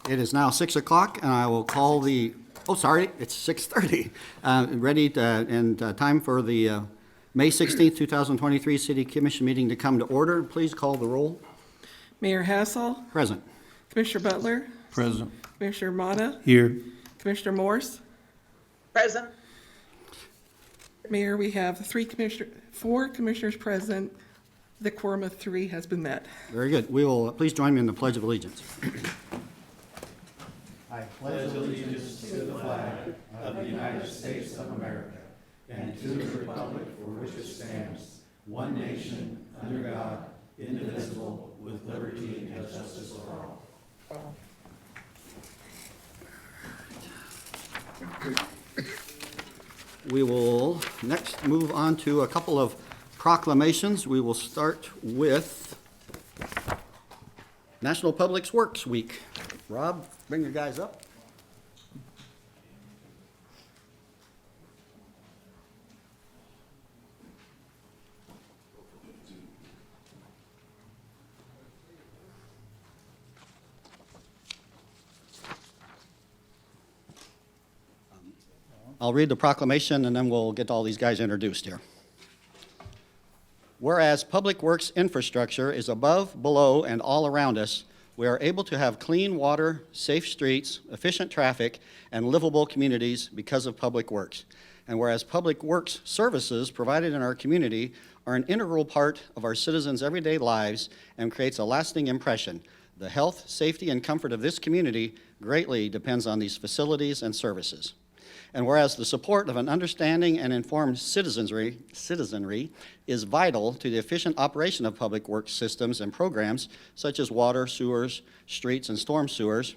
It is now 6 o'clock, and I will call the, it's 6:30. Time for the May 16th, 2023 City Commission meeting to come to order. Please call the roll. Mayor Hassel. Present. Commissioner Butler. Present. Commissioner Mata. Here. Commissioner Morse. Present. Mayor, we have four commissioners present. The quorum of 3 has been met. Very good. We will, please join me in the Pledge of Allegiance. I pledge allegiance to the flag of the United States of America and to the republic for which it stands, one nation, under God, indivisible, with liberty and justice for all. We will next move on to a couple of proclamations. We will start with National Public Works Week. Rob, bring your guys up. I'll read the proclamation and then we'll get all these guys introduced here. Whereas public works infrastructure is above, below, and all around us, we are able to have clean water, safe streets, efficient traffic, and livable communities because of public works. And whereas public works services provided in our community are an integral part of our citizens' everyday lives and creates a lasting impression, the health, safety, and comfort of this community greatly depends on these facilities and services. And whereas the support of an understanding and informed citizenry is vital to the efficient operation of public works systems and programs such as water, sewers, streets, and storm sewers,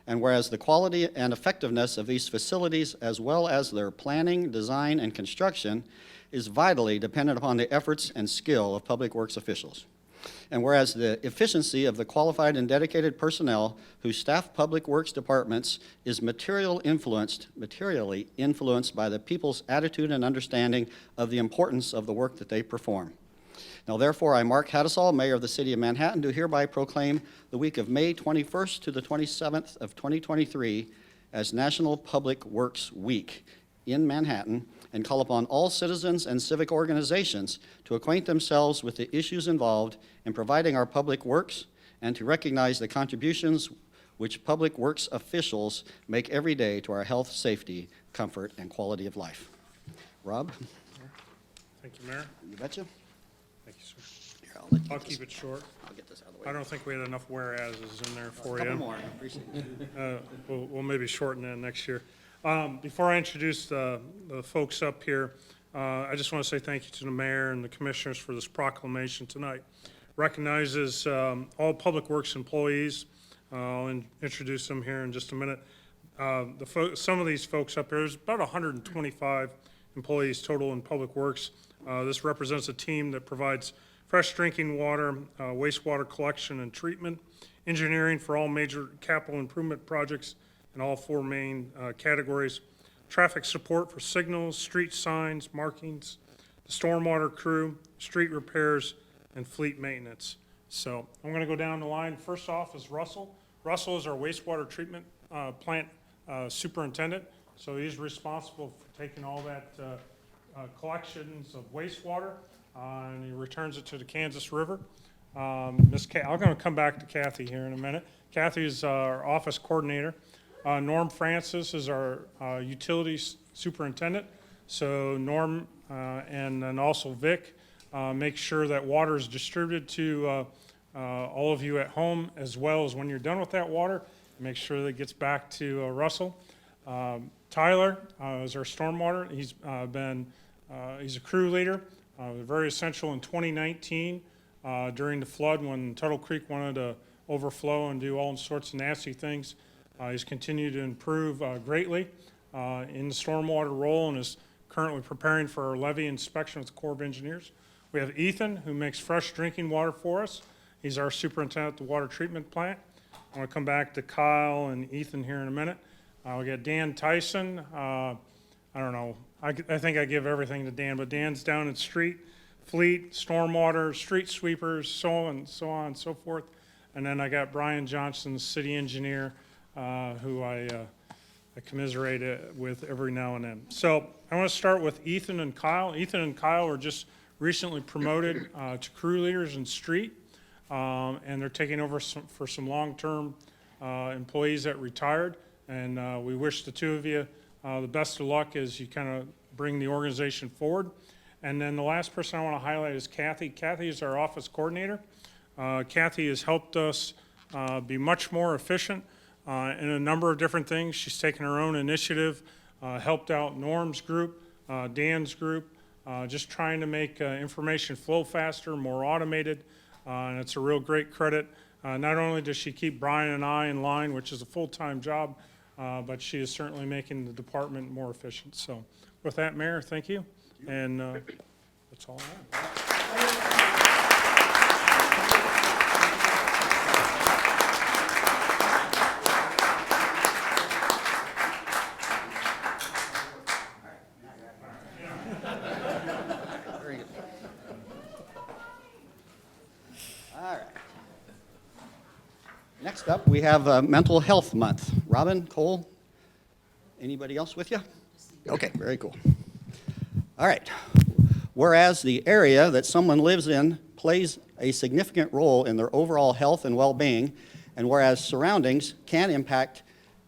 and whereas the quality and effectiveness of these facilities as well as their planning, design, and construction is vitally dependent upon the efforts and skill of public works officials. And whereas the efficiency of the qualified and dedicated personnel who staff public works departments is materially influenced by the people's attitude and understanding of the importance of the work that they perform. Now, therefore, I, Mark Hattasall, Mayor of the City of Manhattan, do hereby proclaim the week of May 21st to the 27th of 2023 as National Public Works Week in Manhattan, and call upon all citizens and civic organizations to acquaint themselves with the issues involved in providing our public works and to recognize the contributions which public works officials make every day to our health, safety, comfort, and quality of life. Rob? Thank you, Mayor. You betcha. Thank you, sir. Here, I'll keep it short. I'll get this out of the way. I don't think we had enough whereases in there for A couple you. more. I appreciate it. We'll maybe shorten that next year. Before I introduce the folks up here, I just want to say thank you to the mayor and the commissioners for this proclamation tonight. Recognizes all public works employees. I'll introduce them here in just a minute. Some of these folks up here, there's about 125 employees total in public works. This represents a team that provides fresh drinking water, wastewater collection and treatment, engineering for all major capital improvement projects in all 4 main categories, traffic support for signals, street signs, markings, the stormwater crew, street repairs, and fleet maintenance. So I'm going to go down the line. First off is Russell. Russell is our wastewater treatment plant superintendent. So he's responsible for taking all that collections of wastewater and he returns it to the Kansas River. I'm going to come back to Kathy here in a minute. Kathy is our office coordinator. Norm Francis is our utilities superintendent. So Norm and then also Vic make sure that water is distributed to all of you at home, as well as when you're done with that water, make sure that it gets back to Russell. Tyler is our stormwater. He's a crew leader, very essential in 2019 during the flood when Tuttle Creek wanted to overflow and do all sorts of nasty things. He's continued to improve greatly in the stormwater role and is currently preparing for our levee inspection with the Corps of Engineers. We have Ethan, who makes fresh drinking water for us. He's our superintendent at the water treatment plant. I want to come back to Kyle and Ethan here in a minute. We got Dan Tyson. I don't know. I think I give everything to Dan, but Dan's down in street, fleet, stormwater, street sweepers, so on and so forth. And then I got Brian Johnson, the city engineer, who I commiserate with every now and then. So I want to start with Ethan and Kyle. Ethan and Kyle were just recently promoted to crew leaders in street, and they're taking over for some long-term employees that retired. And we wish the two of you the best of luck as you kind of bring the organization forward. And then the last person I want to highlight is Kathy. Kathy is our office coordinator. Kathy has helped us be much more efficient in a number of different things. She's taken her own initiative, helped out Norm's group, Dan's group, just trying to make information flow faster, more automated, and it's a real great credit. Not only does she keep Brian and I in line, which is a full-time job, but she is certainly making the department more efficient. So with that, Mayor, thank you, and that's all I have. Very good. All right. Next up, we have Mental Health Month. Robin, Cole, anybody else with you? Okay, very cool. All right. Whereas the area that someone lives in plays a significant role in their overall health and well-being, and whereas surroundings can impact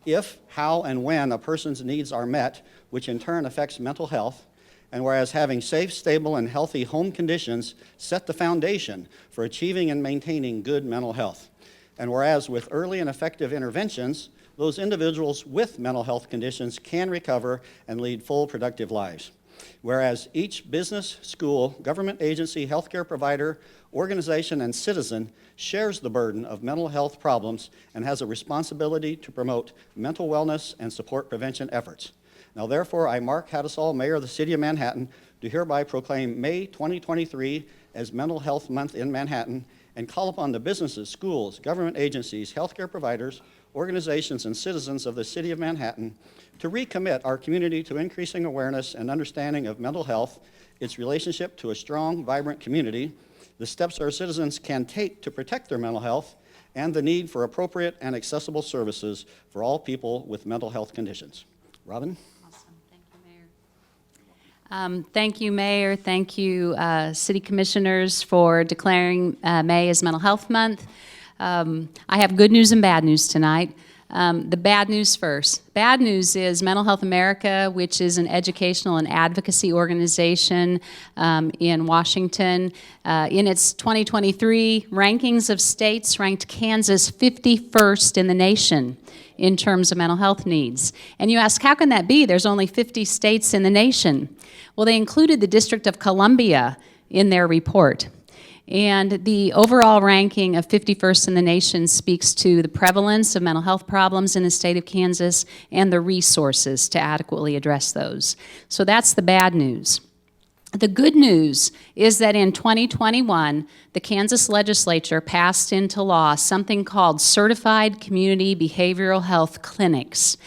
if, how, and when a person's needs are met, which in turn affects mental health, and whereas having safe, stable, and healthy home conditions set the foundation for achieving and maintaining good mental health. And whereas with early and effective interventions, those individuals with mental health conditions can recover and lead full, productive lives. Whereas each business, school, government agency, healthcare provider, organization, and citizen shares the burden of mental health problems and has a responsibility to promote mental wellness and support prevention efforts. Now, therefore, I, Mark Hattasol, Mayor of the City of Manhattan, do hereby proclaim May 2023 as Mental Health Month in Manhattan and call upon the businesses, schools, government agencies, healthcare providers, organizations, and citizens of the City of Manhattan to recommit our community to increasing awareness and understanding of mental health, its relationship to a strong, vibrant community, the steps our citizens can take to protect their mental health, and the need for appropriate and accessible services for all people with mental health conditions. Robin? Awesome. Thank you, Mayor. Thank you, Mayor. Thank you, City Commissioners, for declaring May as Mental Health Month. I have good news and bad news tonight. The bad news first. Bad news is Mental Health America, which is an educational and advocacy organization in Washington, in its 2023 rankings of states, ranked Kansas 51st in the nation in terms of mental health needs. And you ask, how can that be? There's only 50 states in the nation. Well, they included the District of Columbia in their report. And the overall ranking of 51st in the nation speaks to the prevalence of mental health problems in the state of Kansas and the resources to adequately address those. So that's the bad news. The good news is that in 2021, the Kansas legislature passed into law something called Certified Community Behavioral Health Clinics,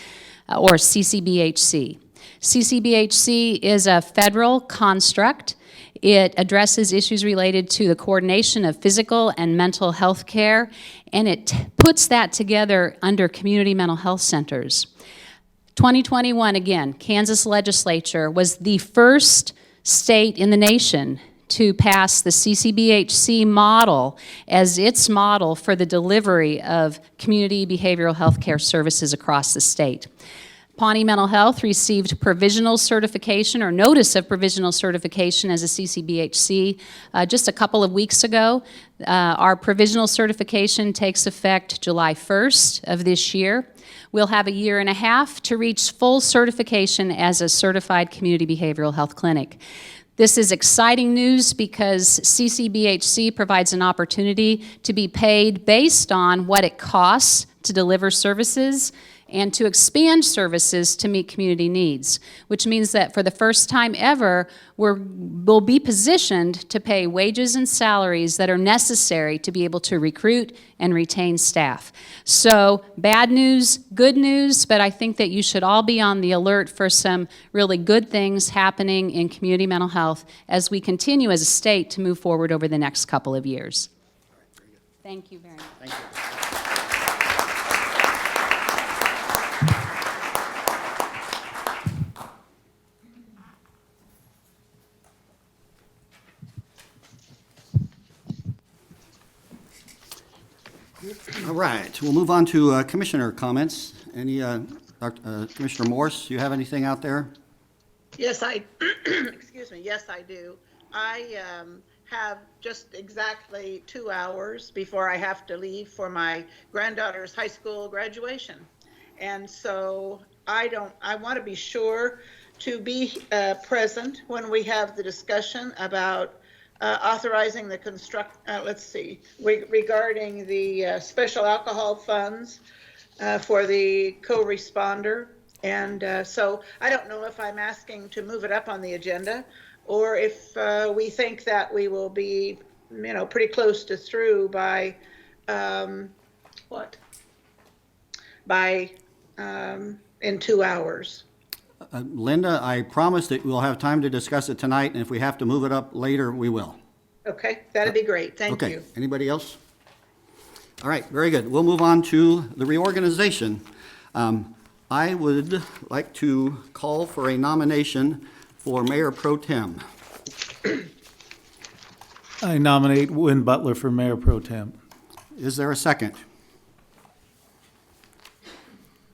or CCBHC. CCBHC is a federal construct. It addresses issues related to the coordination of physical and mental health care, and it puts that together under community mental health centers. 2021, again, Kansas legislature was the first state in the nation to pass the CCBHC model as its model for the delivery of community behavioral health care services across the state. Pawnee Mental Health received provisional certification or notice of provisional certification as a CCBHC just a couple of weeks ago. Our provisional certification takes effect July 1st of this year. We'll have a year and a half to reach full certification as a certified community behavioral health clinic. This is exciting news because CCBHC provides an opportunity to be paid based on what it costs to deliver services and to expand services to meet community needs, which means that for the first time ever, we'll be positioned to pay wages and salaries that are necessary to be able to recruit and retain staff. So bad news, good news, but I think that you should all be on the alert for some really good things happening in community mental health as we continue as a state to move forward over the next couple of years. Thank you very much. Thank you. right, we'll move on to commissioner comments. Any, Commissioner Morse, you have anything out there? Yes, excuse me, yes, I do. I have just exactly 2 hours before I have to leave for my granddaughter's high school graduation. And so I want to be sure to be present when we have the discussion about authorizing the regarding the special alcohol funds for the co-responder. And so I don't know if I'm asking to move it up on the agenda or if we think that we will be, pretty close to through by, in 2 hours. Linda, I promise that we'll have time to discuss it tonight, and if we have to move it up later, we will. Okay, that'd be great. Thank Okay, you. anybody else? All right, very good. We'll move on to the reorganization. I would like to call for a nomination for Mayor Pro Tem. I nominate Win Butler for Mayor Pro Tem. Is there a second?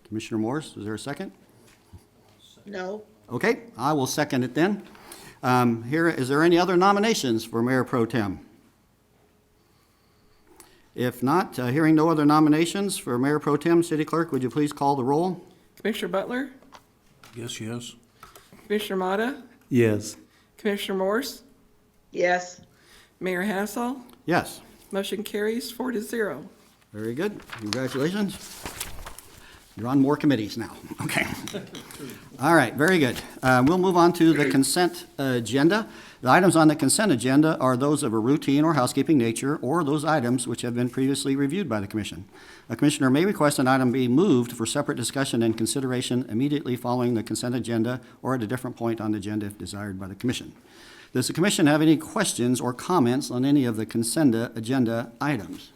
Commissioner Morse, is there a second? No, Okay, I will second it then. Is there any other nominations for Mayor Pro Tem? If not, hearing no other nominations for Mayor Pro Tem, City Clerk, would you please call the roll? Commissioner Butler, Yes. Commissioner Motta, Yes. Commissioner Morse, yes, Mayor Hassel. Yes, Motion carries 4-0. very good. Congratulations. You're on more committees now. Okay. All right, very good. We'll move on to the consent agenda. The items on the consent agenda are those of a routine or housekeeping nature, or those items which have been previously reviewed by the commission. A commissioner may request an item be moved for separate discussion and consideration immediately following the consent agenda or at a different point on the agenda if desired by the commission. Does the commission have any questions or comments on any of the consent agenda items?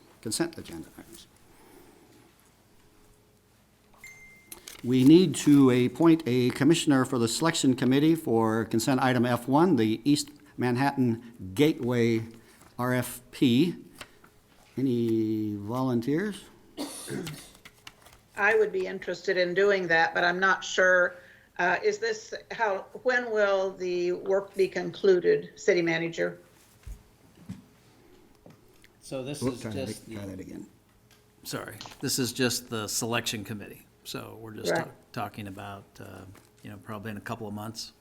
We need to appoint a commissioner for the selection committee for consent item F1, the East Manhattan Gateway RFP. Any volunteers? I would be interested in doing that, but I'm not sure. When will the work be concluded, City Manager? So this Oops, is try just that again. sorry, this is just the selection committee. So we're just Right. talking about, probably in a couple of months.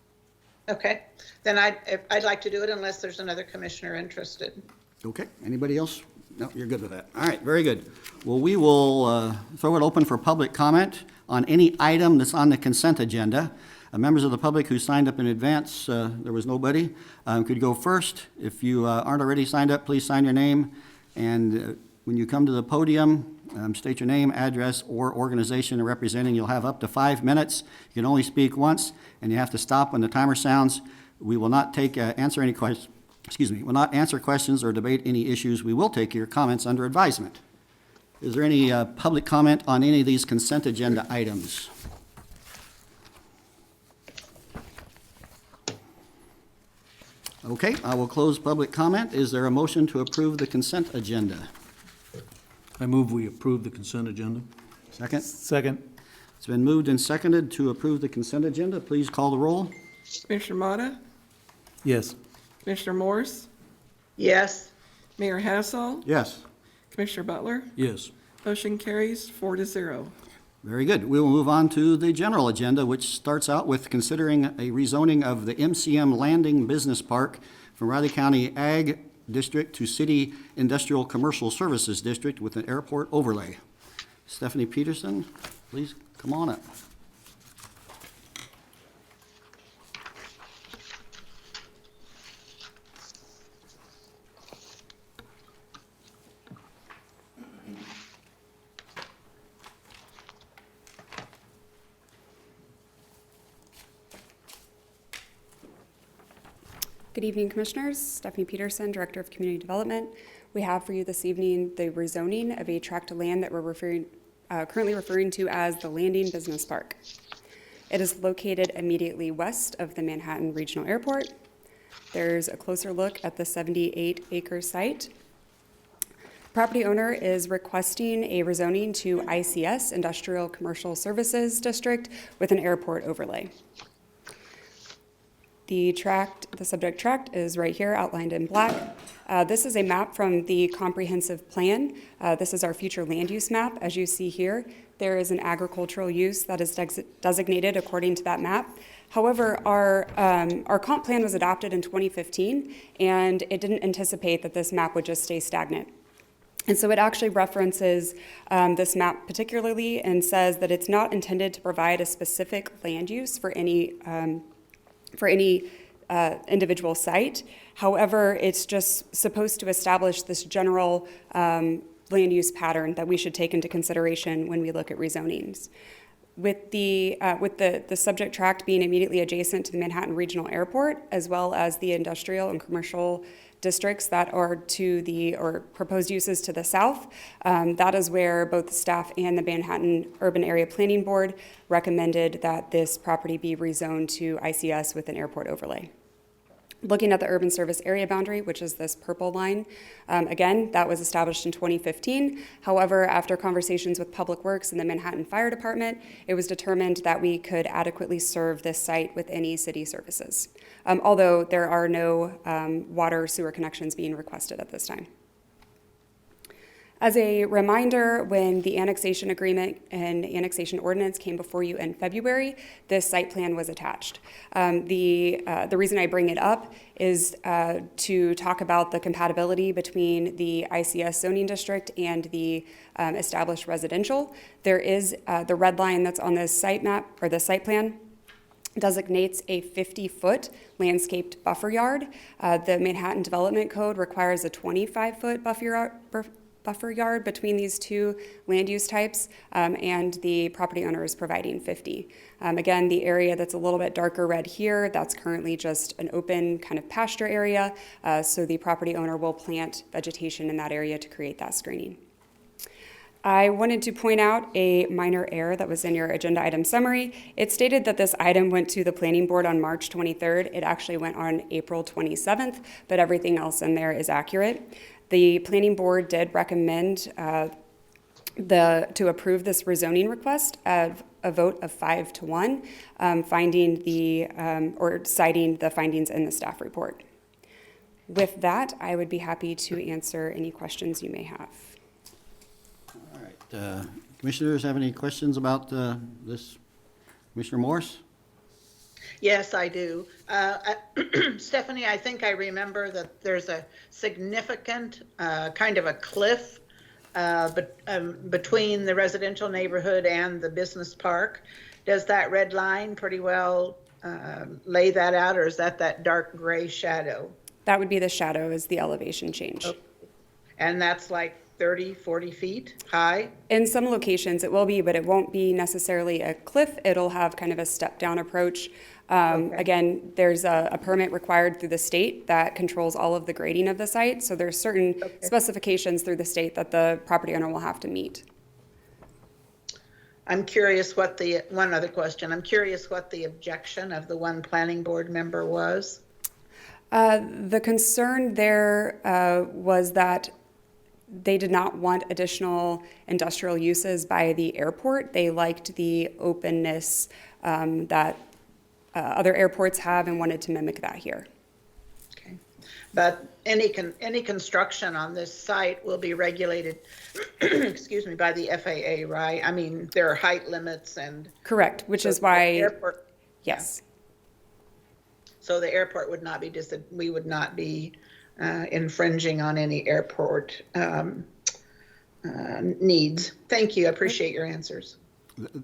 Okay, then I'd like to do it unless there's another commissioner interested. Okay, anybody else? No, you're good with that. All right, very good. Well, we will throw it open for public comment on any item that's on the consent agenda. Members of the public who signed up in advance, there was nobody, could go first. If you aren't already signed up, please sign your name. And when you come to the podium, state your name, address, or organization you're representing. You'll have up to 5 minutes. You can only speak once, and you have to stop when the timer sounds. We will not answer any questions. Will not answer questions or debate any issues. We will take your comments under advisement. Is there any public comment on any of these consent agenda items? Okay, I will close public comment. Is there a motion to approve the consent agenda? I move we approve the consent agenda. Second? Second. It's been moved and seconded to approve the consent agenda. Please call the roll. Commissioner Motta, Yes. Commissioner Morse, Yes, Mayor Hassel, Yes. Commissioner Butler. Yes. Motion carries 4-0. Very good. We will move on to the general agenda, which starts out with considering a rezoning of the MCM Landing Business Park from Riley County Ag District to City Industrial Commercial Services District with an airport overlay. Stephanie Peterson, please come on up. Good evening, Commissioners. Stephanie Peterson, Director of Community Development. We have for you this evening the rezoning of a tract of land that we're currently referring to as the Landing Business Park. It is located immediately west of the Manhattan Regional Airport. There's a closer look at the 78-acre site. Property owner is requesting a rezoning to ICS, Industrial Commercial Services District, with an airport overlay. The subject tract is right here, outlined in black. This is a map from the comprehensive plan. This is our future land use map. As you see here, there is an agricultural use that is designated according to that map. However, our comp plan was adopted in 2015, and it didn't anticipate that this map would just stay stagnant. And so it actually references this map particularly and says that it's not intended to provide a specific land use for any individual site. However, it's just supposed to establish this general land use pattern that we should take into consideration when we look at rezonings. With the subject tract being immediately adjacent to the Manhattan Regional Airport, as well as the industrial and commercial districts that are or proposed uses to the south, that is where both the staff and the Manhattan Urban Area Planning Board recommended that this property be rezoned to ICS with an airport overlay. Looking at the urban service area boundary, which is this purple line, again, that was established in 2015. However, after conversations with Public Works and the Manhattan Fire Department, it was determined that we could adequately serve this site with any city services, although there are no water sewer connections being requested at this time. As a reminder, when the annexation agreement and annexation ordinance came before you in February, this site plan was attached. The reason I bring it up is to talk about the compatibility between the ICS zoning district and the established residential. There is the red line that's on this site map or the site plan designates a 50-foot landscaped buffer yard. The Manhattan Development Code requires a 25-foot buffer yard between these two land use types, and the property owner is providing 50. Again, the area that's a little bit darker red here, that's currently just an open kind of pasture area, so the property owner will plant vegetation in that area to create that screening. I wanted to point out a minor error that was in your agenda item summary. It stated that this item went to the planning board on March 23rd. It actually went on April 27th, but everything else in there is accurate. The planning board did recommend to approve this rezoning request of a vote of 5-1, citing the findings in the staff report. With that, I would be happy to answer any questions you may have. All right. Commissioners have any questions about this? Commissioner Morse? Yes, I do. Stephanie, I think I remember that there's a significant kind of a cliff between the residential neighborhood and the business park. Does that red line pretty well lay that out, or is that dark gray shadow? That would be the shadow as the elevation change. Okay. And that's like 30, 40 feet high? In some locations it will be, but it won't be necessarily a cliff. It'll have kind of a step down approach. Okay. Again, there's a permit required through the state that controls all of the grading of the site. So there's certain specifications through the state that the property owner will have to meet. I'm curious one other question. I'm curious what the objection of the one planning board member was. The concern there was that they did not want additional industrial uses by the airport. They liked the openness that other airports have and wanted to mimic that here. Okay. But any construction on this site will be regulated, excuse me, by the FAA, right? I mean, there are height limits and... Correct, which is why... Airport, yes. So the airport would not be, we would not be infringing on any airport needs. Thank you. I appreciate your answers.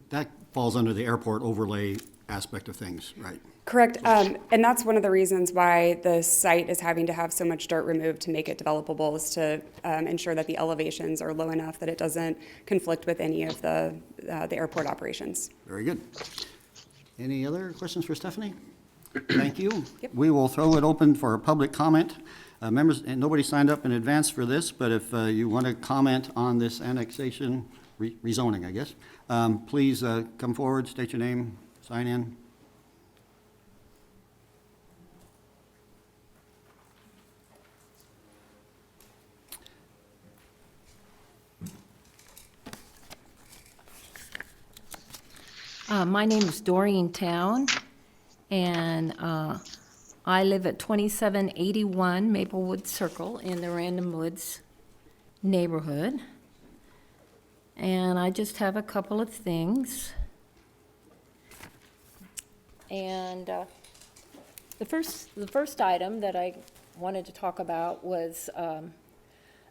That falls under the airport overlay aspect of things, right? Correct. And that's one of the reasons why the site is having to have so much dirt removed to make it developable, is to ensure that the elevations are low enough that it doesn't conflict with any of the airport operations. Very good. Any other questions for Stephanie? Thank you. Yep. We will throw it open for public comment. Members, and nobody signed up in advance for this, but if you want to comment on this annexation, rezoning, I guess, please come forward, state your name, sign in. My name is Doreen Town, and I live at 2781 Maplewood Circle in the Random Woods neighborhood. And I just have a couple of things. And the first item that I wanted to talk about was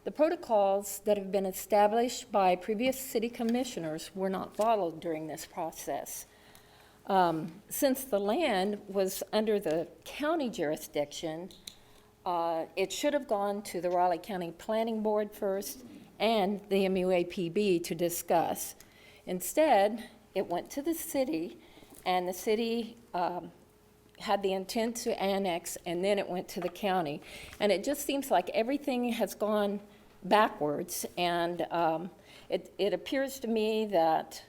the protocols that have been established by previous city commissioners were not followed during this process. Since the land was under the county jurisdiction, it should have gone to the Raleigh County Planning Board first and the MUAPB to discuss. Instead, it went to the city, and the city had the intent to annex, and then it went to the county. And it just seems like everything has gone backwards, and it appears to me that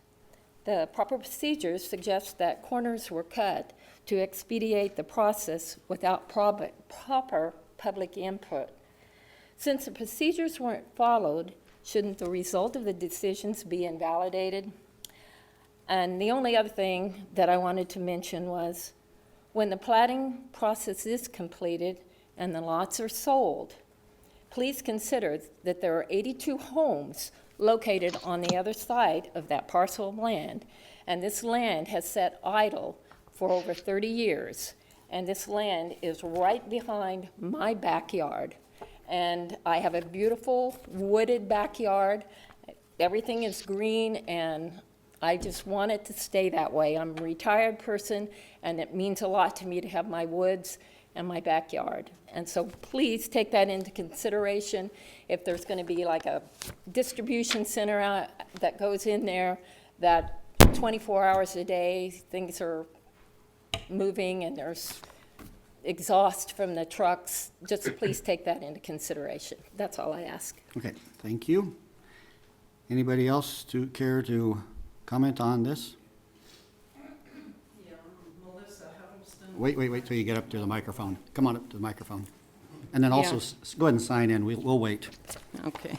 the proper procedures suggest that corners were cut to expedite the process without proper public input. Since the procedures weren't followed, shouldn't the result of the decisions be invalidated? And the only other thing that I wanted to mention was, when the platting process is completed and the lots are sold, please consider that there are 82 homes located on the other side of that parcel of land, and this land has sat idle for over 30 years, and this land is right behind my backyard. And I have a beautiful wooded backyard. Everything is green, and I just want it to stay that way. I'm a retired person, and it means a lot to me to have my woods and my backyard. And so please take that into consideration. If there's going to be like a distribution center out that goes in there, that 24 hours a day, things are moving and there's exhaust from the trucks, just please take that into consideration. That's all I ask. Okay, thank you. Anybody else care to comment on this? Yeah, Melissa Huddleston. Wait till you get up to the microphone. Come on up to the microphone. And then also, go ahead and sign in. We'll wait. Okay.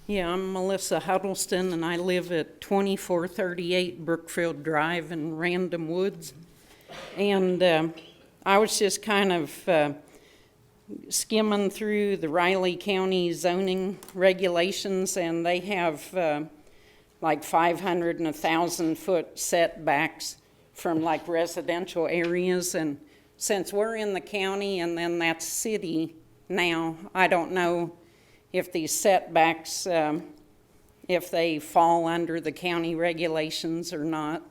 Yeah, I'm Melissa Huddleston, and I live at 2438 Brookfield Drive in Random Woods. And I was just kind of skimming through the Riley County zoning regulations, and they have like 500 and 1,000 foot setbacks from like residential areas. And since we're in the county and then that's city now, I don't know if these setbacks, if they fall under the county regulations or not.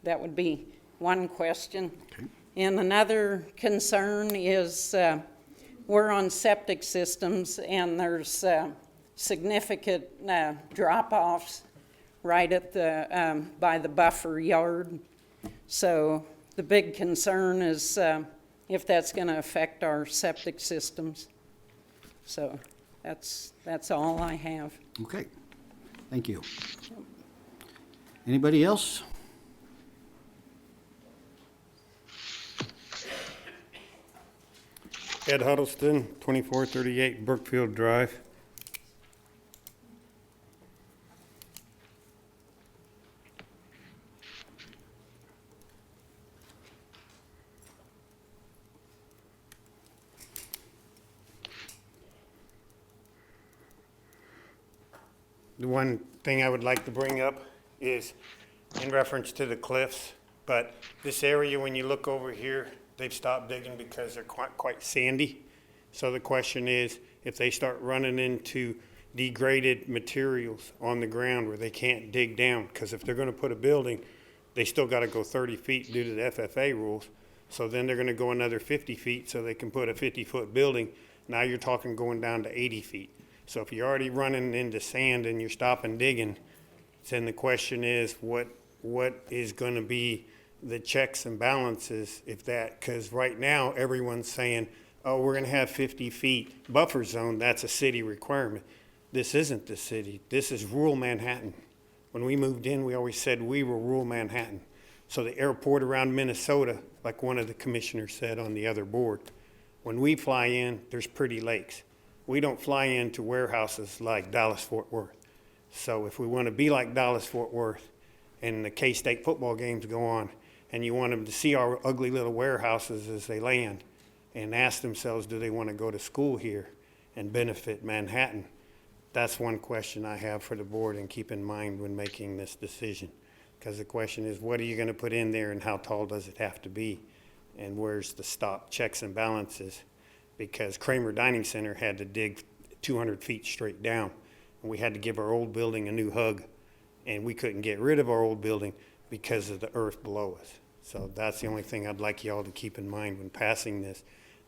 That would be one question. Okay. And another concern is we're on septic systems, and there's significant drop-offs right at the by the buffer yard. So the big concern is if that's going to affect our septic systems. So that's all I have. Okay, thank you. Anybody else? Ed Huddleston, 2438 Brookfield Drive. The one thing I would like to bring up is in reference to the cliffs, but this area, when you look over here, they've stopped digging because they're quite sandy. So the question is, if they start running into degraded materials on the ground where they can't dig down, because if they're going to put a building, they still got to go 30 feet due to the FFA rules. So then they're going to go another 50 feet so they can put a 50-foot building. Now you're talking going down to 80 feet. So if you're already running into sand and you're stopping digging, then the question is, what is going to be the checks and balances if that, because right now everyone's saying, oh, we're going to have 50 feet buffer zone. That's a city requirement. this isn't the city. This is rural Manhattan. When we moved in, we always said we were rural Manhattan. So the airport around Minnesota, like one of the commissioners said on the other board, when we fly in, there's pretty lakes. We don't fly into warehouses like Dallas-Fort Worth. So if we want to be like Dallas-Fort Worth and the K-State football games go on, and you want them to see our ugly little warehouses as they land and ask themselves, do they want to go to school here and benefit Manhattan? That's one question I have for the board and keep in mind when making this decision. Because the question is, what are you going to put in there and how tall does it have to be? And where's the stop checks and balances? Because Kramer Dining Center had to dig 200 feet straight down. And we had to give our old building a new hug. And we couldn't get rid of our old building because of the earth below us. So that's the only thing I'd like you all to keep in mind when passing this.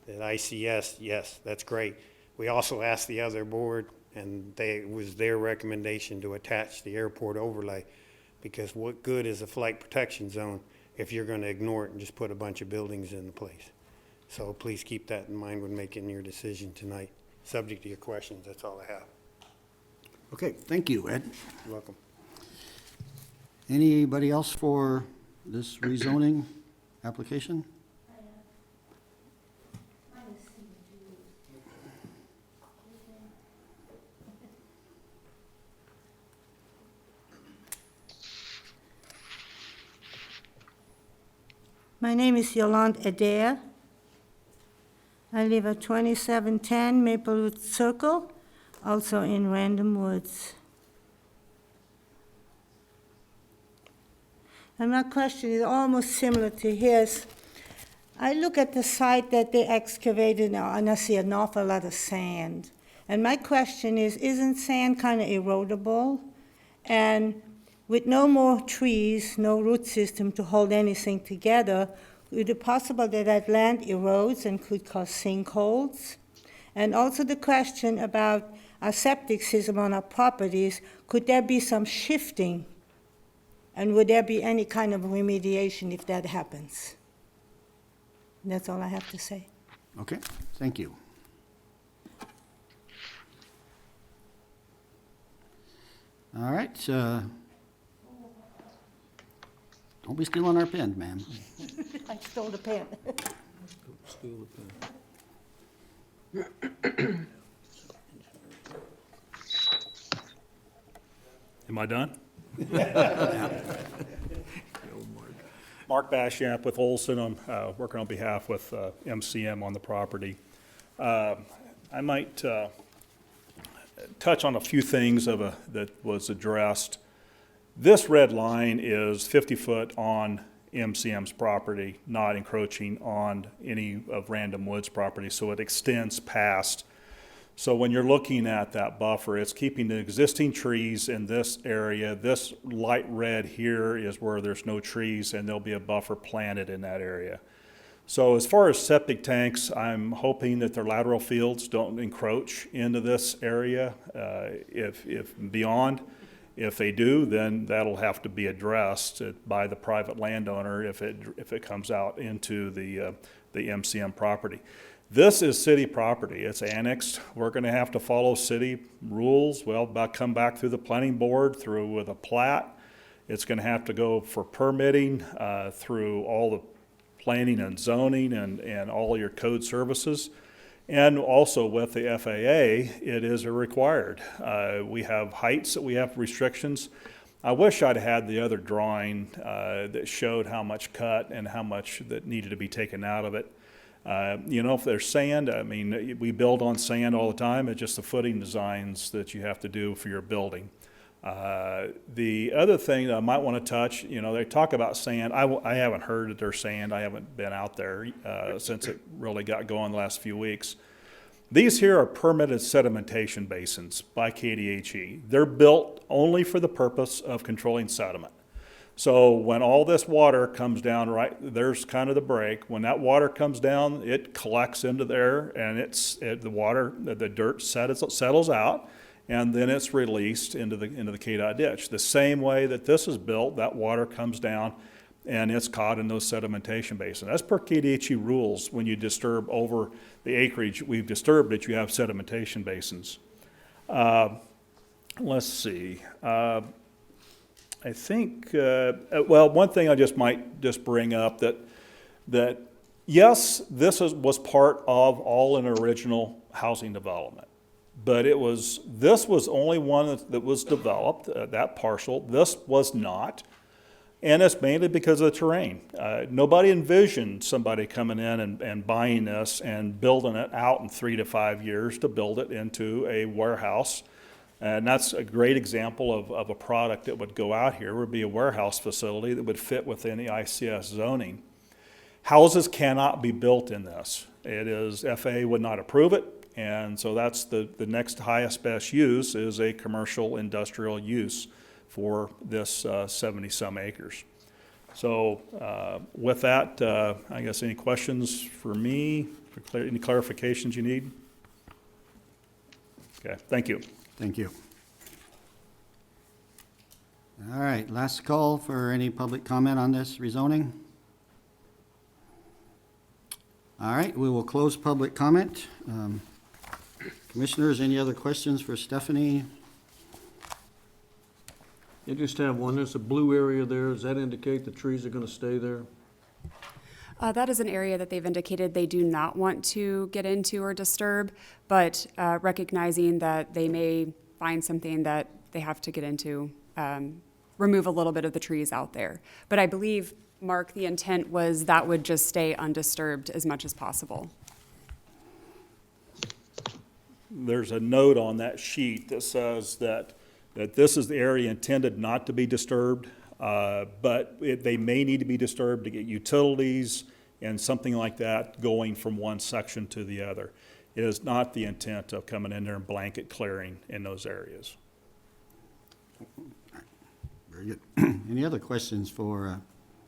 That ICS, yes, that's great. We also asked the other board, and it was their recommendation to attach the airport overlay, because what good is a flight protection zone if you're going to ignore it and just put a bunch of buildings in place? So please keep that in mind when making your decision tonight. Subject to your questions, that's all I have. Okay, thank you, Ed. You're welcome. Anybody else for this rezoning application? My name is Yolande Adair. I live at 2710 Maplewood Circle, also in Random Woods. And my question is almost similar to his. I look at the site that they excavated now, and I see an awful lot of sand. And my question is, isn't sand kind of erodible? And with no more trees, no root system to hold anything together, is it possible that that land erodes and could cause sinkholes? And also the question about our septic system on our properties, could there be some shifting? And would there be any kind of remediation if that happens? And that's all I have to say. Okay, thank you. All right, don't be stealing our pen, ma'am. I stole the pen. Am I done? Mark Bashamp with Olson. I'm working on behalf with MCM on the property. I might touch on a few things that was addressed. This red line is 50 foot on MCM's property, not encroaching on any of Random Woods' property, so it extends past. So when you're looking at that buffer, it's keeping the existing trees in this area. This light red here is where there's no trees, and there'll be a buffer planted in that area. So as far as septic tanks, I'm hoping that their lateral fields don't encroach into this area. If beyond, if they do, then that'll have to be addressed by the private landowner if it comes out into the MCM property. This is city property. It's annexed. We're going to have to follow city rules. Well, come back through the planning board, through with a plat. It's going to have to go for permitting through all the planning and zoning and all your code services. And also with the FAA, it is required. We have heights that we have restrictions. I wish I'd had the other drawing that showed how much cut and how much that needed to be taken out of it. If there's sand, I mean, we build on sand all the time. It's just the footing designs that you have to do for your building. The other thing that I might want to touch, they talk about sand. I haven't heard that there's sand. I haven't been out there since it really got going the last few weeks. These here are permitted sedimentation basins by KDHE. They're built only for the purpose of controlling sediment. So when all this water comes down, right, there's kind of the break. When that water comes down, it collects into there, and the dirt settles out, and then it's released into the KDOT ditch. The same way that this is built, that water comes down, and it's caught in those sedimentation basins. That's per KDHE rules. When you disturb over the acreage we've disturbed it, you have sedimentation basins. let's see. I think, well, one thing I might just bring up that yes, was part of all an original housing development. But this was only one that was developed, that parcel. This was not. And it's mainly because of the terrain. Nobody envisioned somebody coming in and buying this and building it out in 3 to 5 years to build it into a warehouse. And that's a great example of a product that would go out here. It would be a warehouse facility that would fit within the ICS zoning. Houses cannot be built in this. FAA would not approve it. And so that's the next highest best use is a commercial industrial use for this 70-some acres. So with that, I guess any questions for me? Any clarifications you need? Okay, thank you. Thank you. All right, last call for any public comment on this rezoning. All right, we will close public comment. Commissioners, any other questions for Stephanie? You just have one, there's a blue area there, does that indicate the trees are gonna stay there? That is an area that they've indicated they do not want to get into or disturb, but recognizing that they may find something that they have to get into, remove a little bit of the trees out there. But I believe, Mark, the intent was that would just stay undisturbed as much as possible. There's a note on that sheet that says that this is the area intended not to be disturbed, but they may need to be disturbed to get utilities and something like that going from one section to the other. It is not the intent of coming in there and blanket clearing in those areas. Very good. Any other questions for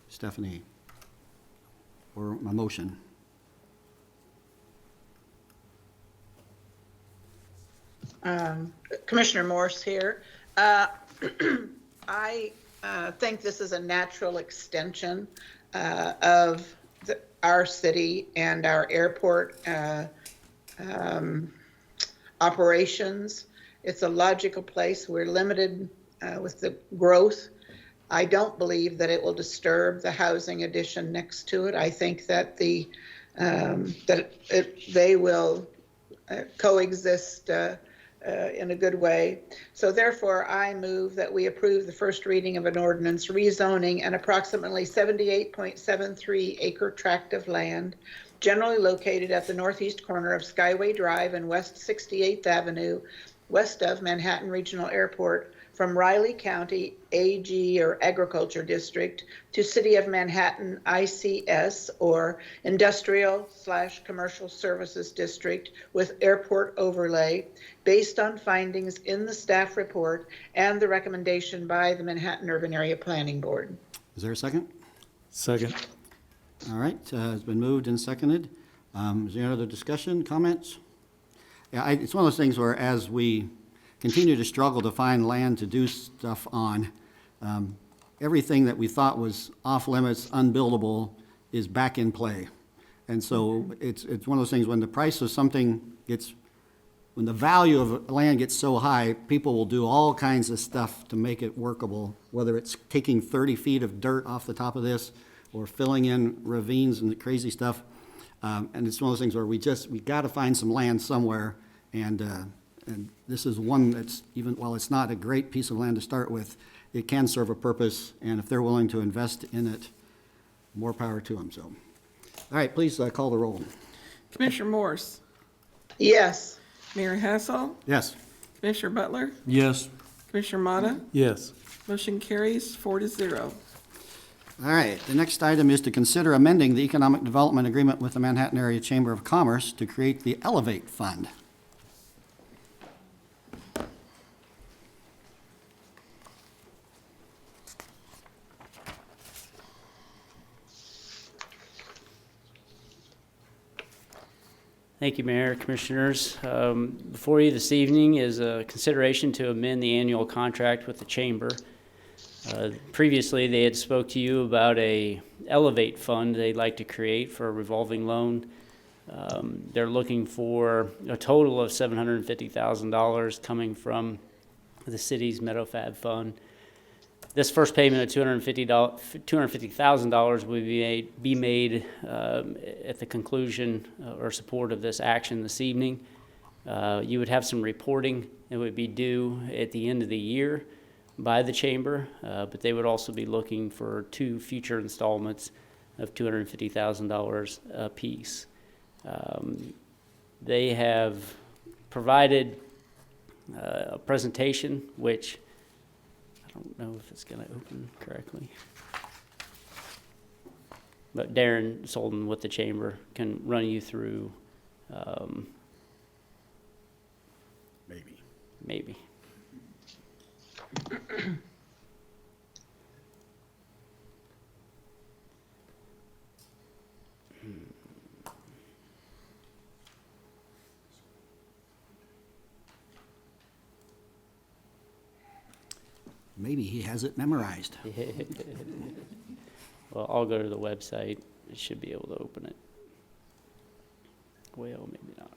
Stephanie or my motion? Commissioner Morse here. I think this is a natural extension of our city and our airport operations. It's a logical place. We're limited with the growth. I don't believe that it will disturb the housing addition next to it. I think that they will coexist in a good way. So therefore, I move that we approve the first reading of an ordinance rezoning an approximately 78.73 acre tract of land generally located at the northeast corner of Skyway Drive and West 68th Avenue, west of Manhattan Regional Airport, from Riley County AG or Agriculture District to City of Manhattan ICS or Industrial/Commercial Services District with airport overlay based on findings in the staff report and the recommendation by the Manhattan Urban Area Planning Board. Is there a second? Second. All right, it's been moved and seconded. Is there any other discussion, comments? Yeah, it's one of those things where as we continue to struggle to find land to do stuff on, everything that we thought was off limits, unbuildable, is back in play. And so it's one of those things when the price of something when the value of land gets so high, people will do all kinds of stuff to make it workable, whether it's taking 30 feet of dirt off the top of this or filling in ravines and crazy stuff. And it's one of those things where we got to find some land somewhere, and this is one that's, even while it's not a great piece of land to start with, it can serve a purpose, and if they're willing to invest in it, more power to them. So, all right, please call the roll. Commissioner Morse, Yes. Mayor Hassel, Yes. Commissioner Butler, Yes. Commissioner Motta, Yes. motion carries 4-0. All right, the next item is to consider amending the Economic Development Agreement with the Manhattan Area Chamber of Commerce to create the Elevate Fund. Thank you, Mayor, Commissioners. Before you this evening is a consideration to amend the annual contract with the Chamber. Previously, they had spoke to you about a Elevate Fund they'd like to create for a revolving loan. They're looking for a total of $750,000 coming from the city's MeadowFab fund. This first payment of $250,000 will be made at the conclusion or support of this action this evening. You would have some reporting that would be due at the end of the year by the chamber, but they would also be looking for 2 future installments of $250,000 apiece. They have provided a presentation, which I don't know if it's going to open correctly. But Darren Solden with the chamber can run you through maybe. Maybe he has it memorized. Well, I'll go to the website. It should be able to open it. Well, maybe not.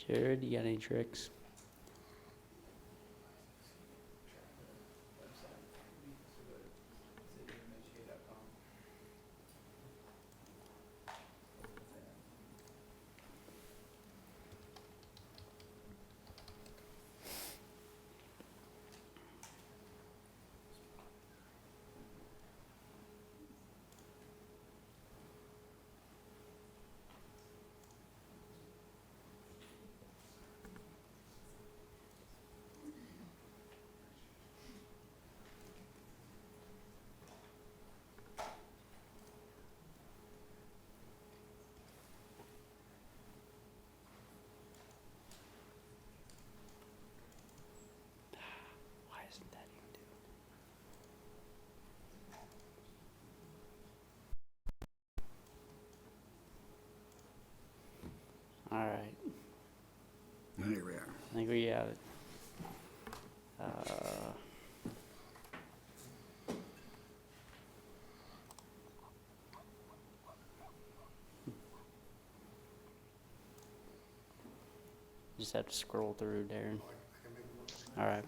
Jared, you got any tricks? All right. Here we are. I think we got it. Just have to scroll through, Darren. All right.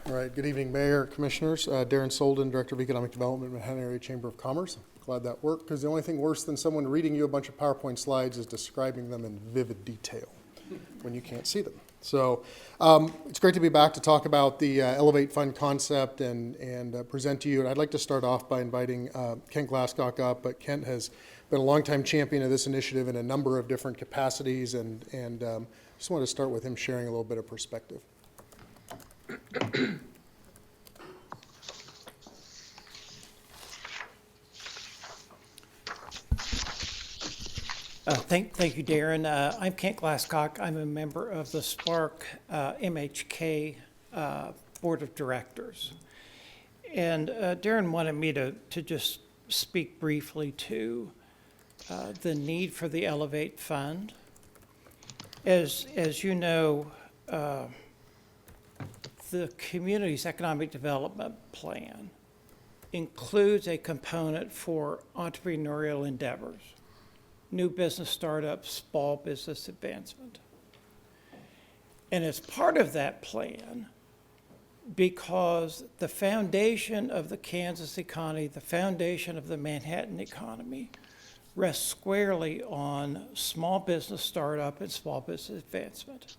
All right, good evening, Mayor, Commissioners. Darren Solden, Director of Economic Development, Manhattan Area Chamber of Commerce. Glad that worked, because the only thing worse than someone reading you a bunch of PowerPoint slides is describing them in vivid detail when you can't see them. So it's great to be back to talk about the Elevate Fund concept and present to you. And I'd like to start off by inviting Kent Glasscock up, but Kent has been a longtime champion of this initiative in a number of different capacities, and just wanted to start with him sharing a little bit of perspective. Thank you, Darren. I'm Kent Glasscock. I'm a member of the Spark MHK Board of Directors. And Darren wanted me to just speak briefly to the need for the Elevate Fund. As you know, the community's economic development plan includes a component for entrepreneurial endeavors, new business startups, small business advancement. And as part of that plan, because the foundation of the Kansas economy, the foundation of the Manhattan economy, rests squarely on small business startup and small business advancement.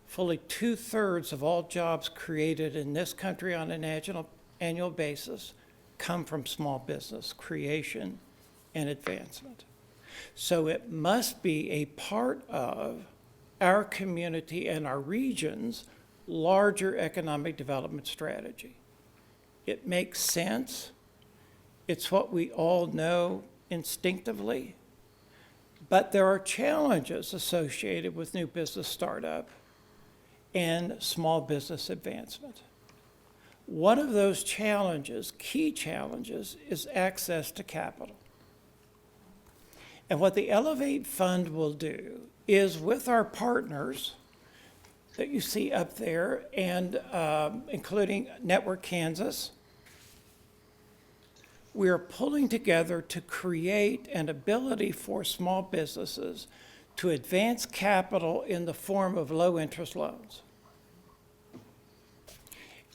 Fully 2/3 of all jobs created in this country on an annual basis come from small business creation and advancement. So it must be a part of our community and our region's larger economic development strategy. It makes sense. It's what we all know instinctively. But there are challenges associated with new business startup and small business advancement. One of those challenges, key challenges, is access to capital. And what the Elevate Fund will do is, with our partners that you see up there, and including Network Kansas, we are pulling together to create an ability for small businesses to advance capital in the form of low-interest loans.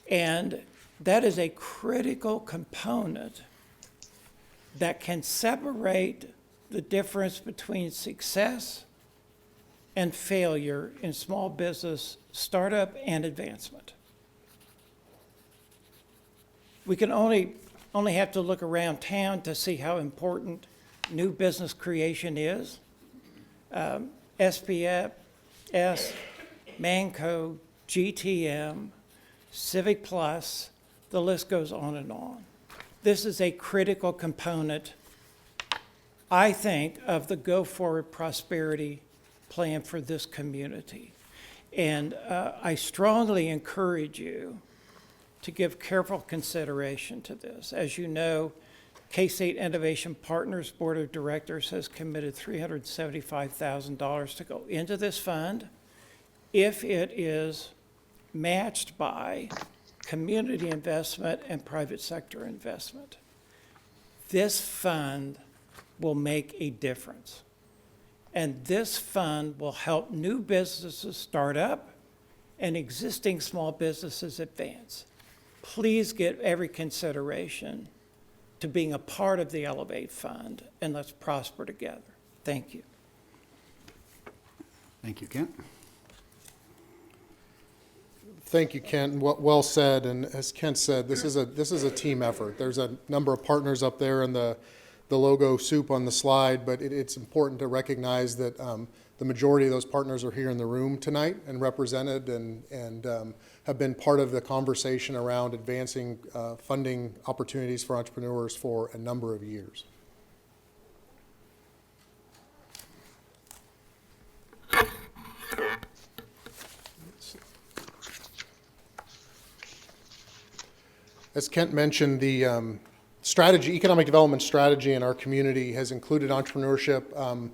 And that is a critical component that can separate the difference between success and failure in small business startup and advancement. We can only have to look around town to see how important new business creation is. SPF, Manco, GTM, Civic Plus, the list goes on and on. This is a critical component, I think, of the go-forward prosperity plan for this community. And I strongly encourage you to give careful consideration to this. As you know, K-State Innovation Partners Board of Directors has committed $375,000 to go into this fund if it is matched by community investment and private sector investment. This fund will make a difference. And this fund will help new businesses start up and existing small businesses advance. Please give every consideration to being a part of the Elevate Fund, and let's prosper together. Thank you. Thank you, Kent. Thank you, Kent. Well said. And as Kent said, this is a team effort. There's a number of partners up there in the logo soup on the slide, but it's important to recognize that the majority of those partners are here in the room tonight and represented and have been part of the conversation around advancing funding opportunities for entrepreneurs for a number of years. As Kent mentioned, the economic development strategy in our community has included entrepreneurship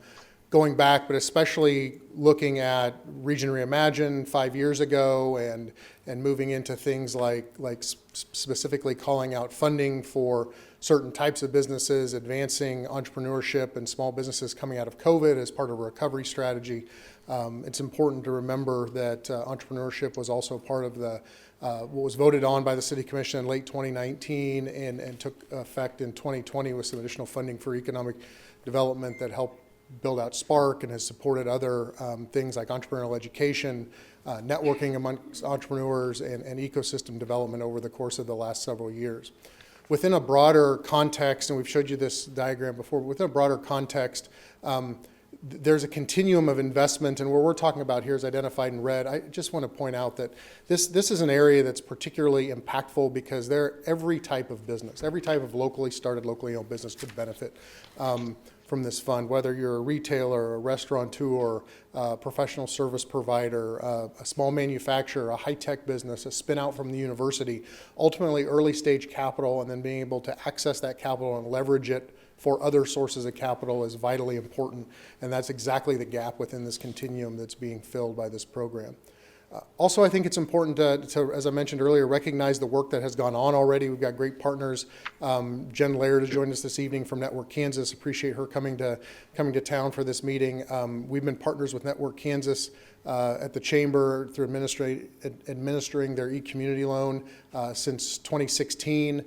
going back, but especially looking at Region Reimagine 5 years ago and moving into things like specifically calling out funding for certain types of businesses, advancing entrepreneurship and small businesses coming out of COVID as part of a recovery strategy. It's important to remember that entrepreneurship was also part of what was voted on by the City Commission in late 2019 and took effect in 2020 with some additional funding for economic development that helped build out Spark and has supported other things like entrepreneurial education, networking amongst entrepreneurs, and ecosystem development over the course of the last several years. Within a broader context, and we've showed you this diagram before, but within a broader context, there's a continuum of investment, and what we're talking about here is identified in red. I just want to point out that this is an area that's particularly impactful because every type of business, every type of locally started, locally owned business could benefit from this fund, whether you're a retailer, a restaurateur, a professional service provider, a small manufacturer, a high-tech business, a spin-out from the university. Ultimately, early stage capital and then being able to access that capital and leverage it for other sources of capital is vitally important, and that's exactly the gap within this continuum that's being filled by this program. Also, I think it's important to, as I mentioned earlier, recognize the work that has gone on already. We've got great partners. Jen Laird has joined us this evening from Network Kansas. Appreciate her coming to town for this meeting. We've been partners with Network Kansas at the Chamber through administering their e-community loan since 2016.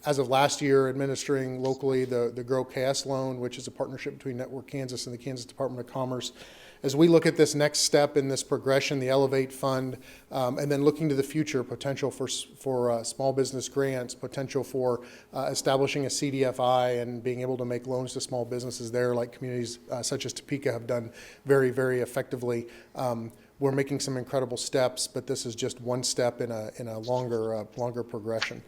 As of last year, administering locally the Grow KS loan, which is a partnership between Network Kansas and the Kansas Department of Commerce. As we look at this next step in this progression, the Elevate Fund, and then looking to the future, potential for small business grants, potential for establishing a CDFI and being able to make loans to small businesses there, like communities such as Topeka have done very, very effectively. We're making some incredible steps, but this is just one step in a longer progression.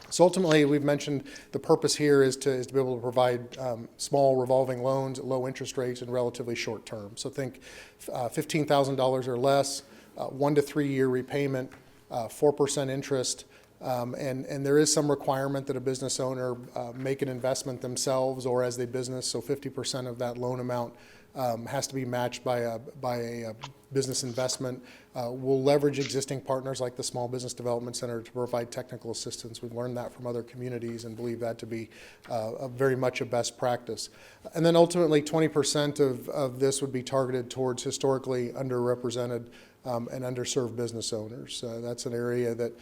So ultimately, we've mentioned the purpose here is to be able to provide small revolving loans at low interest rates and relatively short term. So think $15,000 or less, 1 to 3 year repayment, 4% interest, and there is some requirement that a business owner make an investment themselves or as they business. So 50% of that loan amount has to be matched by a business investment. We'll leverage existing partners like the Small Business Development Center to provide technical assistance. We've learned that from other communities and believe that to be very much a best practice. And then ultimately 20% of this would be targeted towards historically underrepresented and underserved business owners. That's an area that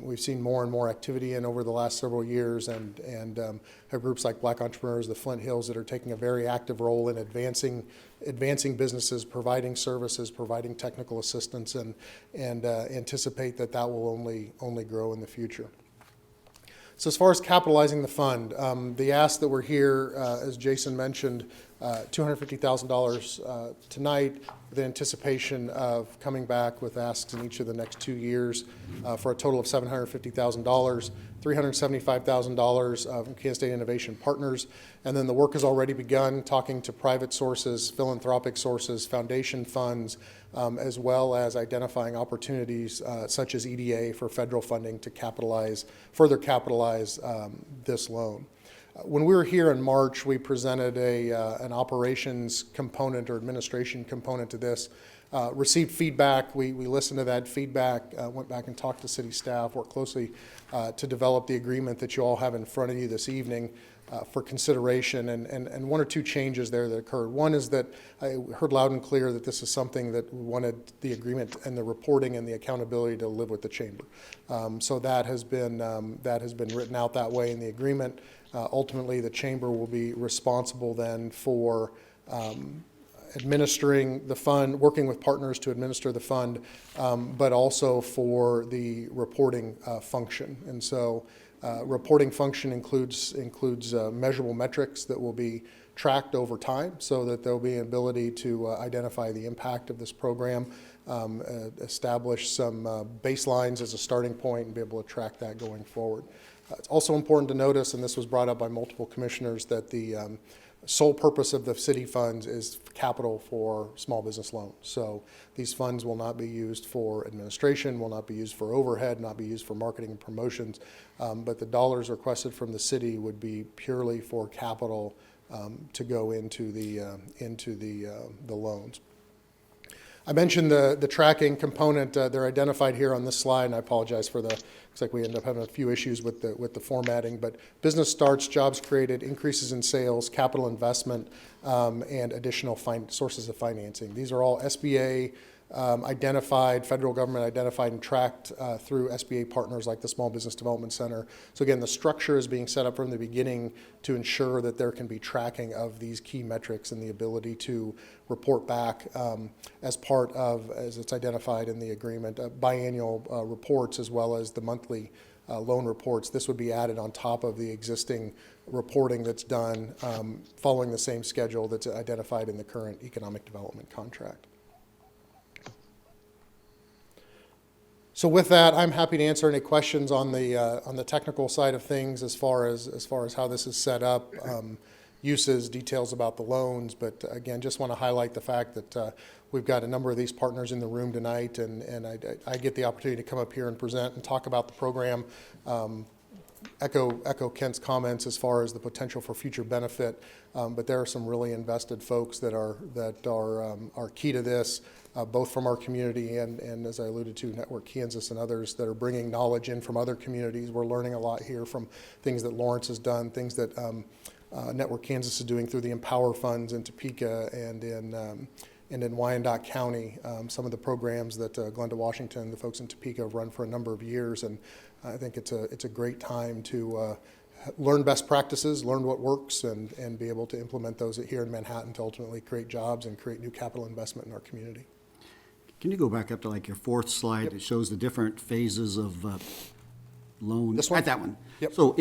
we've seen more and more activity in over the last several years, and have groups like Black Entrepreneurs, the Flint Hills, that are taking a very active role in advancing businesses, providing services, providing technical assistance, and anticipate that will only grow in the future. So as far as capitalizing the fund, the ask that we're here, as Jason mentioned, $250,000 tonight, with anticipation of coming back with asks in each of the next 2 years for a total of $750,000, $375,000 from Kansas State Innovation Partners, and then the work has already begun talking to private sources, philanthropic sources, foundation funds, as well as identifying opportunities such as EDA for federal funding to further capitalize this loan. When we were here in March, we presented an operations component or administration component to this. Received feedback. We listened to that feedback, went back and talked to city staff, worked closely to develop the agreement that you all have in front of you this evening for consideration, and 1 or 2 changes there that occurred. One is that I heard loud and clear that this is something that we wanted the agreement and the reporting and the accountability to live with the chamber. So that has been written out that way in the agreement. Ultimately, the chamber will be responsible then for administering the fund, working with partners to administer the fund, but also for the reporting function. And so reporting function includes measurable metrics that will be tracked over time so that there'll be an ability to identify the impact of this program, establish some baselines as a starting point, and be able to track that going forward. It's also important to notice, and this was brought up by multiple commissioners, that the sole purpose of the city funds is capital for small business loans. So these funds will not be used for administration, will not be used for overhead, not be used for marketing and promotions, but the dollars requested from the city would be purely for capital to go into the loans. I mentioned the tracking component. They're identified here on this slide, and I apologize for looks like we end up having a few issues with the formatting, but business starts, jobs created, increases in sales, capital investment, and additional sources of financing. These are all SBA identified, federal government identified and tracked through SBA partners like the Small Business Development Center. So again, the structure is being set up from the beginning to ensure that there can be tracking of these key metrics and the ability to report back as part of, as it's identified in the agreement, biannual reports as well as the monthly loan reports. This would be added on top of the existing reporting that's done following the same schedule that's identified in the current economic development contract. So with that, I'm happy to answer any questions on the technical side of things as far as how this is set up, uses, details about the loans. But again, just want to highlight the fact that we've got a number of these partners in the room tonight, and I get the opportunity to come up here and present and talk about the program. Echo Kent's comments as far as the potential for future benefit, but there are some really invested folks that are key to this. Both from our community and as I alluded to, Network Kansas and others that are bringing knowledge in from other communities. We're learning a lot here from things that Lawrence has done, things that Network Kansas is doing through the Empower funds in Topeka and in Wyandotte County. Some of the programs that Glenda Washington, the folks in Topeka, have run for a number of years, and I think it's a great time to learn best practices, learn what works, and be able to implement those here in Manhattan to ultimately create jobs and create new capital investment in our community. Can you go back up to like your 4th slide? Yep. It shows the different phases of loans. This one? At that one. Yep. So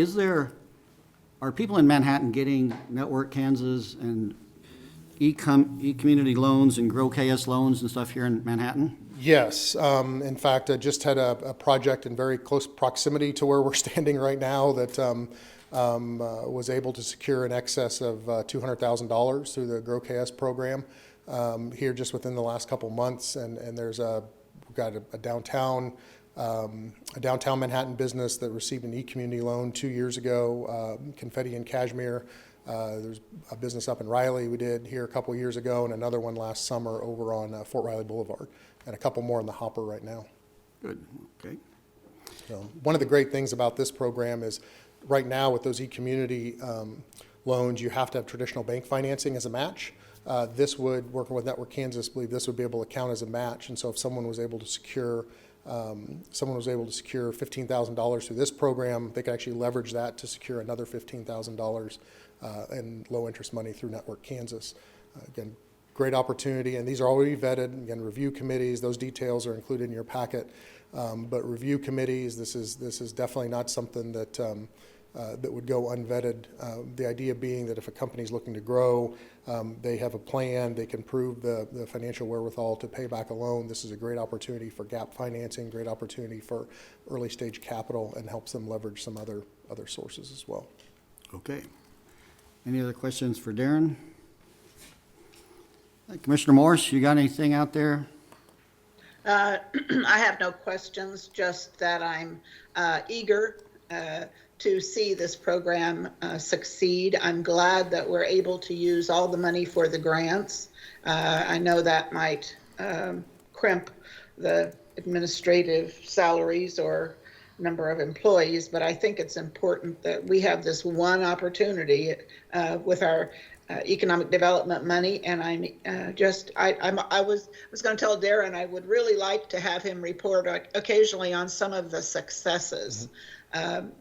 are people in Manhattan getting Network Kansas and e-community loans and Grow KS loans and stuff here in Manhattan? Yes, in fact, I just had a project in very close proximity to where we're standing right now that was able to secure in excess of $200,000 through the Grow KS program here just within the last couple months. And we've got a downtown Manhattan business that received an e-community loan 2 years ago, Confetti and Cashmere. There's a business up in Riley we did here a couple years ago, and another one last summer over on Fort Riley Boulevard, and a couple more in the hopper right now. Good, okay. So one of the great things about this program is right now with those e-community loans, you have to have traditional bank financing as a match. This would, working with Network Kansas, believe this would be able to count as a match. And so if someone was able to secure $15,000 through this program, they could actually leverage that to secure another $15,000 in low interest money through Network Kansas. Again, great opportunity, and these are already vetted. Again, review committees, those details are included in your packet. But review committees, this is definitely not something that that would go unvetted. The idea being that if a company is looking to grow, they have a plan, they can prove the financial wherewithal to pay back a loan. This is a great opportunity for gap financing, great opportunity for early stage capital, and helps them leverage some other sources as well. Okay. Any other questions for Darren? Commissioner Morse, you got anything out there? I have no questions, just that I'm eager to see this program succeed. I'm glad that we're able to use all the money for the grants. I know that might crimp the administrative salaries or number of employees, but I think it's important that we have this one opportunity with our economic development money. And I was going to tell Darren I would really like to have him report occasionally on some of the successes.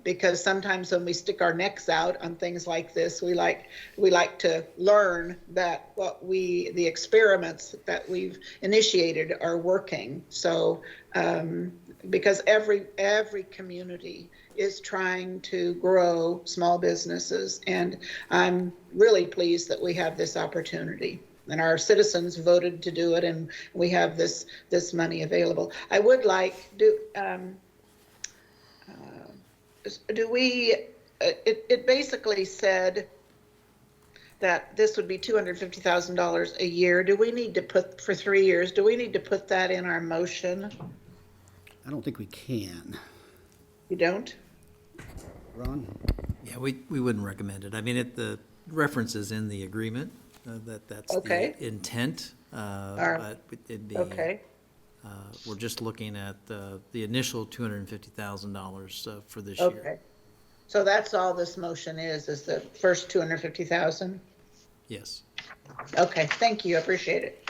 Because sometimes when we stick our necks out on things like this, we like to learn that the experiments that we've initiated are working. So because every community is trying to grow small businesses, and I'm really pleased that we have this opportunity. And our citizens voted to do it, and we have this money available. I would like it basically said that this would be $250,000 a year. Do we need to put, for 3 years, do we need to put that in our motion? I don't think we can. You don't? Ron? Yeah, we wouldn't recommend it. I mean, the reference is in the agreement, that's Okay. the intent. But it'd be, Okay. we're just looking at the initial $250,000 for this Okay. year. So that's all this motion is the first 250,000? Yes. Okay, thank you, I appreciate it.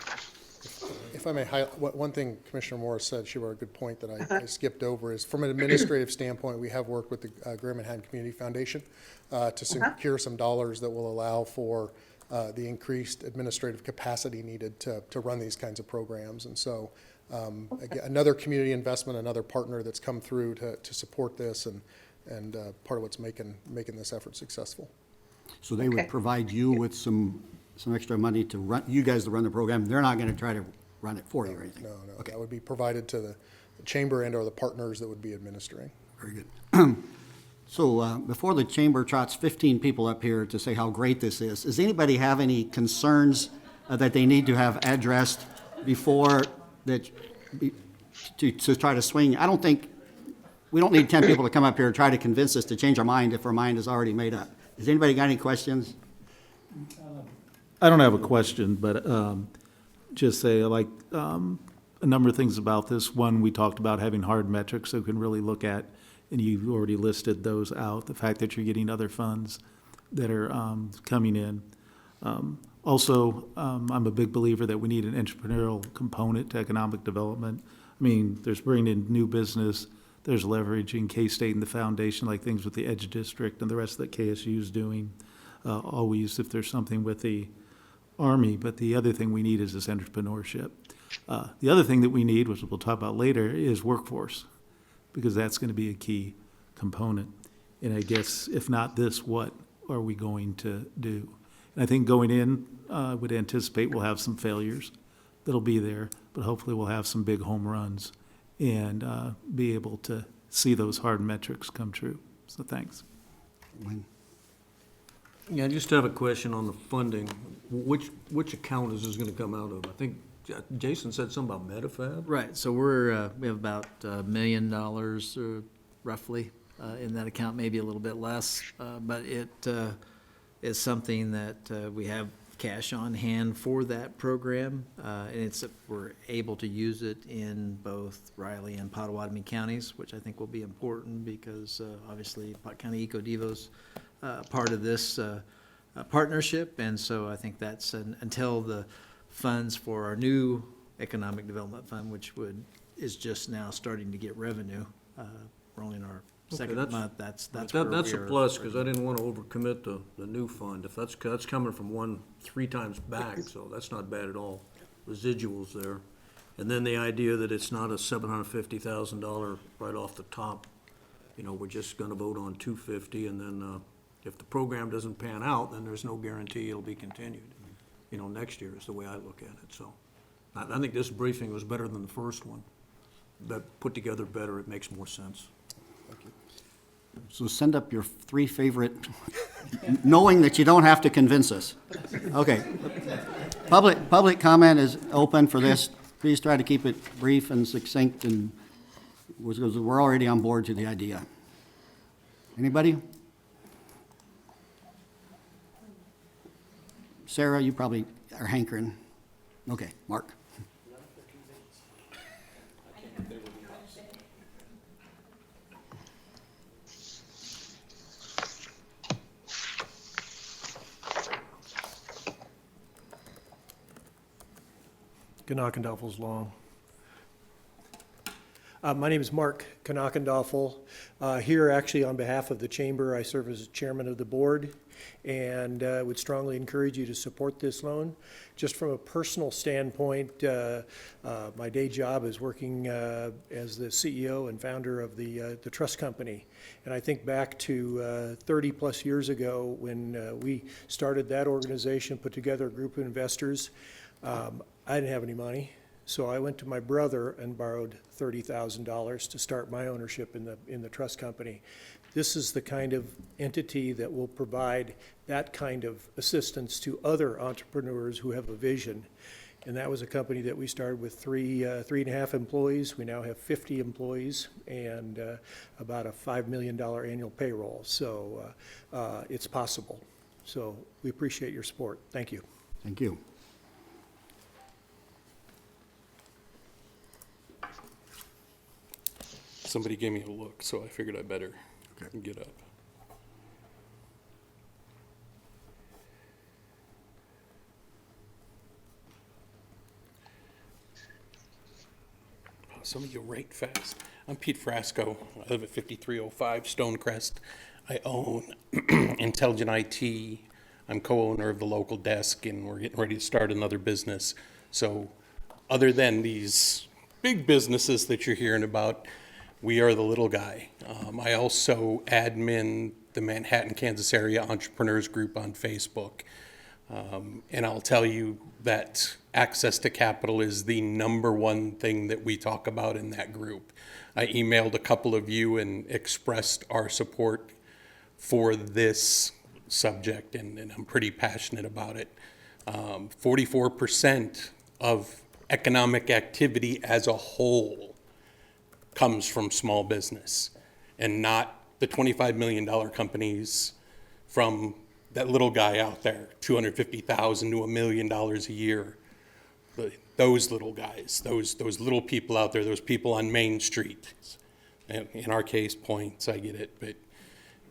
If I may highlight, one thing Commissioner Morris said, she brought a good point that I skipped over, is from an administrative standpoint, we have worked with the Greater Manhattan Community Foundation to secure some dollars that will allow for the increased administrative capacity needed to run these kinds of programs. And so again, another community investment, another partner that's come through to support this, and part of what's making this effort successful. So they would provide you with some extra money to run, you guys to run the program. They're not going to try to run it for you or anything? No. Okay. That would be provided to the chamber and or the partners that would be administering. Very good. So before the chamber trots 15 people up here to say how great this is, does anybody have any concerns that they need to have addressed before that to try to swing? I don't think, we don't need 10 people to come up here and try to convince us to change our mind if our mind is already made up. Has anybody got any questions? I don't have a question, but just say, I like a number of things about this. One, we talked about having hard metrics so we can really look at, and you've already listed those out, the fact that you're getting other funds that are coming in. Also, I'm a big believer that we need an entrepreneurial component to economic development. I mean, there's bringing in new business, there's leveraging K-State and the foundation, like things with the Edge District and the rest that KSU is doing. Always if there's something with the Army, but the other thing we need is this entrepreneurship. The other thing that we need, which we'll talk about later, is workforce, because that's going to be a key component. And I guess if not this, what are we going to do? I think going in, I would anticipate we'll have some failures that'll be there, but hopefully we'll have some big home runs and be able to see those hard metrics come true. So thanks. Yeah, I just have a question on the funding. Which account is this gonna come out of? I think Jason said something about Metafab? Right, so we have about $1 million roughly in that account, maybe a little bit less. But it is something that we have cash on hand for that program. And we're able to use it in both Riley and Potawatomi counties, which I think will be important because obviously Pot County Eco Devo's part of this partnership. And so I think that's until the funds for our new economic development fund, which is just now starting to get revenue. We're only in our second month. That's where That's a we are. plus, because I didn't want to overcommit the new fund. If that's coming from 3 times back, so that's not bad at all. Residuals there. And then the idea that it's not a $750,000 right off the top. We're just gonna vote on $250, and then, if the program doesn't pan out, then there's no guarantee it'll be continued. Next year is the way I look at it, so. I think this briefing was better than the first one. But put together better, it makes more sense. So send up your 3 favorite, knowing that you don't have to convince us. Okay. Public comment is open for this. Please try to keep it brief and succinct, and because we're already on board to the idea. Anybody? Sarah, you probably are hankering. Okay, Mark. Knockendoffels long. My name is Mark Knockendoffel. Here actually on behalf of the Chamber, I serve as chairman of the board and would strongly encourage you to support this loan. Just from a personal standpoint, my day job is working as the CEO and founder of the trust company. And I think back to 30 plus years ago when we started that organization, put together a group of investors. I didn't have any money, so I went to my brother and borrowed $30,000 to start my ownership in the trust company. This is the kind of entity that will provide that kind of assistance to other entrepreneurs who have a vision. And that was a company that we started with 3.5 employees. We now have 50 employees and about a $5 million annual payroll. So it's possible. So we appreciate your support. Thank you. Thank you. Somebody gave me a look, so I figured I better get up. Oh, some of you write fast. I'm Pete Frasco. I live at 5305 Stonecrest. I own Intelligent IT. I'm co-owner of the local desk, and we're getting ready to start another business. So other than these big businesses that you're hearing about, we are the little guy. I also admin the Manhattan, Kansas area entrepreneurs group on Facebook. And I'll tell you that access to capital is the #1 thing that we talk about in that group. I emailed a couple of you and expressed our support for this subject, and I'm pretty passionate about it. 44% of economic activity as a whole comes from small business, and not the $25 million companies from that little guy out there, $250,000 to $1 million a year. But those little guys, those little people out there, those people on Main Street, and in our case, Points, I get it, but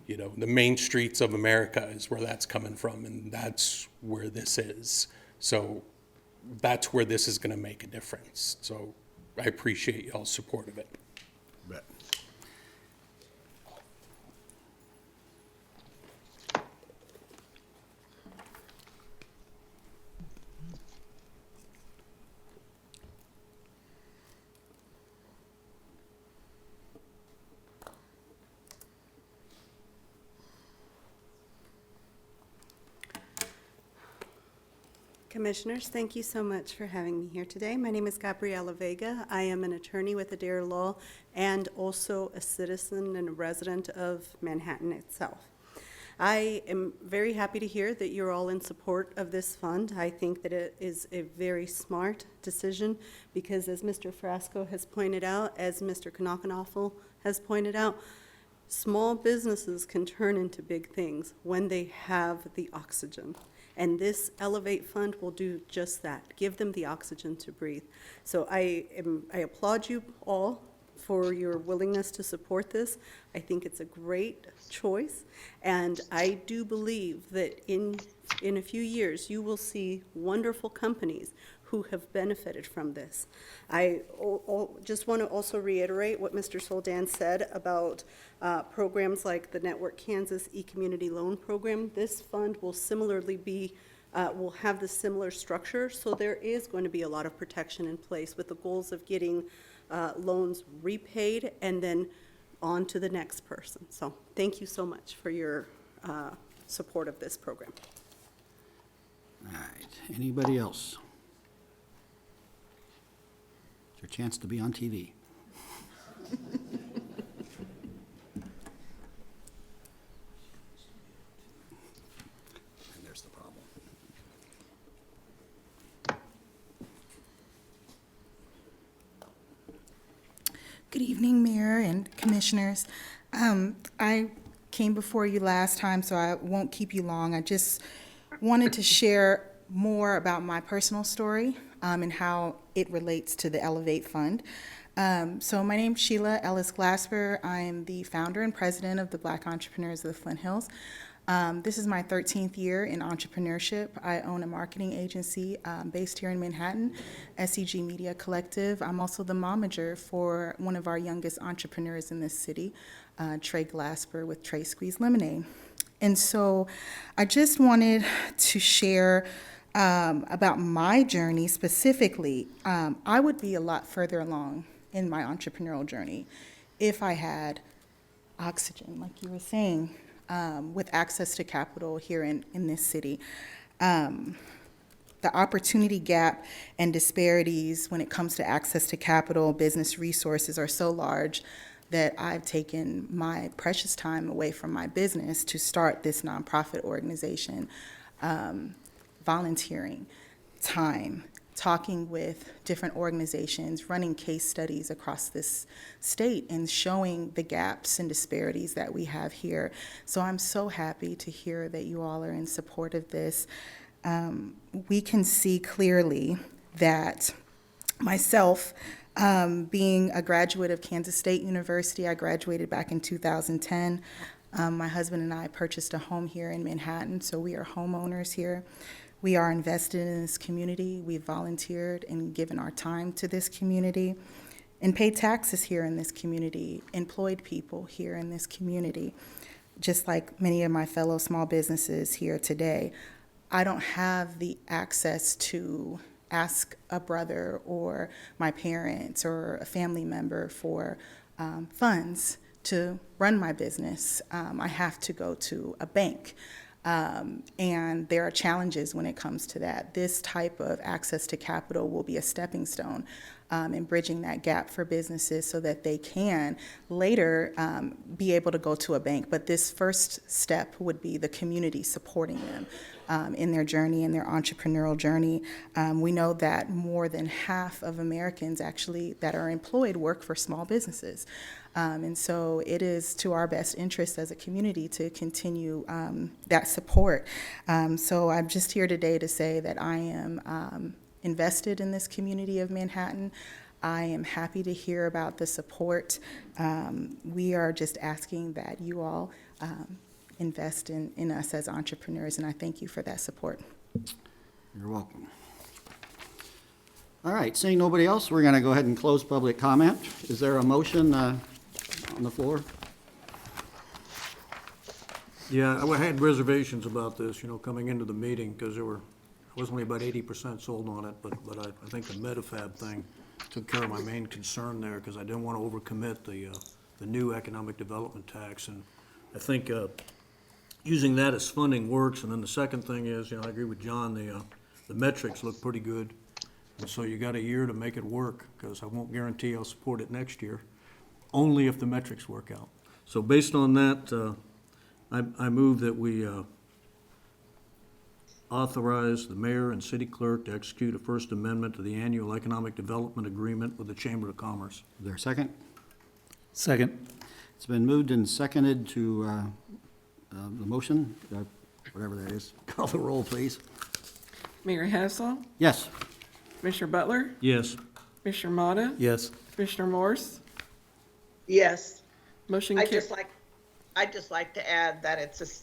the main streets of America is where that's coming from, and that's where this is. So that's where this is going to make a difference. So I appreciate y'all's support of it. Commissioners, thank you so much for having me here today. My name is Gabriela Vega. I am an attorney with Adair Law and also a citizen and a resident of Manhattan itself. I am very happy to hear that you're all in support of this fund. I think that it is a very smart decision because, as Mr. Frasco has pointed out, as Mr. Knockenhoffel has pointed out, small businesses can turn into big things when they have the oxygen. And this Elevate Fund will do just that, give them the oxygen to breathe. So I applaud you all for your willingness to support this. I think it's a great choice, and I do believe that in a few years you will see wonderful companies who have benefited from this. I just want to also reiterate what Mr. Soldan said about programs like the Network Kansas E-Community Loan Program. This fund will similarly be, will have the similar structure, so there is going to be a lot of protection in place with the goals of getting loans repaid and then on to the next person. So thank you so much for your support of this program. All right, anybody else? It's your chance to be on TV. And there's the problem. Good evening, Mayor and Commissioners. I came before you last time, so I won't keep you long. I just wanted to share more about my personal story and how it relates to the Elevate Fund. So my name's Sheila Ellis Glasper. I am the founder and president of the Black Entrepreneurs of the Flint Hills. This is my 13th year in entrepreneurship. I own a marketing agency based here in Manhattan, SEG Media Collective. I'm also the momager for one of our youngest entrepreneurs in this city, Trey Glasper with Trey Squeeze Lemonade. And so I just wanted to share about my journey specifically. I would be a lot further along in my entrepreneurial journey if I had oxygen, like you were saying, with access to capital here in this city. The opportunity gap and disparities when it comes to access to capital, business resources are so large that I've taken my precious time away from my business to start this nonprofit organization, volunteering time, talking with different organizations, running case studies across this state and showing the gaps and disparities that we have here. So I'm so happy to hear that you all are in support of this. We can see clearly that myself, being a graduate of Kansas State University, I graduated back in 2010. My husband and I purchased a home here in Manhattan, so we are homeowners here. We are invested in this community. We've volunteered and given our time to this community and paid taxes here in this community, employed people here in this community, just like many of my fellow small businesses here today. I don't have the access to ask a brother or my parents or a family member for funds to run my business. I have to go to a bank. And there are challenges when it comes to that. This type of access to capital will be a stepping stone in bridging that gap for businesses so that they can later be able to go to a bank. But this first step would be the community supporting them in their journey, in their entrepreneurial journey. We know that more than half of Americans actually that are employed work for small businesses. And so it is to our best interest as a community to continue that support. So I'm just here today to say that I am invested in this community of Manhattan. I am happy to hear about the support. We are just asking that you all invest in us as entrepreneurs, and I thank you for that support. You're welcome. All right, seeing nobody else, we're going to go ahead and close public comment. Is there a motion on the floor? Yeah, I had reservations about this, coming into the meeting, because I was only about 80% sold on it, but I think the Metafab thing took care of my main concern there, because I didn't want to overcommit the new economic development tax, and I think using that as funding works. And then the second thing is, I agree with John, the metrics look pretty good. And so you got a year to make it work, because I won't guarantee I'll support it next year, only if the metrics work out. So based on that, I move that we authorize the mayor and city clerk to execute a First Amendment to the annual economic development agreement with the Chamber of Commerce. Is there a second? Second. It's been moved and seconded to the motion, whatever that is. Call the roll, please. Mayor Hassel, Yes. Commissioner Butler, Yes. Commissioner Motta, Yes. Commissioner Morse. Yes. Motion I'd just like to add that it's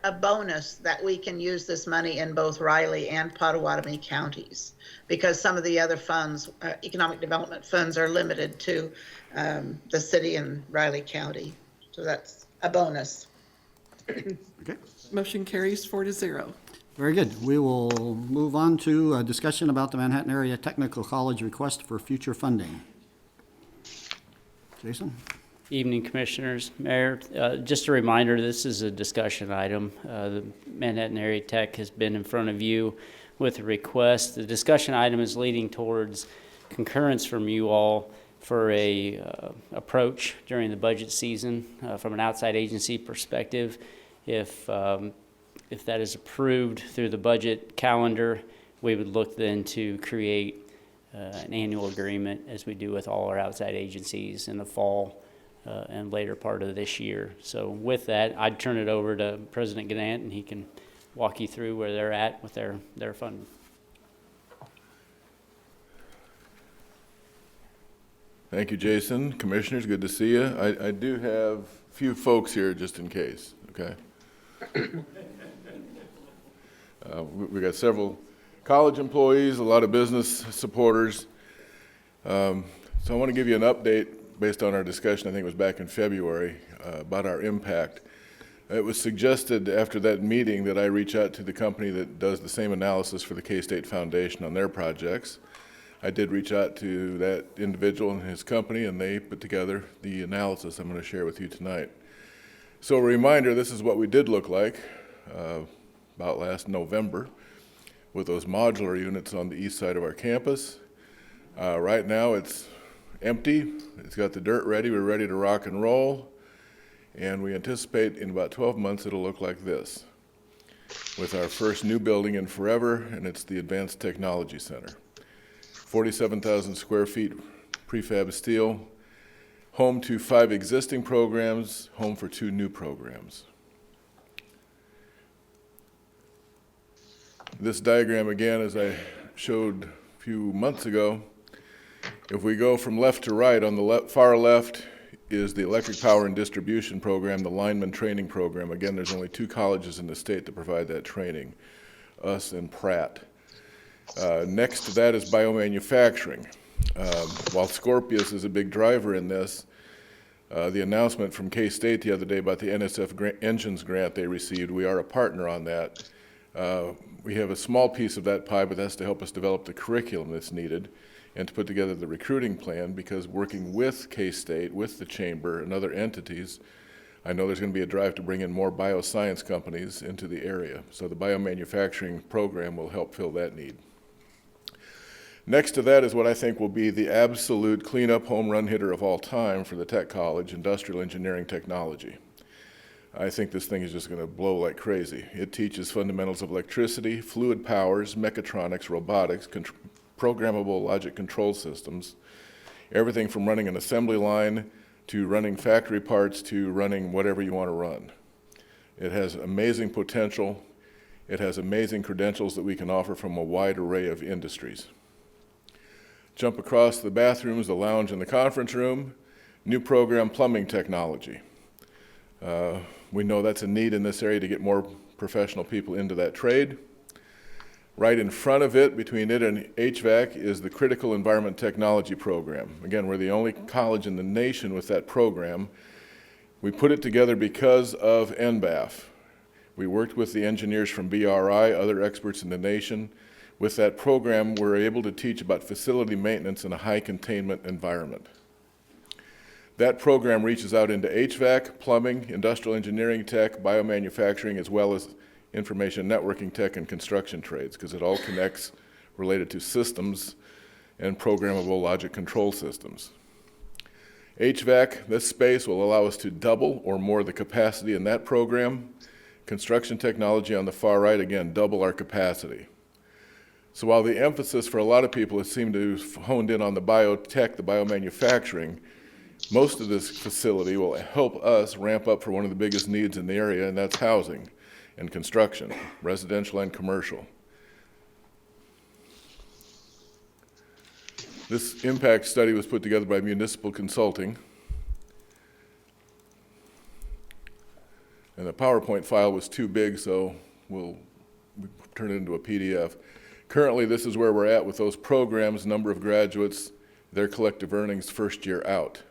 a bonus that we can use this money in both Riley and Potawatomi counties, because some of the other funds, economic development funds, are limited to the city and Riley County. So that's a bonus. Okay. Motion carries 4-0. Very good. We will move on to a discussion about the Manhattan Area Technical College request for future funding. Jason? Evening, Commissioners, Mayor. Just a reminder, this is a discussion item. The Manhattan Area Tech has been in front of you with a request. The discussion item is leading towards concurrence from you all for a approach during the budget season from an outside agency perspective. If that is approved through the budget calendar, we would look then to create an annual agreement, as we do with all our outside agencies in the fall and later part of this year. So with that, I'd turn it over to President Gannett, and he can walk you through where they're at with their funding. Thank you, Jason. Commissioners, good to see you. I do have a few folks here just in case, okay? We got several college employees, a lot of business supporters. So I want to give you an update based on our discussion, I think it was back in February, about our impact. It was suggested after that meeting that I reach out to the company that does the same analysis for the K-State Foundation on their projects. I did reach out to that individual and his company, and they put together the analysis I'm going to share with you tonight. So a reminder, this is what we did look like about last November with those modular units on the east side of our campus. Right now it's empty. It's got the dirt ready. We're ready to rock and roll. And we anticipate in about 12 months it'll look like this, with our first new building in forever, and it's the Advanced Technology Center. 47,000 square feet prefab steel, home to 5 existing programs, home for 2 new programs. This diagram again, as I showed a few months ago, if we go from left to right, on the far left is the electric power and distribution program, the lineman training program. Again, there's only 2 colleges in the state that provide that training, us and Pratt. Next to that is biomanufacturing. While Scorpius is a big driver in this, the announcement from K-State the other day about the NSF engines grant they received, we are a partner on that. We have a small piece of that pie, but that's to help us develop the curriculum that's needed and to put together the recruiting plan, because working with K-State, with the Chamber and other entities, I know there's going to be a drive to bring in more bioscience companies into the area. So the biomanufacturing program will help fill that need. Next to that is what I think will be the absolute cleanup home run hitter of all time for the Tech College, industrial engineering technology. I think this thing is just going to blow like crazy. It teaches fundamentals of electricity, fluid powers, mechatronics, robotics, programmable logic control systems, everything from running an assembly line to running factory parts to running whatever you want to run. It has amazing potential. It has amazing credentials that we can offer from a wide array of industries. Jump across the bathrooms, the lounge, and the conference room, new program, plumbing technology. We know that's a need in this area to get more professional people into that trade. Right in front of it, between it and HVAC, is the Critical Environment Technology Program. Again, we're the only college in the nation with that program. We put it together because of NBAF. We worked with the engineers from BRI, other experts in the nation. With that program, we're able to teach about facility maintenance in a high containment environment. That program reaches out into HVAC, plumbing, industrial engineering tech, biomanufacturing, as well as information networking tech, and construction trades, because it all connects related to systems and programmable logic control systems. HVAC, this space will allow us to double or more the capacity in that program. Construction technology on the far right, again, double our capacity. So while the emphasis for a lot of people has seemed to have honed in on the biotech, the biomanufacturing, most of this facility will help us ramp up for one of the biggest needs in the area, and that's housing and construction, residential and commercial. This impact study was put together by Municipal Consulting, and the PowerPoint file was too big, so we'll turn it into a PDF. Currently, this is where we're at with those programs, number of graduates, their collective earnings first year out.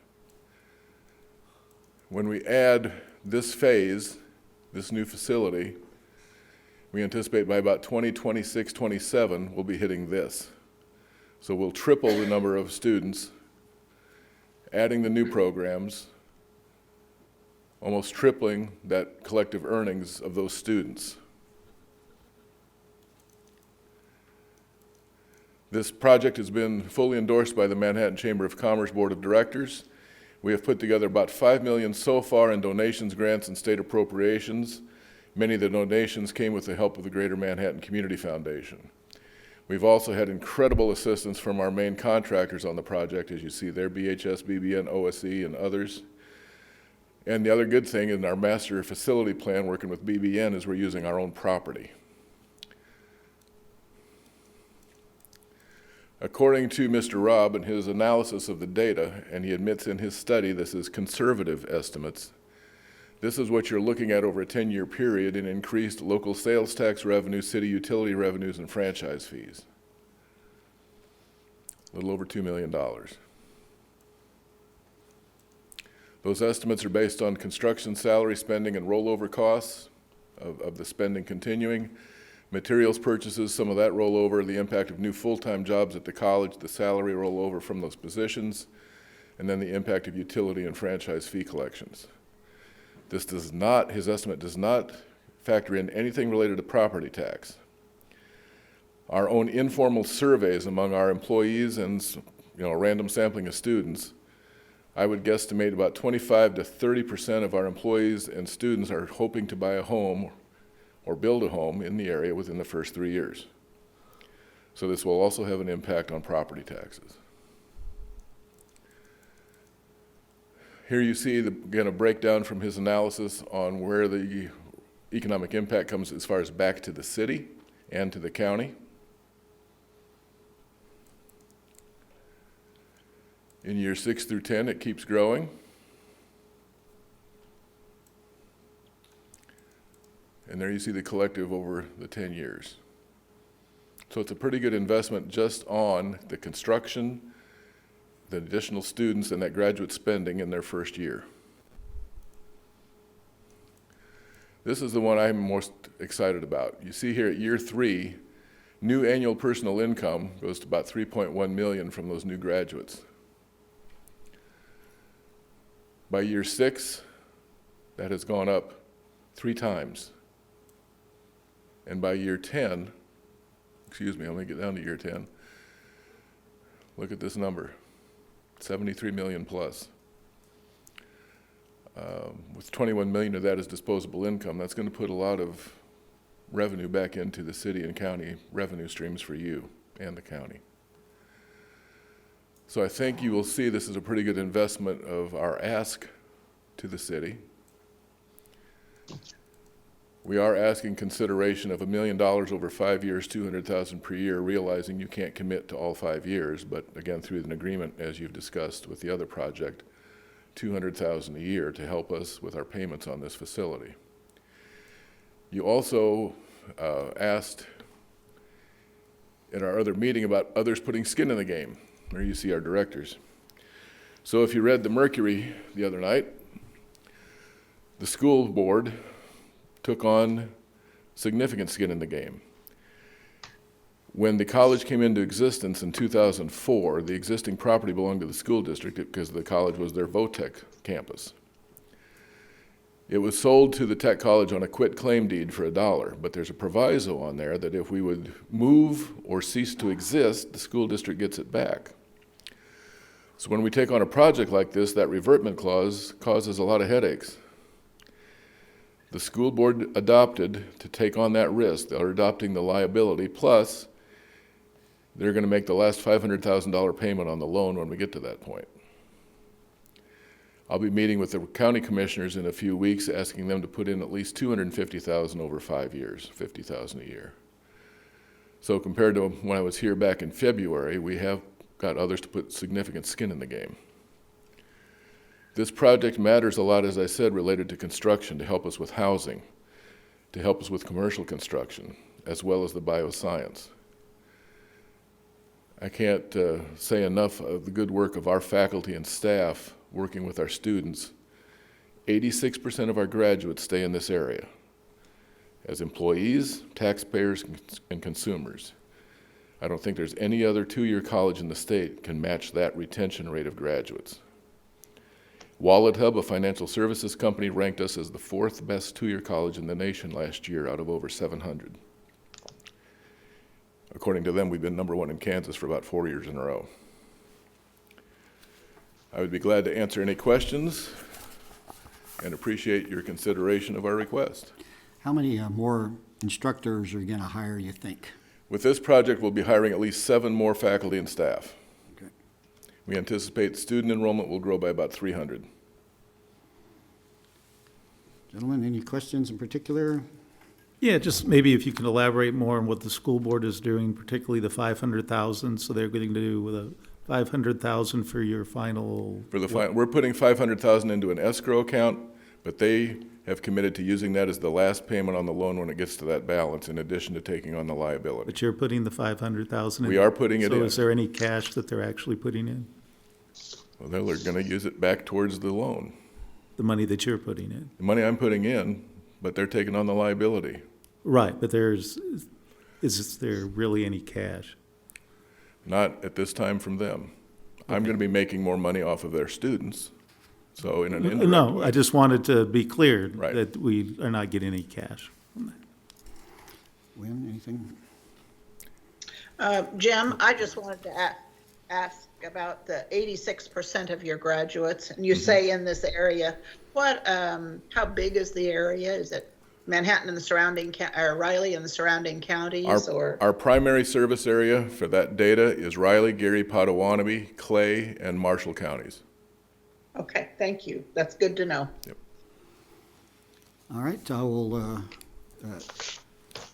When we add this phase, this new facility, we anticipate by about 2026, 27, we'll be hitting this. So we'll triple the number of students, adding the new programs, almost tripling that collective earnings of those students. This project has been fully endorsed by the Manhattan Chamber of Commerce Board of Directors. We have put together about $5 million so far in donations, grants, and state appropriations. Many of the donations came with the help of the Greater Manhattan Community Foundation. We've also had incredible assistance from our main contractors on the project, as you see there, BHS, BBN, OSE, and others. And the other good thing in our master facility plan working with BBN is we're using our own property. According to Mr. Robb and his analysis of the data, and he admits in his study this is conservative estimates, this is what you're looking at over a 10-year period in increased local sales tax revenue, city utility revenues, and franchise fees. A little over $2 million. Those estimates are based on construction, salary, spending, and rollover costs of the spending continuing. Materials purchases, some of that rollover, the impact of new full-time jobs at the college, the salary rollover from those positions, and then the impact of utility and franchise fee collections. This does not, his estimate does not factor in anything related to property tax. Our own informal surveys among our employees and a random sampling of students, I would guesstimate about 25 to 30% of our employees and students are hoping to buy a home or build a home in the area within the first 3 years. So this will also have an impact on property taxes. Here you see, again, a breakdown from his analysis on where the economic impact comes as far as back to the city and to the county. In years 6 through 10, it keeps growing. And there you see the collective over the 10 years. So it's a pretty good investment just on the construction, the additional students, and that graduate spending in their first year. This is the one I'm most excited about. You see here at year 3, new annual personal income goes to about $3.1 million from those new graduates. By year 6, that has gone up 3 times. And by year 10, let me get down to year 10. Look at this number, 73 million plus. With 21 million of that as disposable income, that's going to put a lot of revenue back into the city and county revenue streams for you and the county. So I think you will see this is a pretty good investment of our ask to the city. We are asking consideration of $1 million over 5 years, $200,000 per year, realizing you can't commit to all 5 years, but again, through an agreement, as you've discussed with the other project, $200,000 a year to help us with our payments on this facility. You also asked at our other meeting about others putting skin in the game. There you see our directors. So if you read the Mercury the other night, the school board took on significant skin in the game. When the college came into existence in 2004, the existing property belonged to the school district because the college was their VOTEC campus. It was sold to the Tech College on a quit-claim deed for $1, but there's a proviso on there that if we would move or cease to exist, the school district gets it back. So when we take on a project like this, that revertment clause causes a lot of headaches. The school board adopted to take on that risk. They're adopting the liability, plus they're going to make the last $500,000 payment on the loan when we get to that point. I'll be meeting with the county commissioners in a few weeks, asking them to put in at least $250,000 over 5 years, $50,000 a year. So compared to when I was here back in February, we have got others to put significant skin in the game. This project matters a lot, as I said, related to construction, to help us with housing, to help us with commercial construction, as well as the bioscience. I can't say enough of the good work of our faculty and staff working with our students. 86% of our graduates stay in this area as employees, taxpayers, and consumers. I don't think there's any other two-year college in the state can match that retention rate of graduates. Wallet Hub, a financial services company, ranked us as the 4th best two-year college in the nation last year out of over 700. According to them, we've been #1 in Kansas for about 4 years in a row. I would be glad to answer any questions and appreciate your consideration of our request. How many more instructors are you going to hire, you think? With this project, we'll be hiring at least 7 more faculty and staff. Okay. We anticipate student enrollment will grow by about 300. Gentlemen, any questions in particular? Yeah, just maybe if you can elaborate more on what the school board is doing, particularly the 500,000, so they're going to do with a 500,000 for your final. We're putting 500,000 into an escrow account, but they have committed to using that as the last payment on the loan when it gets to that balance, in addition to taking on the liability. But you're putting the 500,000 in? We are putting it in. So is there any cash that they're actually putting in? Well, they're going to use it back towards the loan. The money that you're putting in? The money I'm putting in, but they're taking on the liability. Right, but is there really any cash? Not at this time from them. I'm going to be making more money off of their students, so in an indirect No, way. I just wanted to be clear Right. that we are not getting any cash. Wynn, anything? Jim, I just wanted to ask about the 86% of your graduates, and you say in this area, how big is the area? Is it Manhattan and the surrounding, or Riley and the surrounding counties, or? Our primary service area for that data is Riley, Geary, Potawatomi, Clay, and Marshall counties. Okay, thank you. That's good to know. Yep. All right, I will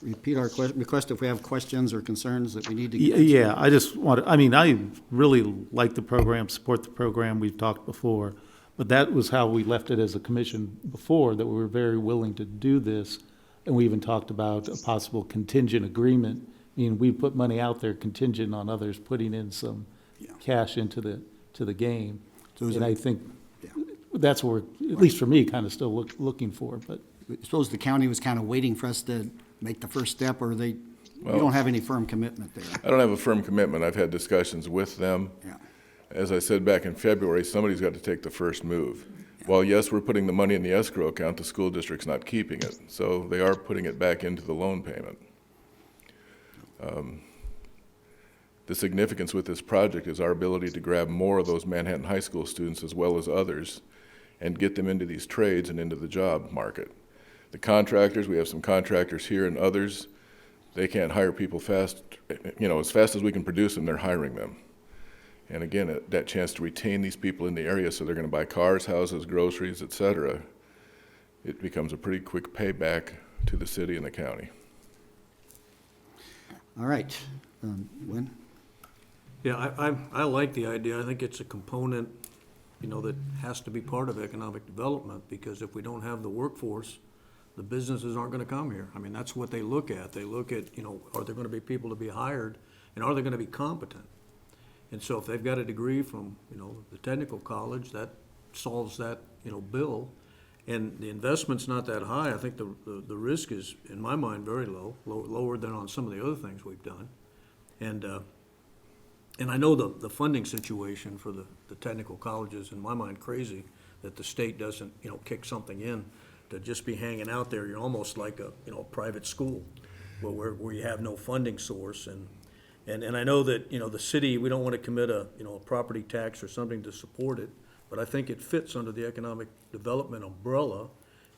repeat our request if we have questions or concerns that we need to get answered. Yeah, I just I really like the program, support the program, we've talked before, but that was how we left it as a commission before, that we were very willing to do this, and we even talked about a possible contingent agreement, meaning we put money out there contingent on others putting in some cash into the game. And I think that's what we're, at least for me, kind of still looking for, but. I suppose the county was kind of waiting for us to make the first step, or you don't have any firm commitment there? I don't have a firm commitment. I've had discussions with them. Yeah. As I said back in February, somebody's got to take the first move. While yes, we're putting the money in the escrow account, the school district's not keeping it, so they are putting it back into the loan payment. The significance with this project is our ability to grab more of those Manhattan High School students as well as others and get them into these trades and into the job market. The contractors, we have some contractors here and others, they can't hire people fast, as fast as we can produce them, they're hiring them. And again, that chance to retain these people in the area so they're going to buy cars, houses, groceries, et cetera, it becomes a pretty quick payback to the city and the county. All right, Wynn? Yeah, I like the idea. I think it's a component, that has to be part of economic development, because if we don't have the workforce, the businesses aren't going to come here. I mean, that's what they look at. They look at, are there going to be people to be hired, and are they going to be competent? And so if they've got a degree from, the technical college, that solves that, bill. And the investment's not that high. I think the risk is, in my mind, very low, lower than on some of the other things we've done. And I know the funding situation for the technical colleges, in my mind, crazy, that the state doesn't, kick something in. to just be hanging out there. You're almost like a, private school where you have no funding source. And I know that, the city, we don't want to commit a property tax or something to support it, but I think it fits under the economic development umbrella,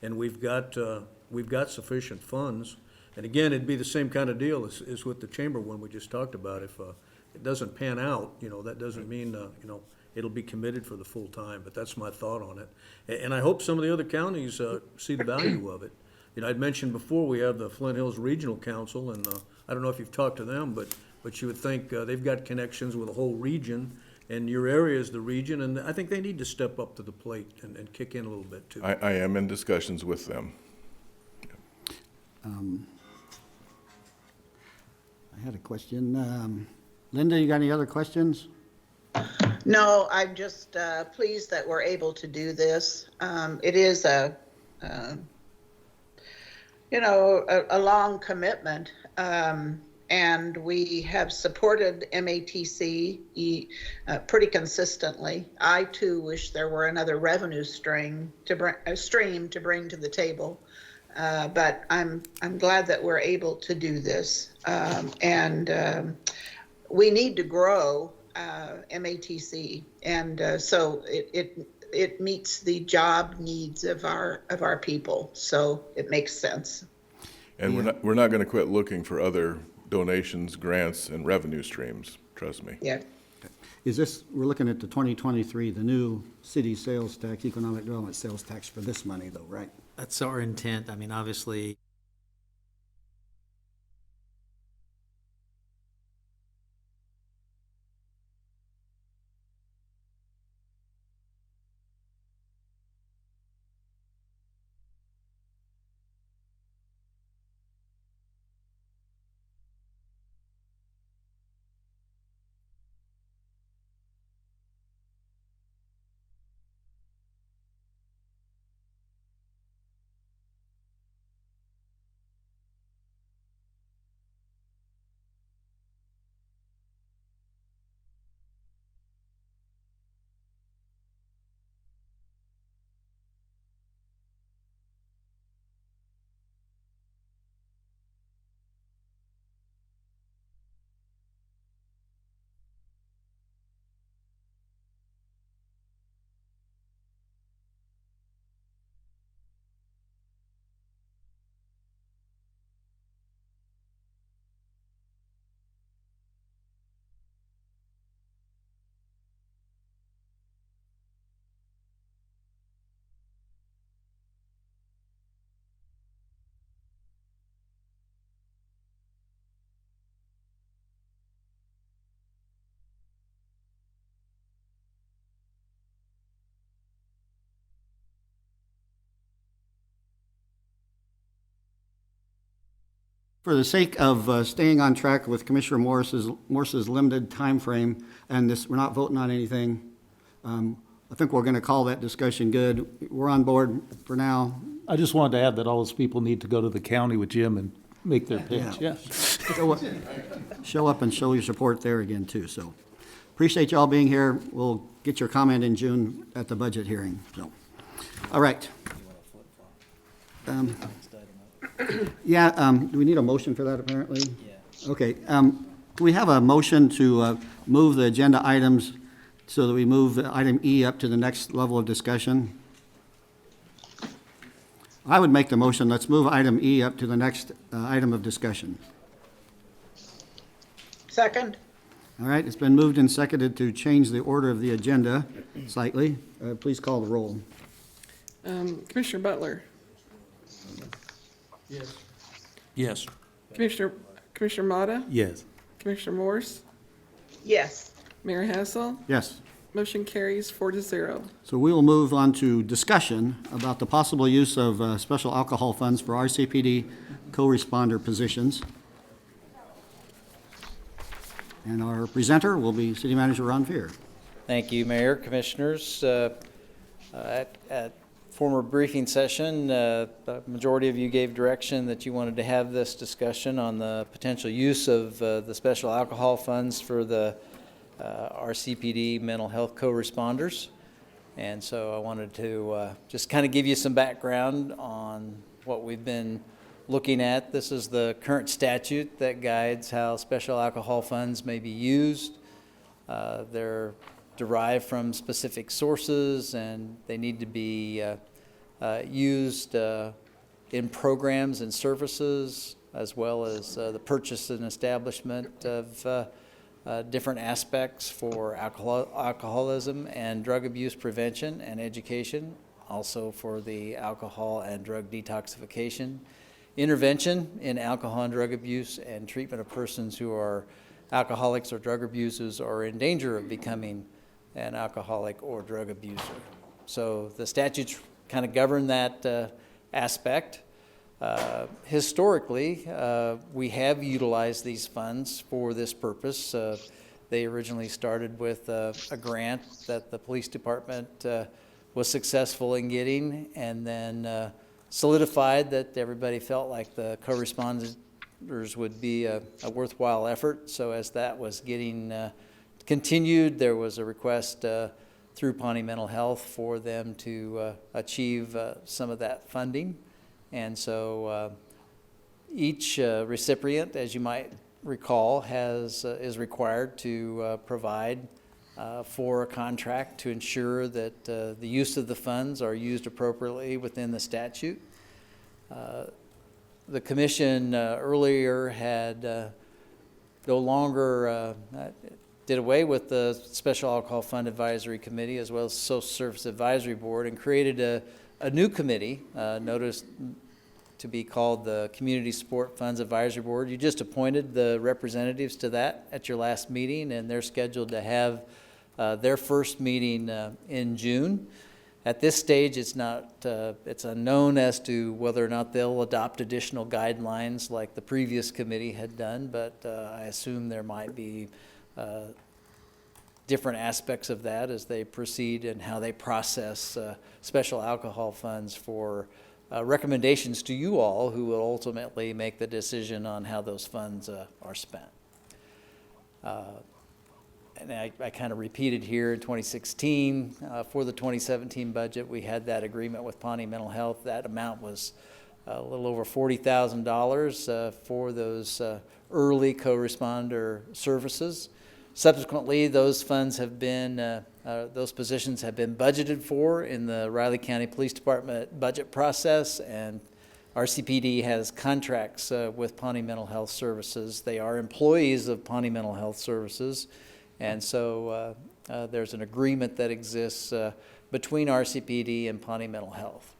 and we've got sufficient funds. And again, it'd be the same kind of deal as with the chamber one we just talked about. If it doesn't pan out, that doesn't mean, it'll be committed for the full time, but that's my thought on it. And I hope some of the other counties see the value of it. I'd mentioned before, we have the Flint Hills Regional Council, and I don't know if you've talked to them, but you would think they've got connections with the whole region, and your area is the region, and I think they need to step up to the plate and kick in a little bit too. I am in discussions with them. I had a question. Linda, you got any other questions? No, I'm just pleased that we're able to do this. It is a long commitment, and we have supported MATC pretty consistently. I too wish there were another revenue stream to bring to the table, but I'm glad that we're able to do this, and we need to grow MATC, and so it meets the job needs of our people, so it makes sense. And we're not going to quit looking for other donations, grants, and revenue streams, trust me. Yeah. We're looking at the 2023, the new city sales tax, economic development sales tax for this money though, right? That's our intent. I mean, obviously, For the sake of staying on track with Commissioner Morse's limited time frame, and we're not voting on anything, I think we're going to call that discussion good. We're on board for now. I just wanted to add that all those people need to go to the county with Jim and make their pitch, yeah. Show up and show your support there again, too. So appreciate y'all being here. We'll get your comment in June at the budget hearing. So, all right. Do we need a motion for that, apparently? Yeah. Okay. Do we have a motion to move the agenda items so that we move item E up to the next level of discussion? I would make the motion. Let's move item E up to the next item of discussion. Second. All right. It's been moved and seconded to change the order of the agenda slightly. Please call the roll. Commissioner Butler. Yes. Yes. Commissioner Motta, Yes. Commissioner Morse, Yes. Mayor Hassel. Yes. Motion carries 4-0. So we will move on to discussion about the possible use of special alcohol funds for RCPD co-responder positions. And our presenter will be City Manager Ron Fear. thank you, Mayor, Commissioners. At former briefing session, the majority of you gave direction that you wanted to have this discussion on the potential use of the special alcohol funds for the RCPD mental health co-responders. And so I wanted to just kind of give you some background on what we've been looking at. This is the current statute that guides how special alcohol funds may be used. They're derived from specific sources, and they need to be used in programs and services, as well as the purchase and establishment of different aspects for alcoholism and drug abuse prevention and education, also for the alcohol and drug detoxification, intervention in alcohol and drug abuse, and treatment of persons who are alcoholics or drug abusers or in danger of becoming an alcoholic or drug abuser. So the statutes kind of govern that aspect. Historically, we have utilized these funds for this purpose. They originally started with a grant that the police department was successful in getting, and then solidified that everybody felt like the co-responders would be a worthwhile effort. So as that was getting continued, there was a request through Pawnee Mental Health for them to achieve some of that funding. And so each recipient, as you might recall, is required to provide for a contract to ensure that the use of the funds are used appropriately within the statute. The commission earlier had no longer did away with the Special Alcohol Fund Advisory Committee as well as Social Service Advisory Board, and created a new committee, noticed to be called the Community Support Funds Advisory Board. You just appointed the representatives to that at your last meeting, and they're scheduled to have their first meeting in June. At this stage, it's unknown as to whether or not they'll adopt additional guidelines like the previous committee had done, but I assume there might be different aspects of that as they proceed and how they process special alcohol funds for recommendations to you all, who will ultimately make the decision on how those funds are spent. And I kind of repeated here in 2016, for the 2017 budget, we had that agreement with Pawnee Mental Health. That amount was a little over $40,000 for those early co-responder services. Subsequently, those funds have been, those positions have been budgeted for in the Riley County Police Department budget process, and RCPD has contracts with Pawnee Mental Health Services. They are employees of Pawnee Mental Health Services, and so there's an agreement that exists between RCPD and Pawnee Mental Health.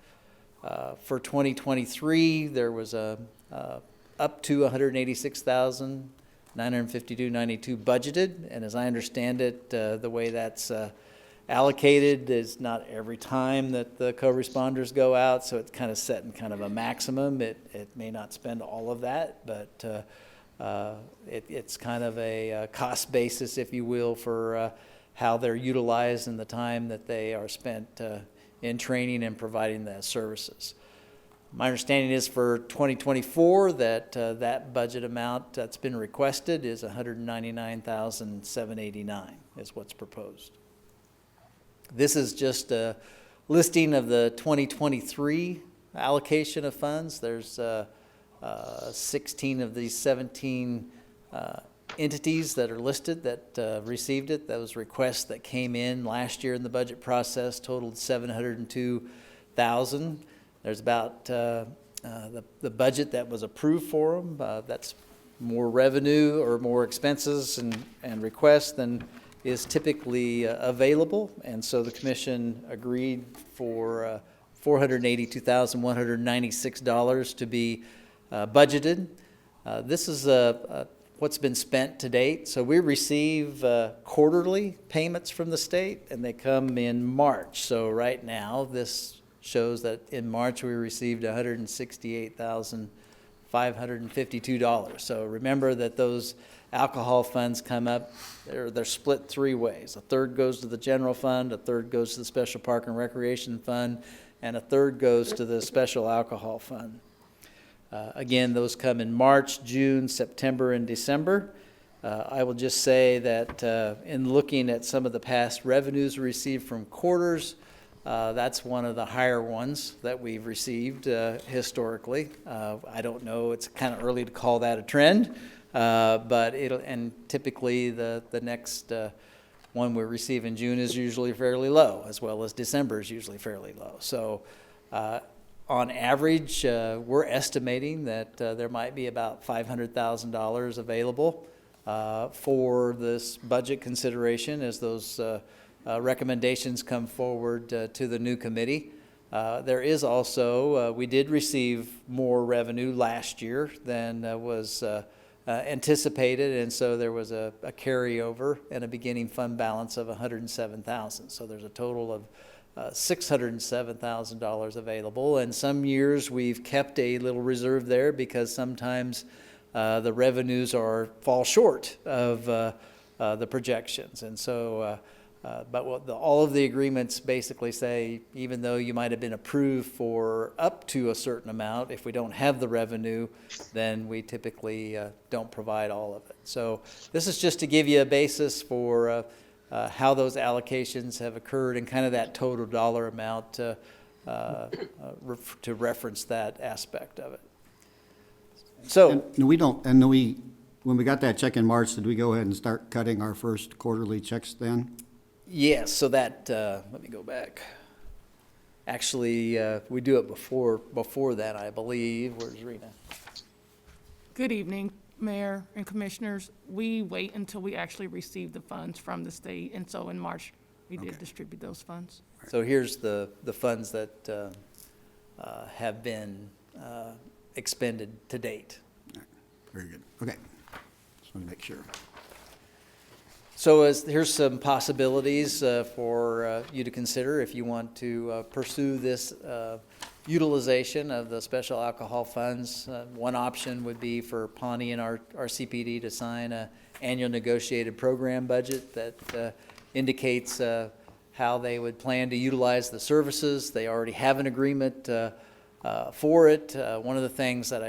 For 2023, there was up to $186,952.92 budgeted, and as I understand it, the way that's allocated is not every time that the co-responders go out, so it's kind of set in kind of a maximum. It may not spend all of that, but it's kind of a cost basis, if you will, for how they're utilized and the time that they are spent in training and providing the services. My understanding is for 2024 that that budget amount that's been requested is $199,789 is what's proposed. This is just a listing of the 2023 allocation of funds. There's 16 of these 17 entities that are listed that received it. Those requests that came in last year in the budget process totaled $702,000. There's about the budget that was approved for them. That's more revenue or more expenses and requests than is typically available. And so the commission agreed for $482,196 to be budgeted. This is what's been spent to date. So we receive quarterly payments from the state, and they come in March. So right now, this shows that in March we received $168,552. So remember that those alcohol funds come up, they're split three ways. A third goes to the general fund, a third goes to the Special Park and Recreation Fund, and a third goes to the Special Alcohol Fund. Again, those come in March, June, September, and December. I will just say that in looking at some of the past revenues received from quarters, that's one of the higher ones that we've received historically. I don't know, it's kind of early to call that a trend, but and typically the next one we receive in June is usually fairly low, as well as December is usually fairly low. So on average, we're estimating that there might be about $500,000 available for this budget consideration as those recommendations come forward to the new committee. There is also, we did receive more revenue last year than was anticipated, and so there was a carryover and a beginning fund balance of $107,000. So there's a total of $607,000 available, and some years we've kept a little reserve there because sometimes the revenues fall short of the projections. And so, but all of the agreements basically say, even though you might have been approved for up to a certain amount, if we don't have the revenue, then we typically don't provide all of it. So this is just to give you a basis for how those allocations have occurred and kind of that total dollar amount to reference that aspect of it. So when we got that check in March, did we go ahead and start cutting our first quarterly checks then? yes, so that let me go back. Actually, we do it before that, I believe. Where's Rena? Good evening, Mayor and Commissioners. We wait until we actually receive the funds from the state, and so in March, we did distribute those funds. So here's the funds that have been expended to date. Very good. Okay. Just want to make sure. So here's some possibilities for you to consider if you want to pursue this utilization of the special alcohol funds. One option would be for Pawnee and our CPD to sign an annual negotiated program budget that indicates how they would plan to utilize the services. They already have an agreement for it. One of the things that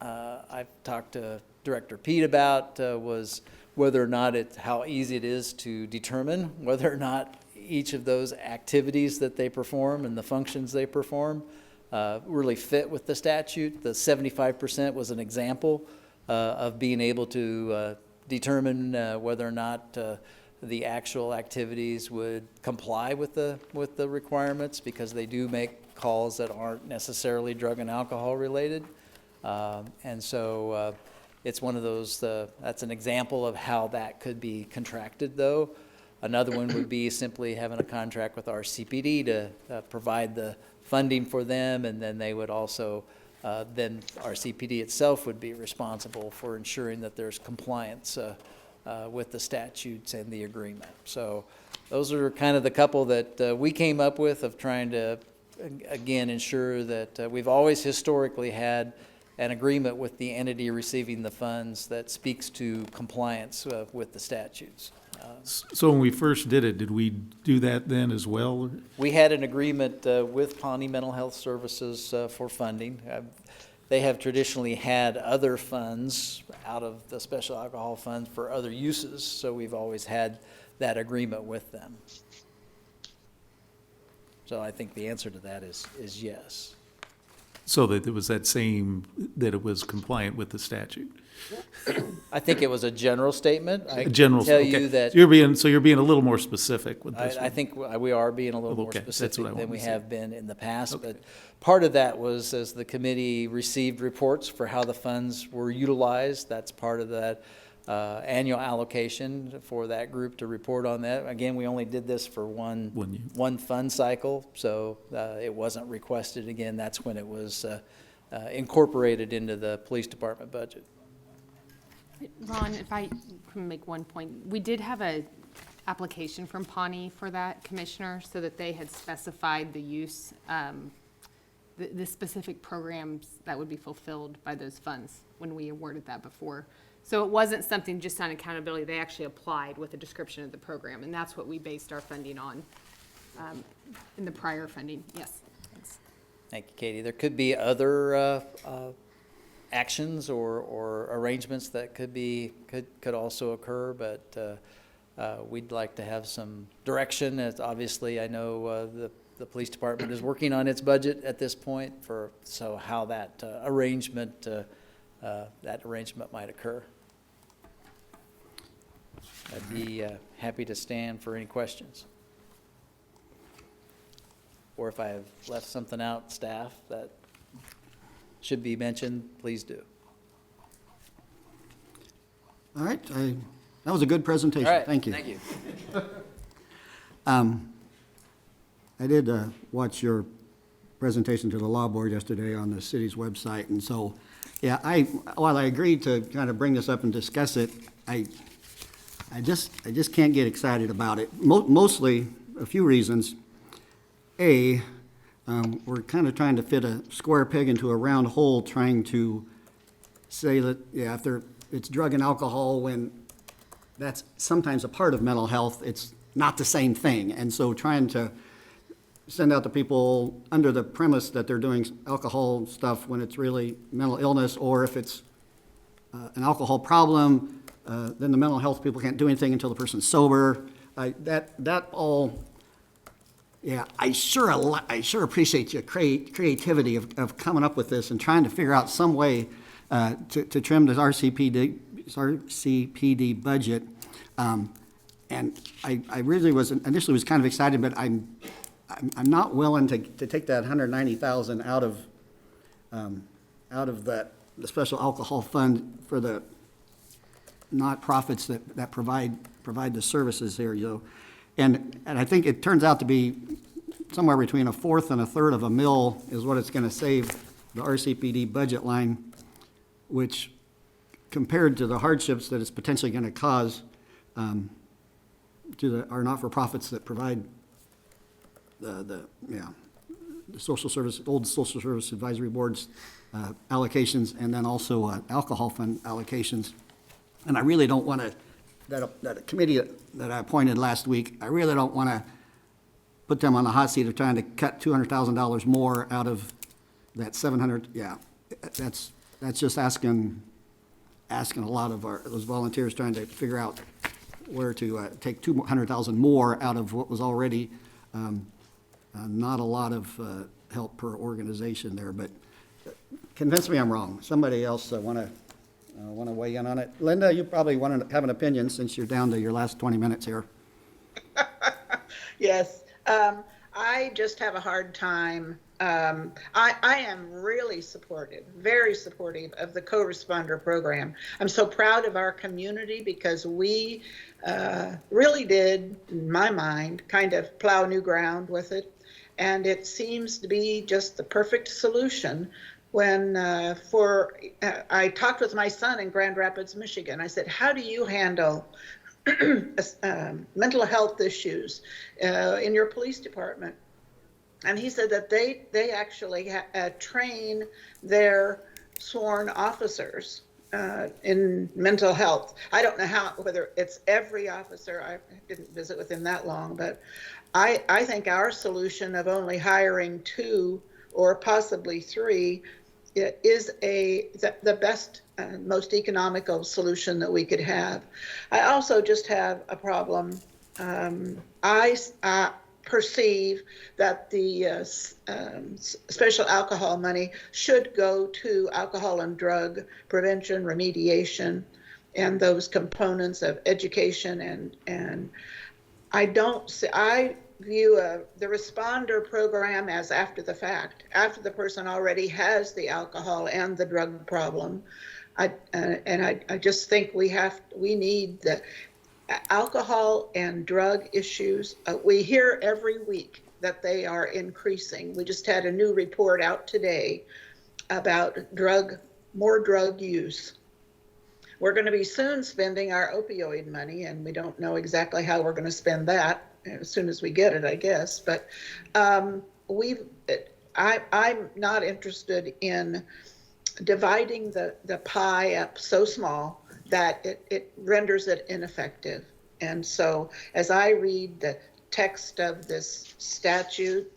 I've talked to Director Pete about was whether or not how easy it is to determine whether or not each of those activities that they perform and the functions they perform really fit with the statute. The 75% was an example of being able to determine whether or not the actual activities would comply with the requirements, because they do make calls that aren't necessarily drug and alcohol related. And so it's one of those, that's an example of how that could be contracted, though. Another one would be simply having a contract with our CPD to provide the funding for them, and then they would also, then our CPD itself would be responsible for ensuring that there's compliance with the statutes and the agreement. So those are kind of the couple that we came up with of trying to, again, ensure that we've always historically had an agreement with the entity receiving the funds that speaks to compliance with the statutes. So when we first did it, did we do that then as well? We had an agreement with Pawnee Mental Health Services for funding. They have traditionally had other funds out of the special alcohol fund for other uses, so we've always had that agreement with them. So I think the answer to that is yes. So that it was that it was compliant with the statute? I think it was a general statement. I can General, tell okay. you that You're being a little more specific with this I one. think we are being a little more Okay, that's specific what I than we wanted to have been in the past. But part of that was as the committee received reports for how the funds were utilized. That's part of that annual allocation for that group to report on that. Again, we only did this for one fund cycle, so it wasn't requested again. That's when it was incorporated into the police department budget. Ron, if I can make one point, we did have a application from Pawnee for that, Commissioner, so that they had specified the use, the specific programs that would be fulfilled by those funds when we awarded that before. So it wasn't something just on accountability. They actually applied with a description of the program, and that's what we based our funding on in the prior funding. Yes. Thanks. Thank you, Katie. There could be other actions or arrangements that could also occur, but we'd like to have some direction. As obviously, I know the police department is working on its budget at this point so how that arrangement might occur. I'd be happy to stand for any questions. Or if I have left something out, staff, that should be mentioned, please do. All right, that was a good presentation. All right, Thank you. Thank you. I did watch your presentation to the law board yesterday on the city's website, and so, yeah, while I agreed to kind of bring this up and discuss it, I just can't get excited about it. Mostly, a few reasons. A, we're kind of trying to fit a square peg into a round hole, trying to say that, yeah, if it's drug and alcohol, when that's sometimes a part of mental health, it's not the same thing. And so trying to send out to people under the premise that they're doing alcohol stuff when it's really mental illness, or if it's an alcohol problem, then the mental health people can't do anything until the person's sober. That all, yeah, I sure appreciate your creativity of coming up with this and trying to figure out some way to trim the RCPD budget. And I really initially was kind of excited, but I'm not willing to take that $190,000 out of the special alcohol fund for the nonprofits that provide the services here, and I think it turns out to be somewhere between a fourth and a third of a mil is what it's going to save the RCPD budget line, which compared to the hardships that it's potentially going to cause to our not-for-profits that provide the social service, old social service advisory boards allocations, and then also alcohol fund allocations. And I really don't want to, that committee that I appointed last week, I really don't want to put them on the hot seat of trying to cut $200,000 more out of that 700. Yeah, that's just asking a lot of those volunteers, trying to figure out where to take $200,000 more out of what was already not a lot of help per organization there. But convince me I'm wrong. Somebody else want to weigh in on it? Linda, you probably want to have an opinion since you're down to your last 20 minutes here. Yes, I just have a hard time. I am really supportive, very supportive of the co-responder program. I'm so proud of our community because we really did, in my mind, kind of plow new ground with it. And it seems to be just the perfect solution when I talked with my son in Grand Rapids, Michigan. I said, how do you handle mental health issues in your police department? And he said that they actually train their sworn officers in mental health. I don't know whether it's every officer. I didn't visit with him that long, but I think our solution of only hiring 2 or possibly 3 is the best, most economical solution that we could have. I also just have a problem. I perceive that the special alcohol money should go to alcohol and drug prevention, remediation, and those components of education. And I view the responder program as after the fact, after the person already has the alcohol and the drug problem. I just think we need the alcohol and drug issues. We hear every week that they are increasing. We just had a new report out today about more drug use. We're going to be soon spending our opioid money, and we don't know exactly how we're going to spend that as soon as we get it, I guess. But I'm not interested in dividing the pie up so small that it renders it ineffective. And so as I read the text of this statute,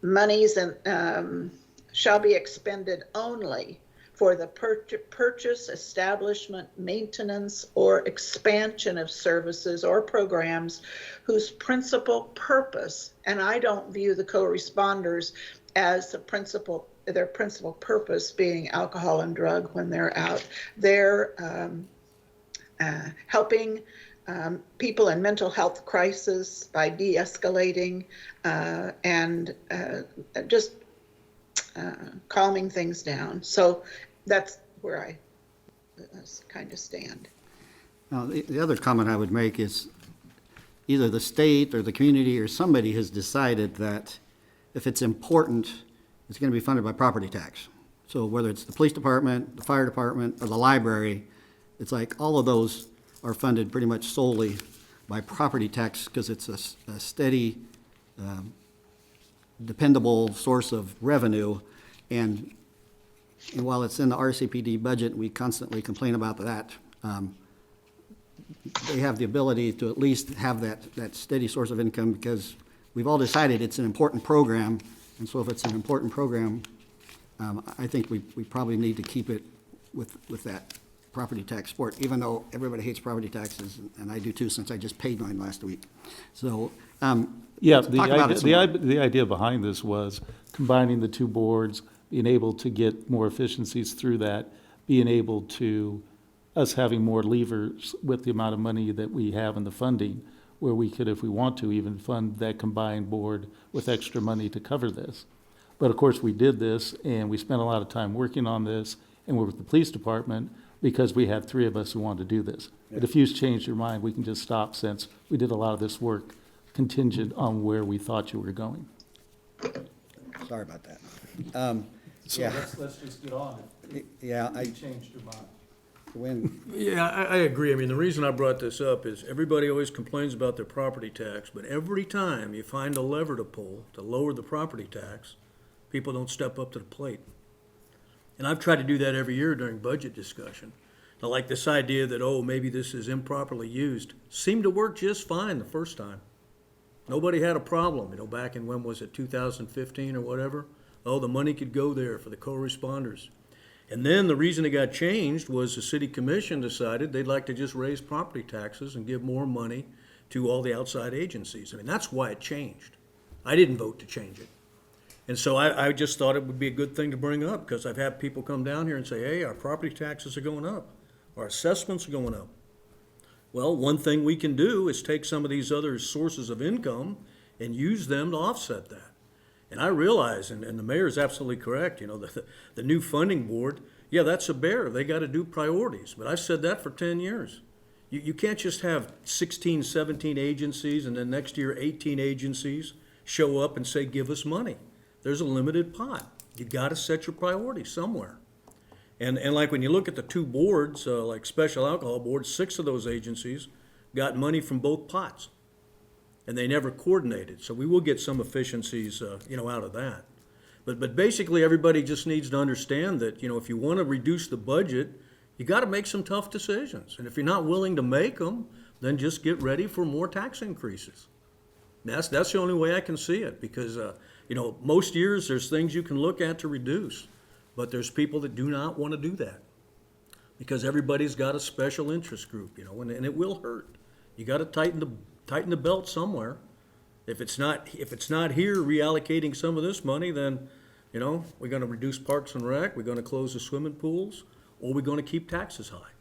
monies and shall be expended only for the purchase, establishment, maintenance, or expansion of services or programs whose principal purpose, and I don't view the co-responders as their principal purpose being alcohol and drug when they're out. They're helping people in mental health crisis by de-escalating and just calming things down. So that's where I kind of stand. Now, the other comment I would make is either the state or the community or somebody has decided that if it's important, it's going to be funded by property tax. So whether it's the police department, the fire department, or the library, it's like all of those are funded pretty much solely by property tax because it's a steady, dependable source of revenue. And while it's in the RCPD budget, we constantly complain about that. They have the ability to at least have that steady source of income because we've all decided it's an important program. And so if it's an important program, I think we probably need to keep it with that property tax support, even though everybody hates property taxes, and I do too, since I just paid mine last week. So, Yeah, talk about it some more. the idea behind this was combining the two boards, being able to get more efficiencies through that, being able to, us having more levers with the amount of money that we have in the funding, where we could, if we want to, even fund that combined board with extra money to cover this. But of course, we did this, and we spent a lot of time working on this, and we're with the police department, because we had three of us who wanted to do this. But if you've changed your mind, we can just stop, since we did a lot of this work contingent on where we thought you were going. Sorry about that. So Yeah. let's just get on it. Yeah, You changed your mind. when, Yeah, I agree. I mean, the reason I brought this up is everybody always complains about their property tax, but every time you find a lever to pull to lower the property tax, people don't step up to the plate. And I've tried to do that every year during budget discussion. Now, like this idea that, oh, maybe this is improperly used, seemed to work just fine the first time. Nobody had a problem, back in, when was it, 2015 or whatever? Oh, the money could go there for the co-responders. And then the reason it got changed was the city commission decided they'd like to just raise property taxes and give more money to all the outside agencies. I mean, that's why it changed. I didn't vote to change it. And so I just thought it would be a good thing to bring up, because I've had people come down here and say, hey, our property taxes are going up, our assessments are going up. Well, one thing we can do is take some of these other sources of income and use them to offset that. And I realize, and the mayor is absolutely correct, the new funding board, yeah, that's a bear. They got to do priorities. But I've said that for 10 years. You can't just have 16, 17 agencies and then next year 18 agencies show up and say, give us money. There's a limited pot. You got to set your priorities somewhere. And like when you look at the two boards, like Special Alcohol Board, 6 of those agencies got money from both pots. And they never coordinated. So we will get some efficiencies, out of that. But basically, everybody just needs to understand that, if you want to reduce the budget, you got to make some tough decisions. And if you're not willing to make them, then just get ready for more tax increases. That's the only way I can see it, because, most years there's things you can look at to reduce, but there's people that do not want to do that, because everybody's got a special interest group, and it will hurt. You got to tighten the belt somewhere. If it's not here reallocating some of this money, then, we're going to reduce Parks and Rec, we're going to close the swimming pools, or we're going to keep taxes high.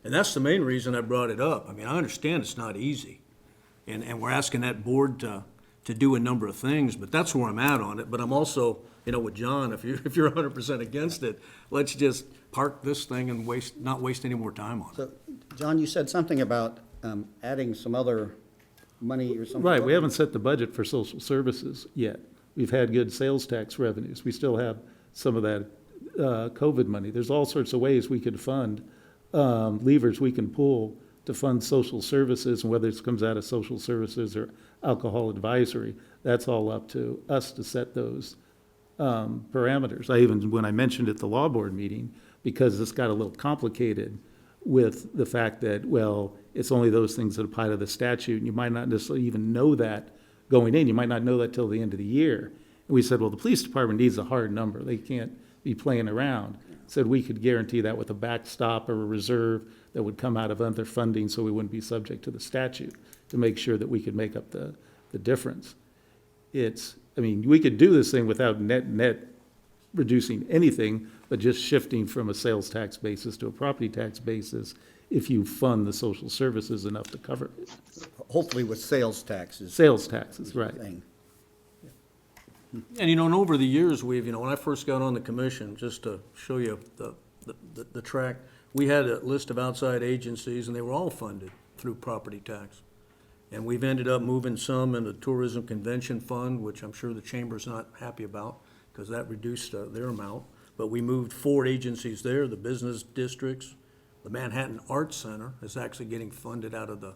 And that's the main reason I brought it up. I mean, I understand it's not easy, and we're asking that board to do a number of things, but that's where I'm at on it. But I'm also, with John, if you're 100% against it, let's just park this thing and not waste any more time on it. so, John, you said something about adding some other money or something. Right, we haven't set the budget for social services yet. We've had good sales tax revenues. We still have some of that COVID money. There's all sorts of ways we could fund, levers we can pull to fund social services, and whether it comes out of social services or alcohol advisory, that's all up to us to set those parameters. When I mentioned at the law board meeting, because this got a little complicated with the fact that, well, it's only those things that apply to the statute, and you might not necessarily even know that going in. You might not know that till the end of the year. And we said, well, the police department needs a hard number. They can't be playing around. Said we could guarantee that with a backstop or a reserve that would come out of other funding so we wouldn't be subject to the statute to make sure that we could make up the difference. I mean, we could do this thing without net reducing anything, but just shifting from a sales tax basis to a property tax basis if you fund the social services enough to cover it. Hopefully with sales taxes. Sales taxes, right. Thing. And, and over the years, when I first got on the commission, just to show you the track, we had a list of outside agencies, and they were all funded through property tax. And we've ended up moving some in the Tourism Convention Fund, which I'm sure the Chamber's not happy about, because that reduced their amount. But we moved 4 agencies there, the business districts. The Manhattan Arts Center is actually getting funded out of the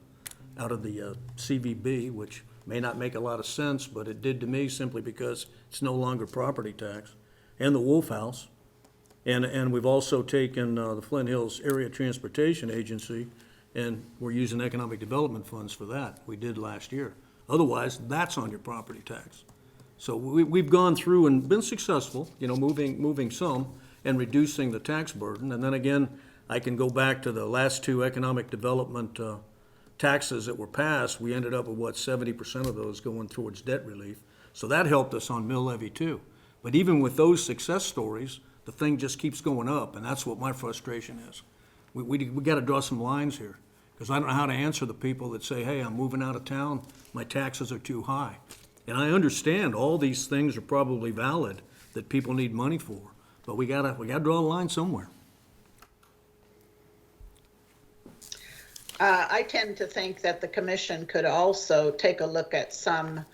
CVB, which may not make a lot of sense, but it did to me simply because it's no longer property tax. And the Wolf House. And we've also taken the Flint Hills Area Transportation Agency, and we're using economic development funds for that. We did last year. Otherwise, that's on your property tax. So we've gone through and been successful, moving some and reducing the tax burden. And then again, I can go back to the last 2 economic development taxes that were passed. We ended up with 70% of those going towards debt relief. So that helped us on mill levy too. But even with those success stories, the thing just keeps going up, and that's what my frustration is. We got to draw some lines here, because I don't know how to answer the people that say, hey, I'm moving out of town, my taxes are too high. And I understand all these things are probably valid that people need money for, but we gotta draw a line somewhere. I tend to think that the commission could also take a look at some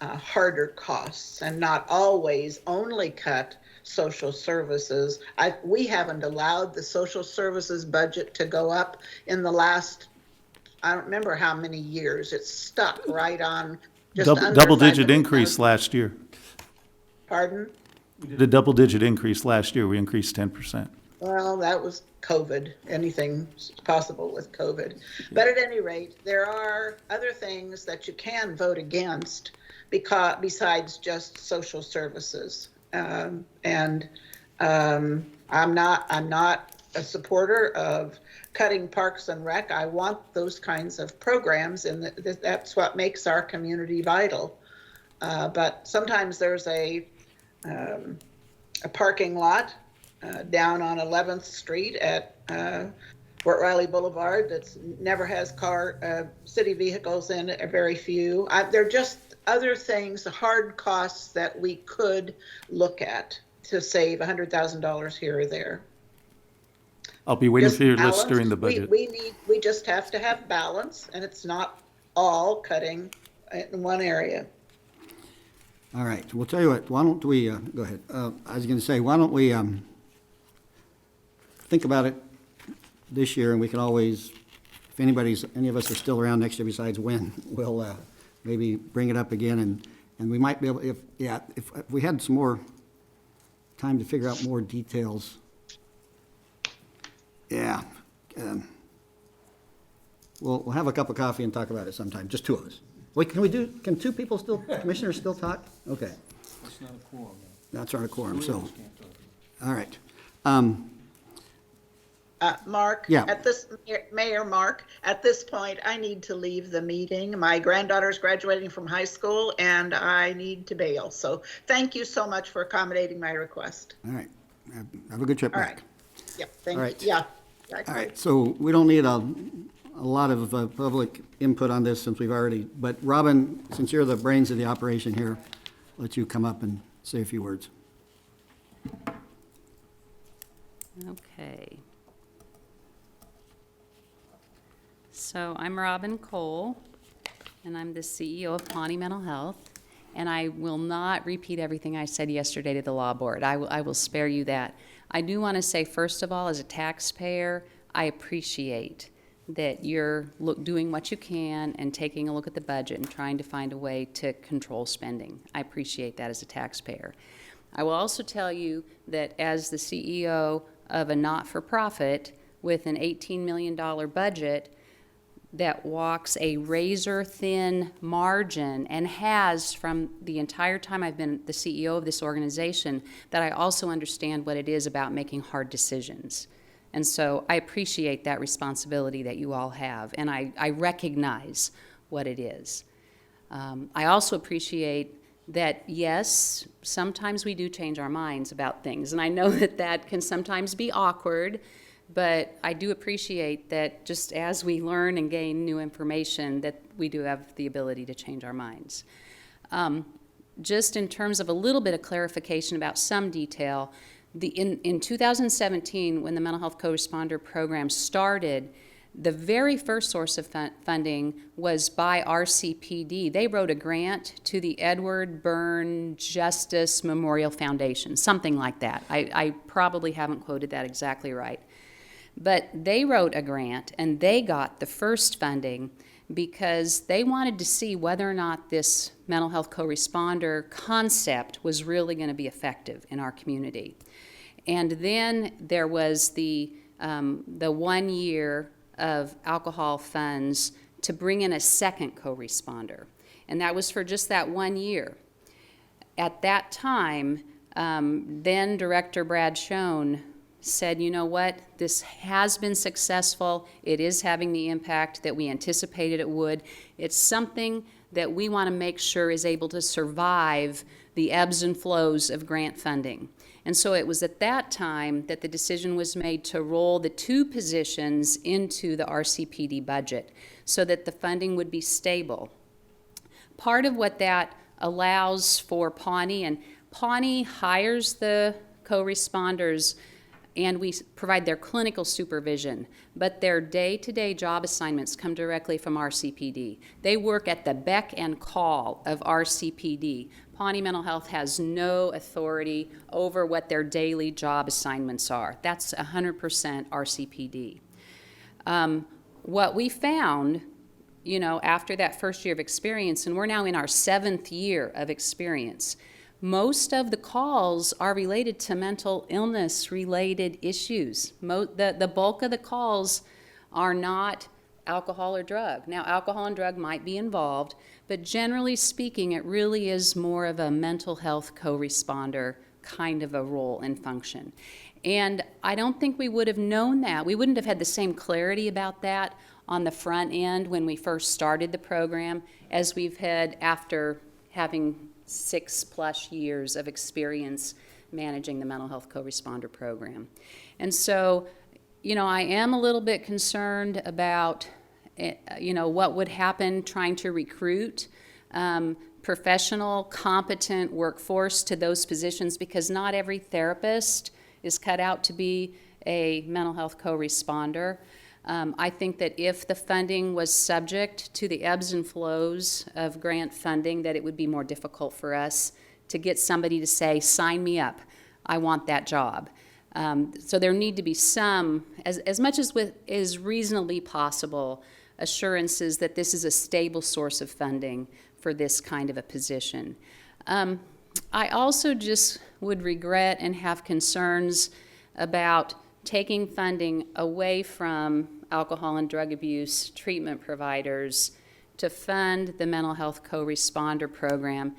harder costs and not always only cut social services. We haven't allowed the social services budget to go up in the last, I don't remember how many years. It's stuck right on just under Double-digit 500,000. increase last year. Pardon? We did a double-digit increase last year. We increased 10%. Well, that was COVID. Anything's possible with COVID. But at any rate, there are other things that you can vote against besides just social services. I'm not a supporter of cutting Parks and Rec. I want those kinds of programs, and that's what makes our community vital. But sometimes there's a parking lot down on 11th Street at Fort Riley Boulevard that never has city vehicles in it, very few. They're just other things, hard costs that we could look at to save $100,000 here or there. I'll be waiting Just for your list balance. during the budget. We just have to have balance, and it's not all cutting in one area. All right, we'll tell you what, why don't we, go ahead. I was going to say, why don't we think about it this year, and we can always, if any of us are still around next year besides when, we'll maybe bring it up again, and we might be able, if we had some more time to figure out more details. Yeah. We'll have a cup of coffee and talk about it sometime, just 2 of us. Wait, can 2 people still, commissioners still talk? Okay. That's not a quorum. That's not a quorum, so, all right. Mark? Yeah. Mayor Mark, at this point, I need to leave the meeting. My granddaughter's graduating from high school, and I need to bail. So thank you so much for accommodating my request. All right. Have a good trip All back. right. Yep, thank All you. right. Yeah. All right, so we don't need a lot of public input on this since we've already, but Robin, since you're the brains of the operation here, let you come up and say a few words. Okay. So I'm Robin Cole, and I'm the CEO of Pawnee Mental Health, and I will not repeat everything I said yesterday to the law board. I will spare you that. I do want to say, first of all, as a taxpayer, I appreciate that you're doing what you can and taking a look at the budget and trying to find a way to control spending. I appreciate that as a taxpayer. I will also tell you that as the CEO of a not-for-profit with an $18 million budget, that walks a razor-thin margin and has from the entire time I've been the CEO of this organization, that I also understand what it is about making hard decisions. And so I appreciate that responsibility that you all have, and I recognize what it is. I also appreciate that, yes, sometimes we do change our minds about things, and I know that that can sometimes be awkward, but I do appreciate that just as we learn and gain new information, that we do have the ability to change our minds. Just in terms of a little bit of clarification about some detail, in 2017, when the Mental Health Co-Responder Program started, the very first source of funding was by RCPD. They wrote a grant to the Edward Byrne Justice Memorial Foundation, something like that. I probably haven't quoted that exactly right. But they wrote a grant, and they got the first funding because they wanted to see whether or not this mental health co-responder concept was really going to be effective in our community. And then there was the 1 year of alcohol funds to bring in a second co-responder. And that was for just that 1 year. At that time, then Director Brad Schoen said, you know what, this has been successful. It is having the impact that we anticipated it would. It's something that we want to make sure is able to survive the ebbs and flows of grant funding. And so it was at that time that the decision was made to roll the 2 positions into the RCPD budget so that the funding would be stable. Part of what that allows for Pawnee, and Pawnee hires the co-responders and we provide their clinical supervision, but their day-to-day job assignments come directly from RCPD. They work at the beck and call of RCPD. Pawnee Mental Health has no authority over what their daily job assignments are. That's 100% RCPD. What we found, you know, after that first year of experience, and we're now in our 7th year of experience, most of the calls are related to mental illness-related issues. The bulk of the calls are not alcohol or drug. Now, alcohol and drug might be involved, but generally speaking, it really is more of a mental health co-responder kind of a role and function. And I don't think we would have known that. We wouldn't have had the same clarity about that on the front end when we first started the program as we've had after having 6+ years of experience managing the mental health co-responder program. And so, you know, I am a little bit concerned about, you know, what would happen trying to recruit professional, competent workforce to those positions, because not every therapist is cut out to be a mental health co-responder. I think that if the funding was subject to the ebbs and flows of grant funding, that it would be more difficult for us to get somebody to say, sign me up, I want that job. So there need to be some, as much as is reasonably possible, assurances that this is a stable source of funding for this kind of a position. I also just would regret and have concerns about taking funding away from alcohol and drug abuse treatment providers to fund the mental health co-responder program,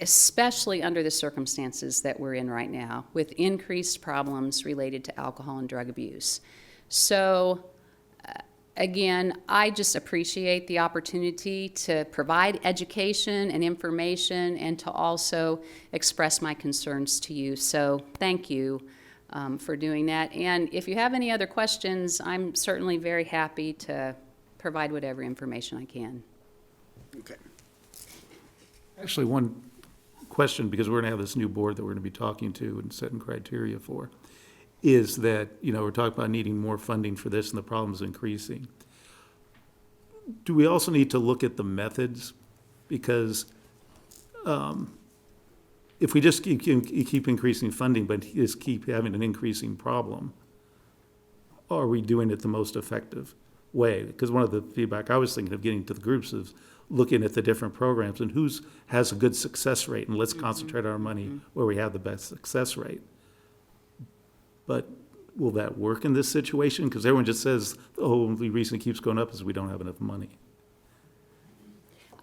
especially under the circumstances that we're in right now with increased problems related to alcohol and drug abuse. So again, I just appreciate the opportunity to provide education and information and to also express my concerns to you. So thank you for doing that. And if you have any other questions, I'm certainly very happy to provide whatever information I can. Okay. Actually, one question, because we're going to have this new board that we're going to be talking to and setting criteria for, is that, you know, we're talking about needing more funding for this and the problem's increasing. Do we also need to look at the methods? Because if we just keep increasing funding, but just keep having an increasing problem, are we doing it the most effective way? Because one of the feedback I was thinking of getting to the groups is looking at the different programs and who's has a good success rate, and let's concentrate our money where we have the best success rate. But will that work in this situation? Because everyone just says, oh, the reason it keeps going up is we don't have enough money.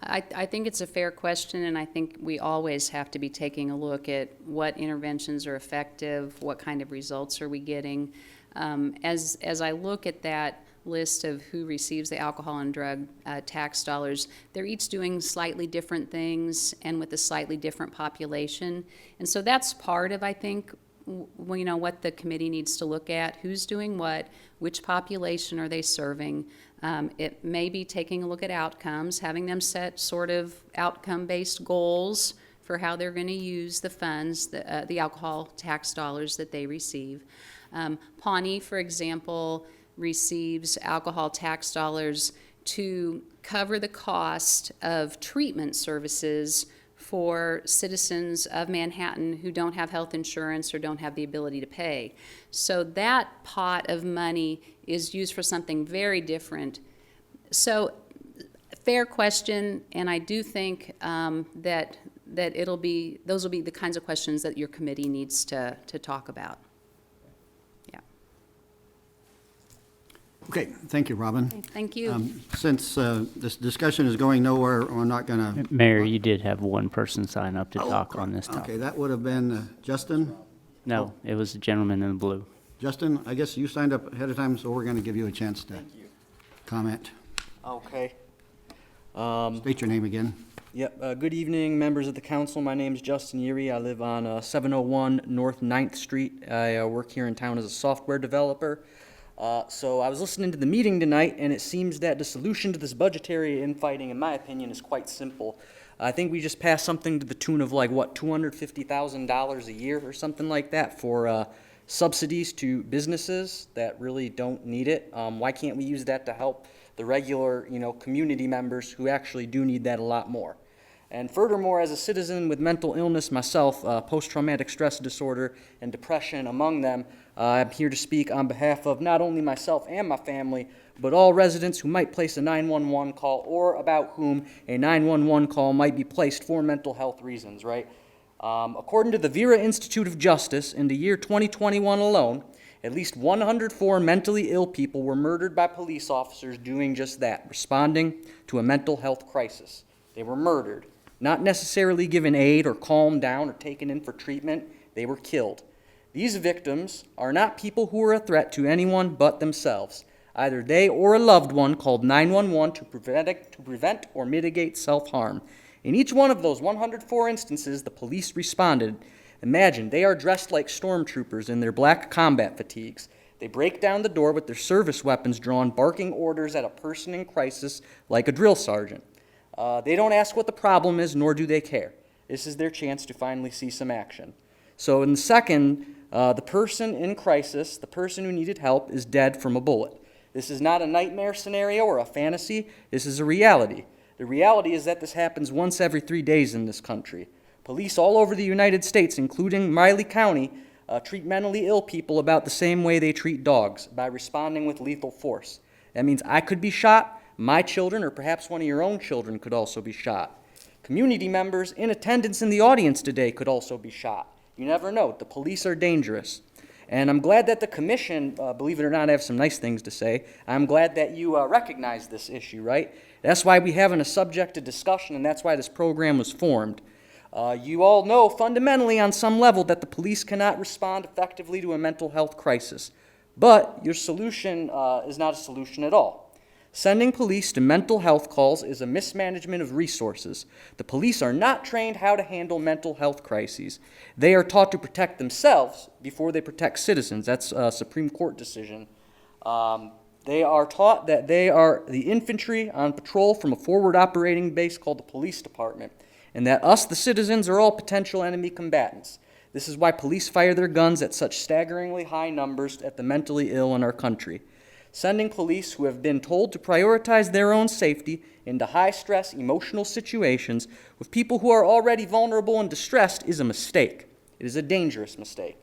I think it's a fair question, and I think we always have to be taking a look at what interventions are effective, what kind of results are we getting. As I look at that list of who receives the alcohol and drug tax dollars, they're each doing slightly different things and with a slightly different population. And so that's part of, I think, what the committee needs to look at, who's doing what, which population are they serving. It may be taking a look at outcomes, having them set sort of outcome-based goals for how they're going to use the funds, the alcohol tax dollars that they receive. Pawnee, for example, receives alcohol tax dollars to cover the cost of treatment services for citizens of Manhattan who don't have health insurance or don't have the ability to pay. So that pot of money is used for something very different. So, fair question, and I do think that those will be the kinds of questions that your committee needs to talk about. Yeah. Okay, thank you, Robin. Thank you. Since this discussion is going nowhere, we're not going to... Mayor, you did have one person sign up to talk on this topic. Okay, that would have been Justin. No, it was the gentleman in blue. Justin, I guess you signed up ahead of time, so we're going to give you a chance to comment. Okay. State your name again. Yep. Good evening, members of the council. My name is Justin Yeary. I live on 701 North 9th Street. I work here in town as a software developer. So I was listening to the meeting tonight, and it seems that the solution to this budgetary infighting, in my opinion, is quite simple. I think we just passed something to the tune of $250,000 a year or something like that for subsidies to businesses that really don't need it. Why can't we use that to help the regular, community members who actually do need that a lot more? And furthermore, as a citizen with mental illness myself, post-traumatic stress disorder and depression among them, I'm here to speak on behalf of not only myself and my family, but all residents who might place a 911 call or about whom a 911 call might be placed for mental health reasons, right? According to the Vera Institute of Justice, in the year 2021 alone, at least 104 mentally ill people were murdered by police officers doing just that, responding to a mental health crisis. They were murdered, not necessarily given aid or calmed down or taken in for treatment. They were killed. These victims are not people who are a threat to anyone but themselves. Either they or a loved one called 911 to prevent or mitigate self-harm. In each one of those 104 instances, the police responded. Imagine, they are dressed like stormtroopers in their black combat fatigues. They break down the door with their service weapons drawn, barking orders at a person in crisis like a drill sergeant. They don't ask what the problem is, nor do they care. This is their chance to finally see some action. So in the second, the person in crisis, the person who needed help, is dead from a bullet. This is not a nightmare scenario or a fantasy. This is a reality. The reality is that this happens once every 3 days in this country. Police all over the United States, including Riley County, treat mentally ill people about the same way they treat dogs, by responding with lethal force. That means I could be shot, my children, or perhaps one of your own children could also be shot. Community members in attendance in the audience today could also be shot. You never know. The police are dangerous. And I'm glad that the commission, believe it or not, I have some nice things to say. I'm glad that you recognize this issue, right? That's why we have a subject to discussion, and that's why this program was formed. You all know fundamentally on some level that the police cannot respond effectively to a mental health crisis. But your solution is not a solution at all. Sending police to mental health calls is a mismanagement of resources. The police are not trained how to handle mental health crises. They are taught to protect themselves before they protect citizens. That's a Supreme Court decision. They are taught that they are the infantry on patrol from a forward operating base called the police department, and that us, the citizens, are all potential enemy combatants. This is why police fire their guns at such staggeringly high numbers at the mentally ill in our country. Sending police who have been told to prioritize their own safety into high-stress, emotional situations with people who are already vulnerable and distressed is a mistake. It is a dangerous mistake.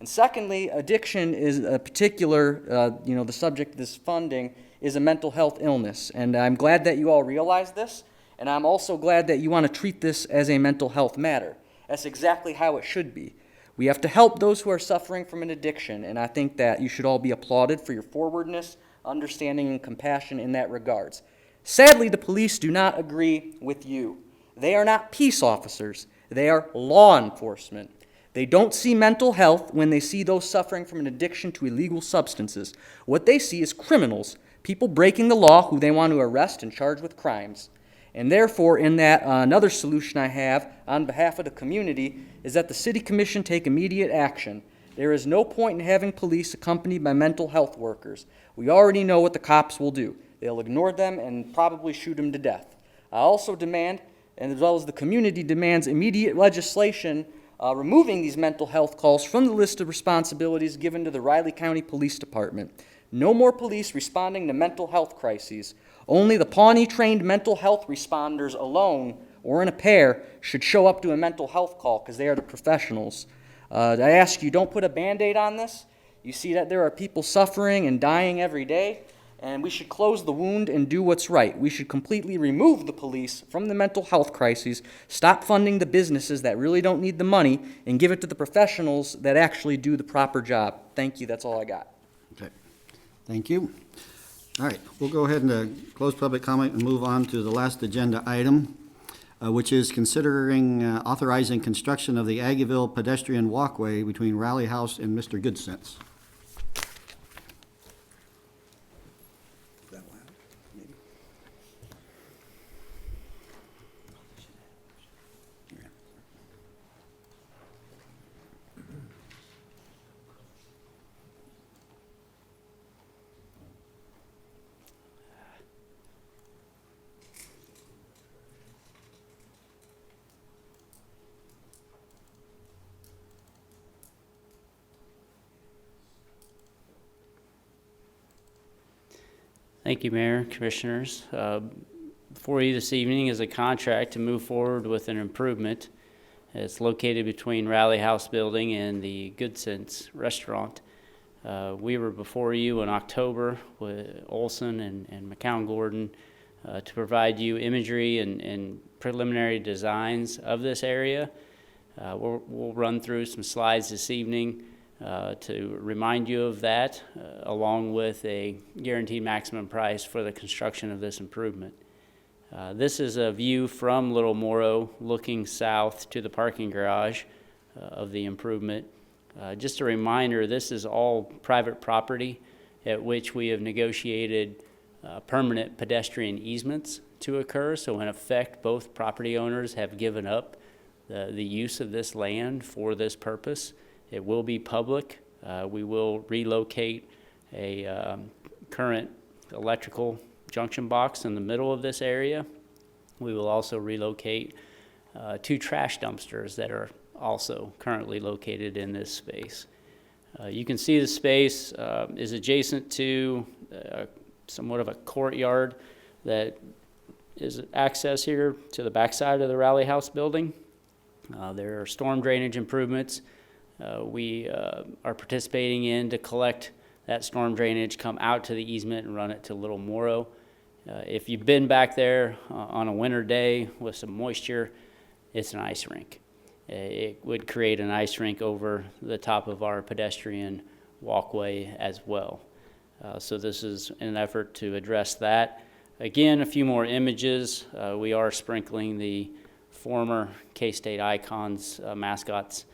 And secondly, addiction is a particular, the subject of this funding is a mental health illness. And I'm glad that you all realize this, and I'm also glad that you want to treat this as a mental health matter. That's exactly how it should be. We have to help those who are suffering from an addiction, and I think that you should all be applauded for your forwardness, understanding, and compassion in that regards. Sadly, the police do not agree with you. They are not peace officers. They are law enforcement. They don't see mental health when they see those suffering from an addiction to illegal substances. What they see is criminals, people breaking the law who they want to arrest and charge with crimes. And therefore, in that, another solution I have on behalf of the community is that the City Commission take immediate action. There is no point in having police accompanied by mental health workers. We already know what the cops will do. They'll ignore them and probably shoot them to death. I also demand, and as well as the community demands, immediate legislation removing these mental health calls from the list of responsibilities given to the Riley County Police Department. No more police responding to mental health crises. Only the Pawnee-trained mental health responders alone, or in a pair, should show up to a mental health call because they are the professionals. I ask you, don't put a Band-Aid on this. You see that there are people suffering and dying every day, and we should close the wound and do what's right. We should completely remove the police from the mental health crises, stop funding the businesses that really don't need the money, and give it to the professionals that actually do the proper job. Thank you. That's all I got. Okay, thank you. All right, we'll go ahead and close public comment and move on to the last agenda item, which is considering authorizing construction of the Aggieville Pedestrian Walkway between Rally House and Mr. Goodcent's. Thank you, Mayor, Commissioners. Before you this evening is a contract to move forward with an improvement. It's located between Rally House Building and the Goodcent Restaurant. We were before you in October with Olson and McCown Gordon to provide you imagery and preliminary designs of this area. We'll run through some slides this evening to remind you of that, along with a guaranteed maximum price for the construction of this improvement. This is a view from Little Morrow looking south to the parking garage of the improvement. Just a reminder, this is all private property at which we have negotiated permanent pedestrian easements to occur. So in effect, both property owners have given up the use of this land for this purpose. It will be public. We will relocate a current electrical junction box in the middle of this area. We will also relocate 2 trash dumpsters that are also currently located in this space. You can see the space is adjacent to somewhat of a courtyard that is access here to the backside of the Rally House building. There are storm drainage improvements we are participating in to collect that storm drainage, come out to the easement and run it to Little Morrow. If you've been back there on a winter day with some moisture, it's an ice rink. It would create an ice rink over the top of our pedestrian walkway as well. So this is an effort to address that. Again, a few more images. We are sprinkling the former K-State Icons mascots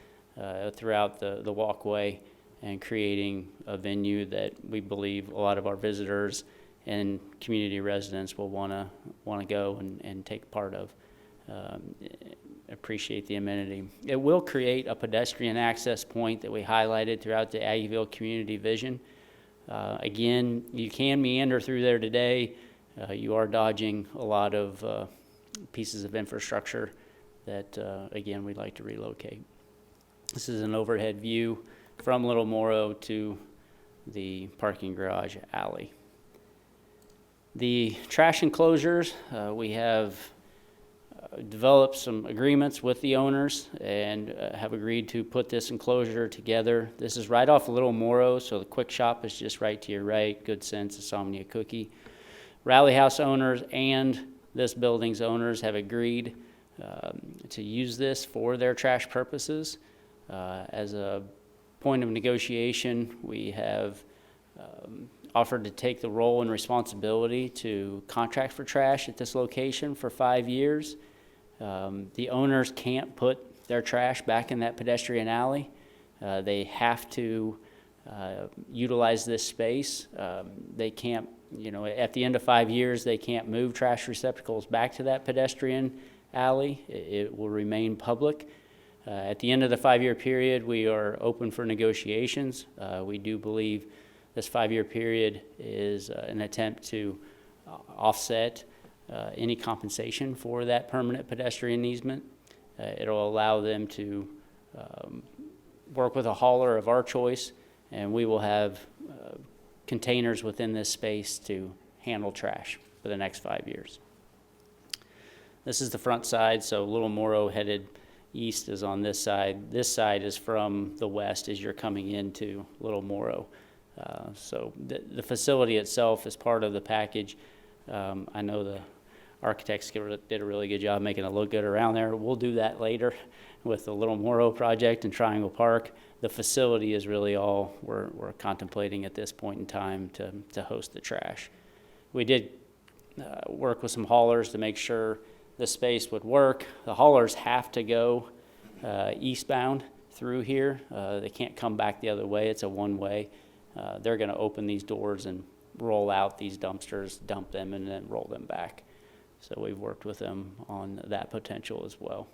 throughout the walkway and creating a venue that we believe a lot of our visitors and community residents will want to go and take part of. Appreciate the amenity. It will create a pedestrian access point that we highlighted throughout the Aggieville community vision. Again, you can meander through there today. You are dodging a lot of pieces of infrastructure that, again, we'd like to relocate. This is an overhead view from Little Morrow to the parking garage alley. The trash enclosures, we have developed some agreements with the owners and have agreed to put this enclosure together. This is right off Little Morrow, so the Quick Shop is just right to your right. Goodcent, Insomnia Cookie. Rally House owners and this building's owners have agreed to use this for their trash purposes. As a point of negotiation, we have offered to take the role and responsibility to contract for trash at this location for 5 years. The owners can't put their trash back in that pedestrian alley. They have to utilize this space. They can't, at the end of 5 years, they can't move trash receptacles back to that pedestrian alley. It will remain public. At the end of the 5-year period, we are open for negotiations. We do believe this 5-year period is an attempt to offset any compensation for that permanent pedestrian easement. It'll allow them to work with a hauler of our choice, and we will have containers within this space to handle trash for the next 5 years. This is the front side, so Little Moro headed east is on this side. This side is from the west as you're coming into Little Moro. So the facility itself is part of the package. I know the architects did a really good job making it look good around there. We'll do that later with the Little Moro project and Triangle Park. The facility is really all we're contemplating at this point in time to host the trash. We did work with some haulers to make sure the space would work. The haulers have to go eastbound through here. They can't come back the other way. It's a one-way. They're going to open these doors and roll out these dumpsters, dump them, and then roll them back. So we've worked with them on that potential as well.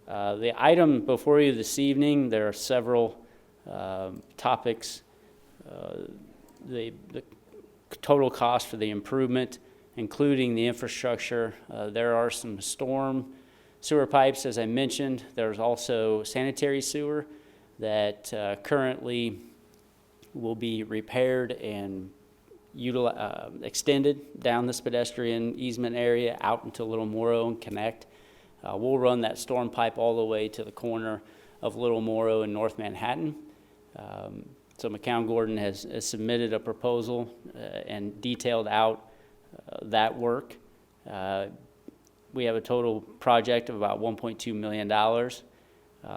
The item before you this evening, there are several topics. The total cost for the improvement, including the infrastructure. There are some storm sewer pipes, as I mentioned. There's also sanitary sewer that currently will be repaired and extended down this pedestrian easement area out into Little Moro and connect. We'll run that storm pipe all the way to the corner of Little Moro and North Manhattan. So McCown Gordon has submitted a proposal and detailed out that work. We have a total project of about $1.2 million.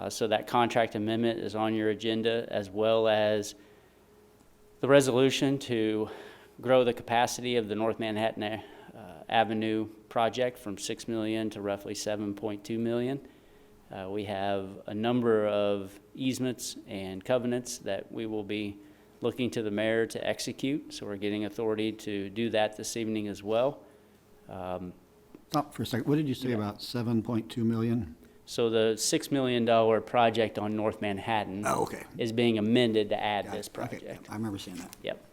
So that contract amendment is on your agenda, as well as the resolution to grow the capacity of the North Manhattan Avenue project from 6 million to roughly 7.2 million. We have a number of easements and covenants that we will be looking to the mayor to execute, so we're getting authority to do that this evening as well. Stop for a second. What did you say about 7.2 million? So the $6 million project on North Manhattan is being amended to add this project. Okay. I remember seeing that. Yep.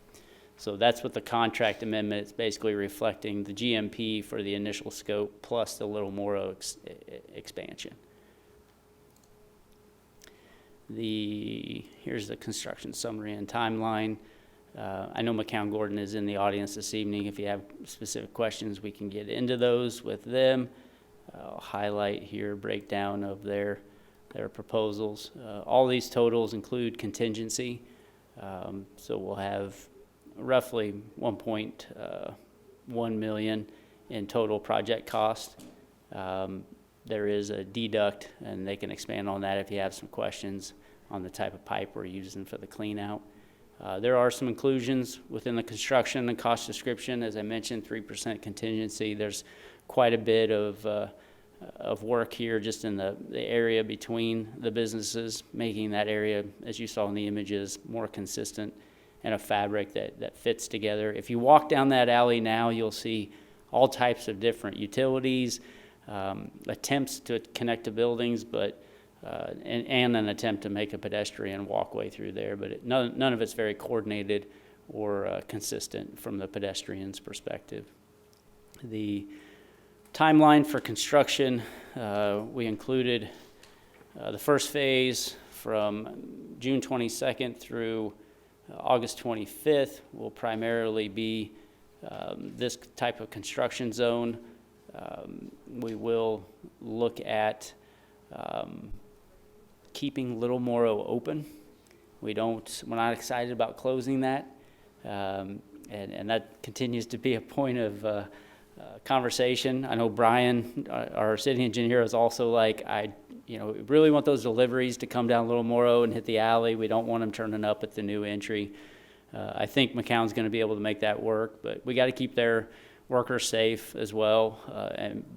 So that's what the contract amendment is basically reflecting, the GMP for the initial scope plus the Little Moro expansion. Here's the construction summary and timeline. I know McCown Gordon is in the audience this evening. If you have specific questions, we can get into those with them. I'll highlight here breakdown of their proposals. All these totals include contingency. So we'll have roughly 1.1 million in total project cost. There is a deduct, and they can expand on that if you have some questions on the type of pipe we're using for the clean out. There are some inclusions within the construction and cost description. As I mentioned, 3% contingency. There's quite a bit of work here just in the area between the businesses, making that area, as you saw in the images, more consistent and a fabric that fits together. If you walk down that alley now, you'll see all types of different utilities, attempts to connect to buildings, but and an attempt to make a pedestrian walkway through there, but none of it's very coordinated or consistent from the pedestrian's perspective. The timeline for construction, we included the first phase from June 22nd through August 25th will primarily be this type of construction zone. We will look at keeping Little Moro open. We're not excited about closing that, and that continues to be a point of conversation. I know Brian, our city engineer, is also like, You know, we really want those deliveries to come down Little Moro and hit the alley. We don't want them turning up at the new entry. I think McCown's going to be able to make that work, but we got to keep their workers safe as well,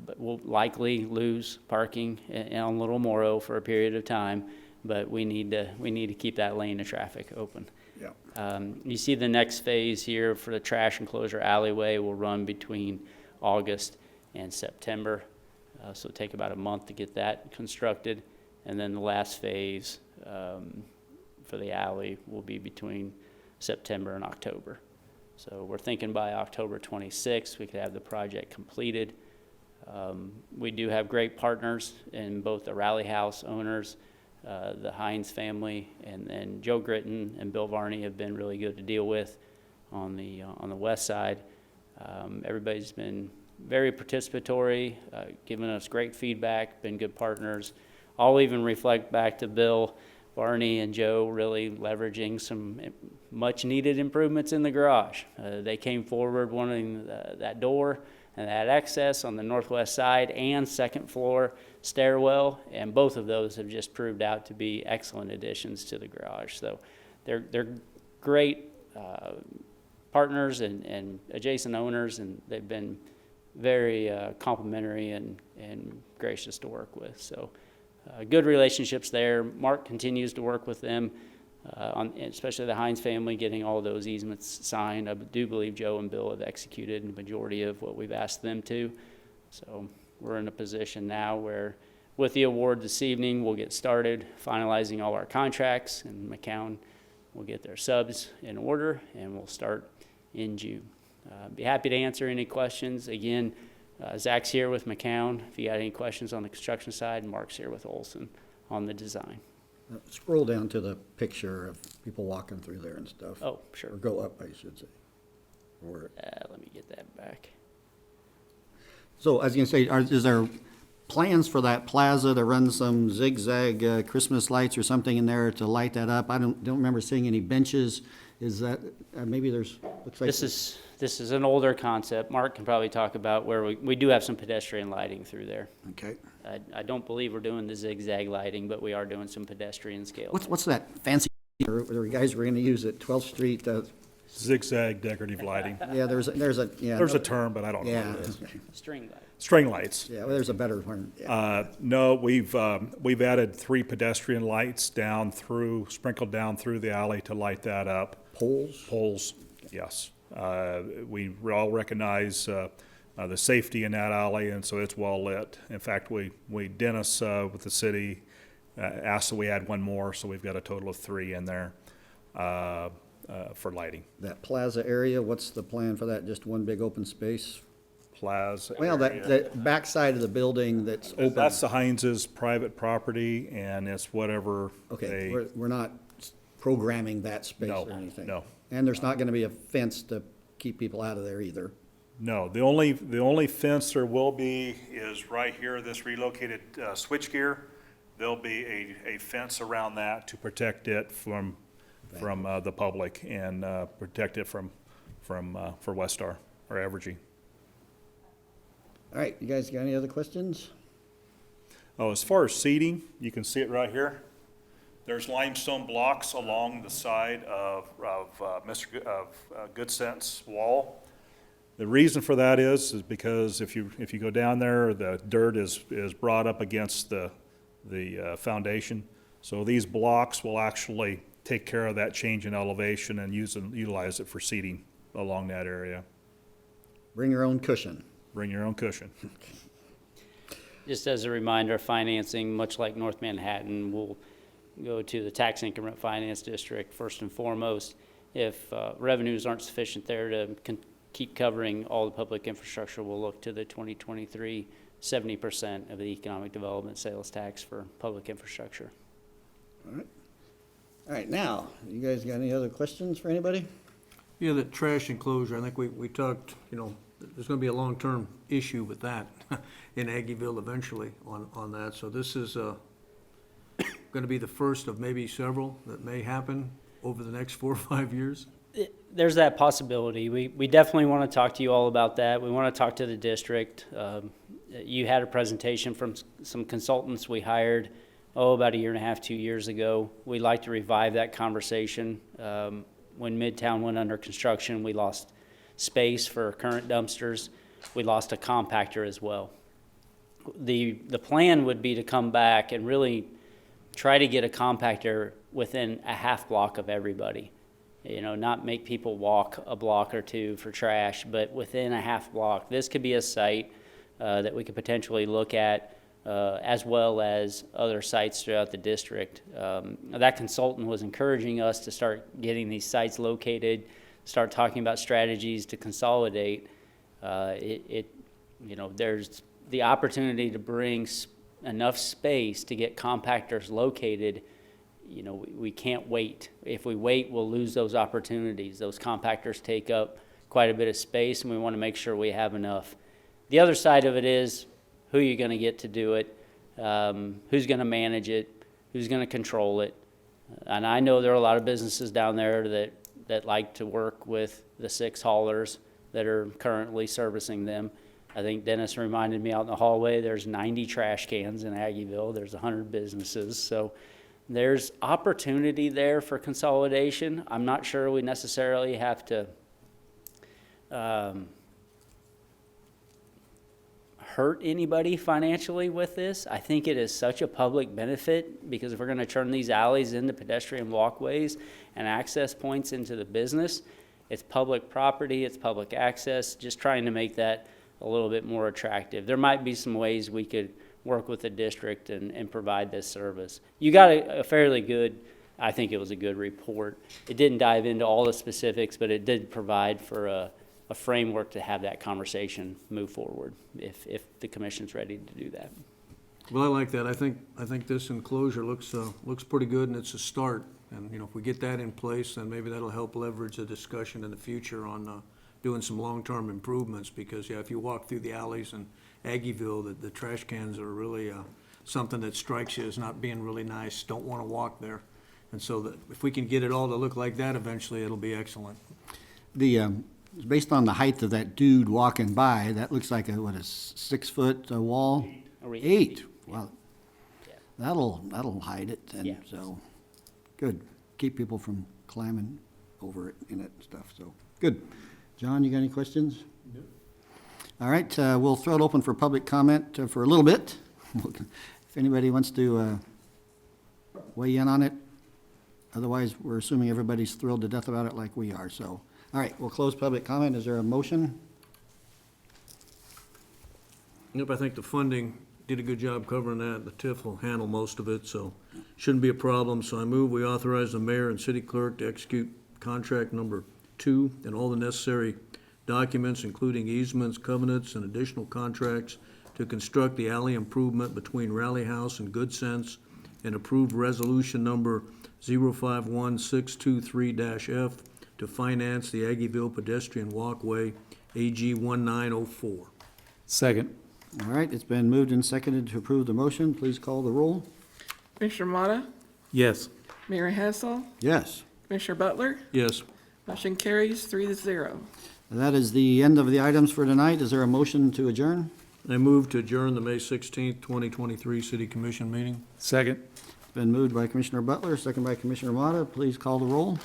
but we'll likely lose parking on Little Moro for a period of time, but we need to keep that lane of traffic open. Yeah. You see the next phase here for the trash enclosure alleyway will run between August and September, so it'll take about a month to get that constructed, and then the last phase for the alley will be between September and October. So we're thinking by October 26th, we could have the project completed. We do have great partners in both the Rally House owners, the Hines family, and Joe Gritton and Bill Varney have been really good to deal with on the west side. Everybody's been very participatory, giving us great feedback, been good partners. I'll even reflect back to Bill Varney and Joe really leveraging some much needed improvements in the garage. They came forward wanting that door and that access on the northwest side and second floor stairwell, and both of those have just proved out to be excellent additions to the garage. So they're great partners and adjacent owners, and they've been very complimentary and gracious to work with. So good relationships there. Mark continues to work with them, especially the Hines family, getting all those easements signed. I do believe Joe and Bill have executed the majority of what we've asked them to. So we're in a position now where with the award this evening, we'll get started finalizing all our contracts, and McCown will get their subs in order, and we'll start in June. Be happy to answer any questions. Again, Zach's here with McCown if you got any questions on the construction side, and Mark's here with Olson on the design. Scroll down to the picture of people walking through there and stuff. Oh, sure. Or go up, I should say. Or, Let me get that back. so I was gonna say, is there plans for that plaza to run some zigzag Christmas lights or something in there to light that up? I don't remember seeing any benches. Is that, maybe there's, looks like. This is an older concept. Mark can probably talk about where we do have some pedestrian lighting through there. Okay. I don't believe we're doing the zigzag lighting, but we are doing some pedestrian scale. What's that fancy, or the guys were gonna use at 12th Street? Zigzag decorative lighting. Yeah, there's There's a term, but I don't know Yeah. what it is. String light. String lights. Yeah, well, there's a better one. Yeah. No, we've added 3 pedestrian lights sprinkled down through the alley to light that up. Poles? Poles, yes. We all recognize the safety in that alley, and so it's well lit. In fact, Dennis with the city asked that we add 1 more, so we've got a total of 3 in there for lighting. That plaza area, what's the plan for that? Just one big open space? Plaza Well, area. that backside of the building that's open. That's the Heinz's private property, and it's whatever Okay, they. we're not programming that space No, or anything? no. And there's not gonna be a fence to keep people out of there either? No, the only fence there will be is right here, this relocated switchgear. There'll be a fence around that to protect it from the public and protect it for Westar or Evergy. All right, you guys got any other questions? Oh, as far as seating, you can see it right here. There's limestone blocks along the side of Goodcent's wall. The reason for that is because if you go down there, the dirt is brought up against the foundation. So these blocks will actually take care of that change in elevation and utilize it for seating along that area. Bring your own cushion. Bring your own cushion. Just as a reminder, financing, much like North Manhattan, will go to the tax increment finance district first and foremost. If revenues aren't sufficient there to keep covering all the public infrastructure, we'll look to the 2023 70% of the economic development sales tax for public infrastructure. All right, now, you guys got any other questions for anybody? Yeah, that trash enclosure, I think we talked, there's gonna be a long-term issue with that in Aggieville eventually on that. So this is gonna be the first of maybe several that may happen over the next 4 or 5 years. There's that possibility. We definitely want to talk to you all about that. We want to talk to the district. You had a presentation from some consultants we hired, about a year and a half, 2 years ago. We'd like to revive that conversation. When Midtown went under construction, we lost space for current dumpsters. We lost a compactor as well. The plan would be to come back and really try to get a compactor within a half block of everybody. You know, not make people walk a block or two for trash, but within a half block. This could be a site that we could potentially look at, as well as other sites throughout the district. That consultant was encouraging us to start getting these sites located, start talking about strategies to consolidate. You know, there's the opportunity to bring enough space to get compactors located. You know, we can't wait. If we wait, we'll lose those opportunities. Those compactors take up quite a bit of space, and we want to make sure we have enough. The other side of it is who you're going to get to do it, who's going to manage it, who's going to control it. And I know there are a lot of businesses down there that like to work with the 6 haulers that are currently servicing them. I think Dennis reminded me out in the hallway, there's 90 trash cans in Aggieville. There's 100 businesses. So there's opportunity there for consolidation. I'm not sure we necessarily have to hurt anybody financially with this. I think it is such a public benefit, because if we're going to turn these alleys into pedestrian walkways and access points into the business, it's public property, it's public access, just trying to make that a little bit more attractive. There might be some ways we could work with the district and provide this service. You got a fairly good, I think it was a good report. It didn't dive into all the specifics, but it did provide for a framework to have that conversation move forward if the commission's ready to do that. Well, I like that. I think this enclosure looks pretty good, and it's a start. And, you know, if we get that in place, then maybe that'll help leverage the discussion in the future on doing some long-term improvements, because, yeah, if you walk through the alleys in Aggieville, the trash cans are really something that strikes you as not being really nice, don't want to walk there. And so that if we can get it all to look like that eventually, it'll be excellent. Based on the height of that dude walking by, that looks like a 6-foot wall? 8. Well, that'll hide it, and so, good. Keep people from climbing over it in it and stuff, so, good. John, you got any questions? No. All right, we'll throw it open for public comment for a little bit. If anybody wants to weigh in on it. Otherwise, we're assuming everybody's thrilled to death about it like we are, so. All right, we'll close public comment. Is there a motion? Yep, I think the funding did a good job covering that. The TIF will handle most of it, so shouldn't be a problem. So I move we authorize the mayor and city clerk to execute contract number 2 and all the necessary documents, including easements, covenants, and additional contracts to construct the alley improvement between Rally House and Goodcent, and approve resolution number 051623-F to finance the Aggieville Pedestrian Walkway, AG 1904. Second. All right, it's been moved and seconded to approve the motion. Please call the roll. Commissioner Motta, Yes. Mayor Hassel, Yes. Commissioner Butler, Yes. motion carries 3-0. That is the end of the items for tonight. Is there a motion to adjourn? I move to adjourn the May 16th, 2023 City Commission meeting. Second. It's been moved by Commissioner Butler, second by Commissioner Motta. Please call the roll.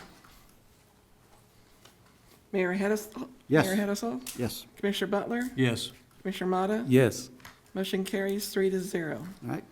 Mayor Hassel. Yes. Mayor Hassel, Yes. Commissioner Butler, Yes. Commissioner Motta, Yes. motion carries 3-0. All right,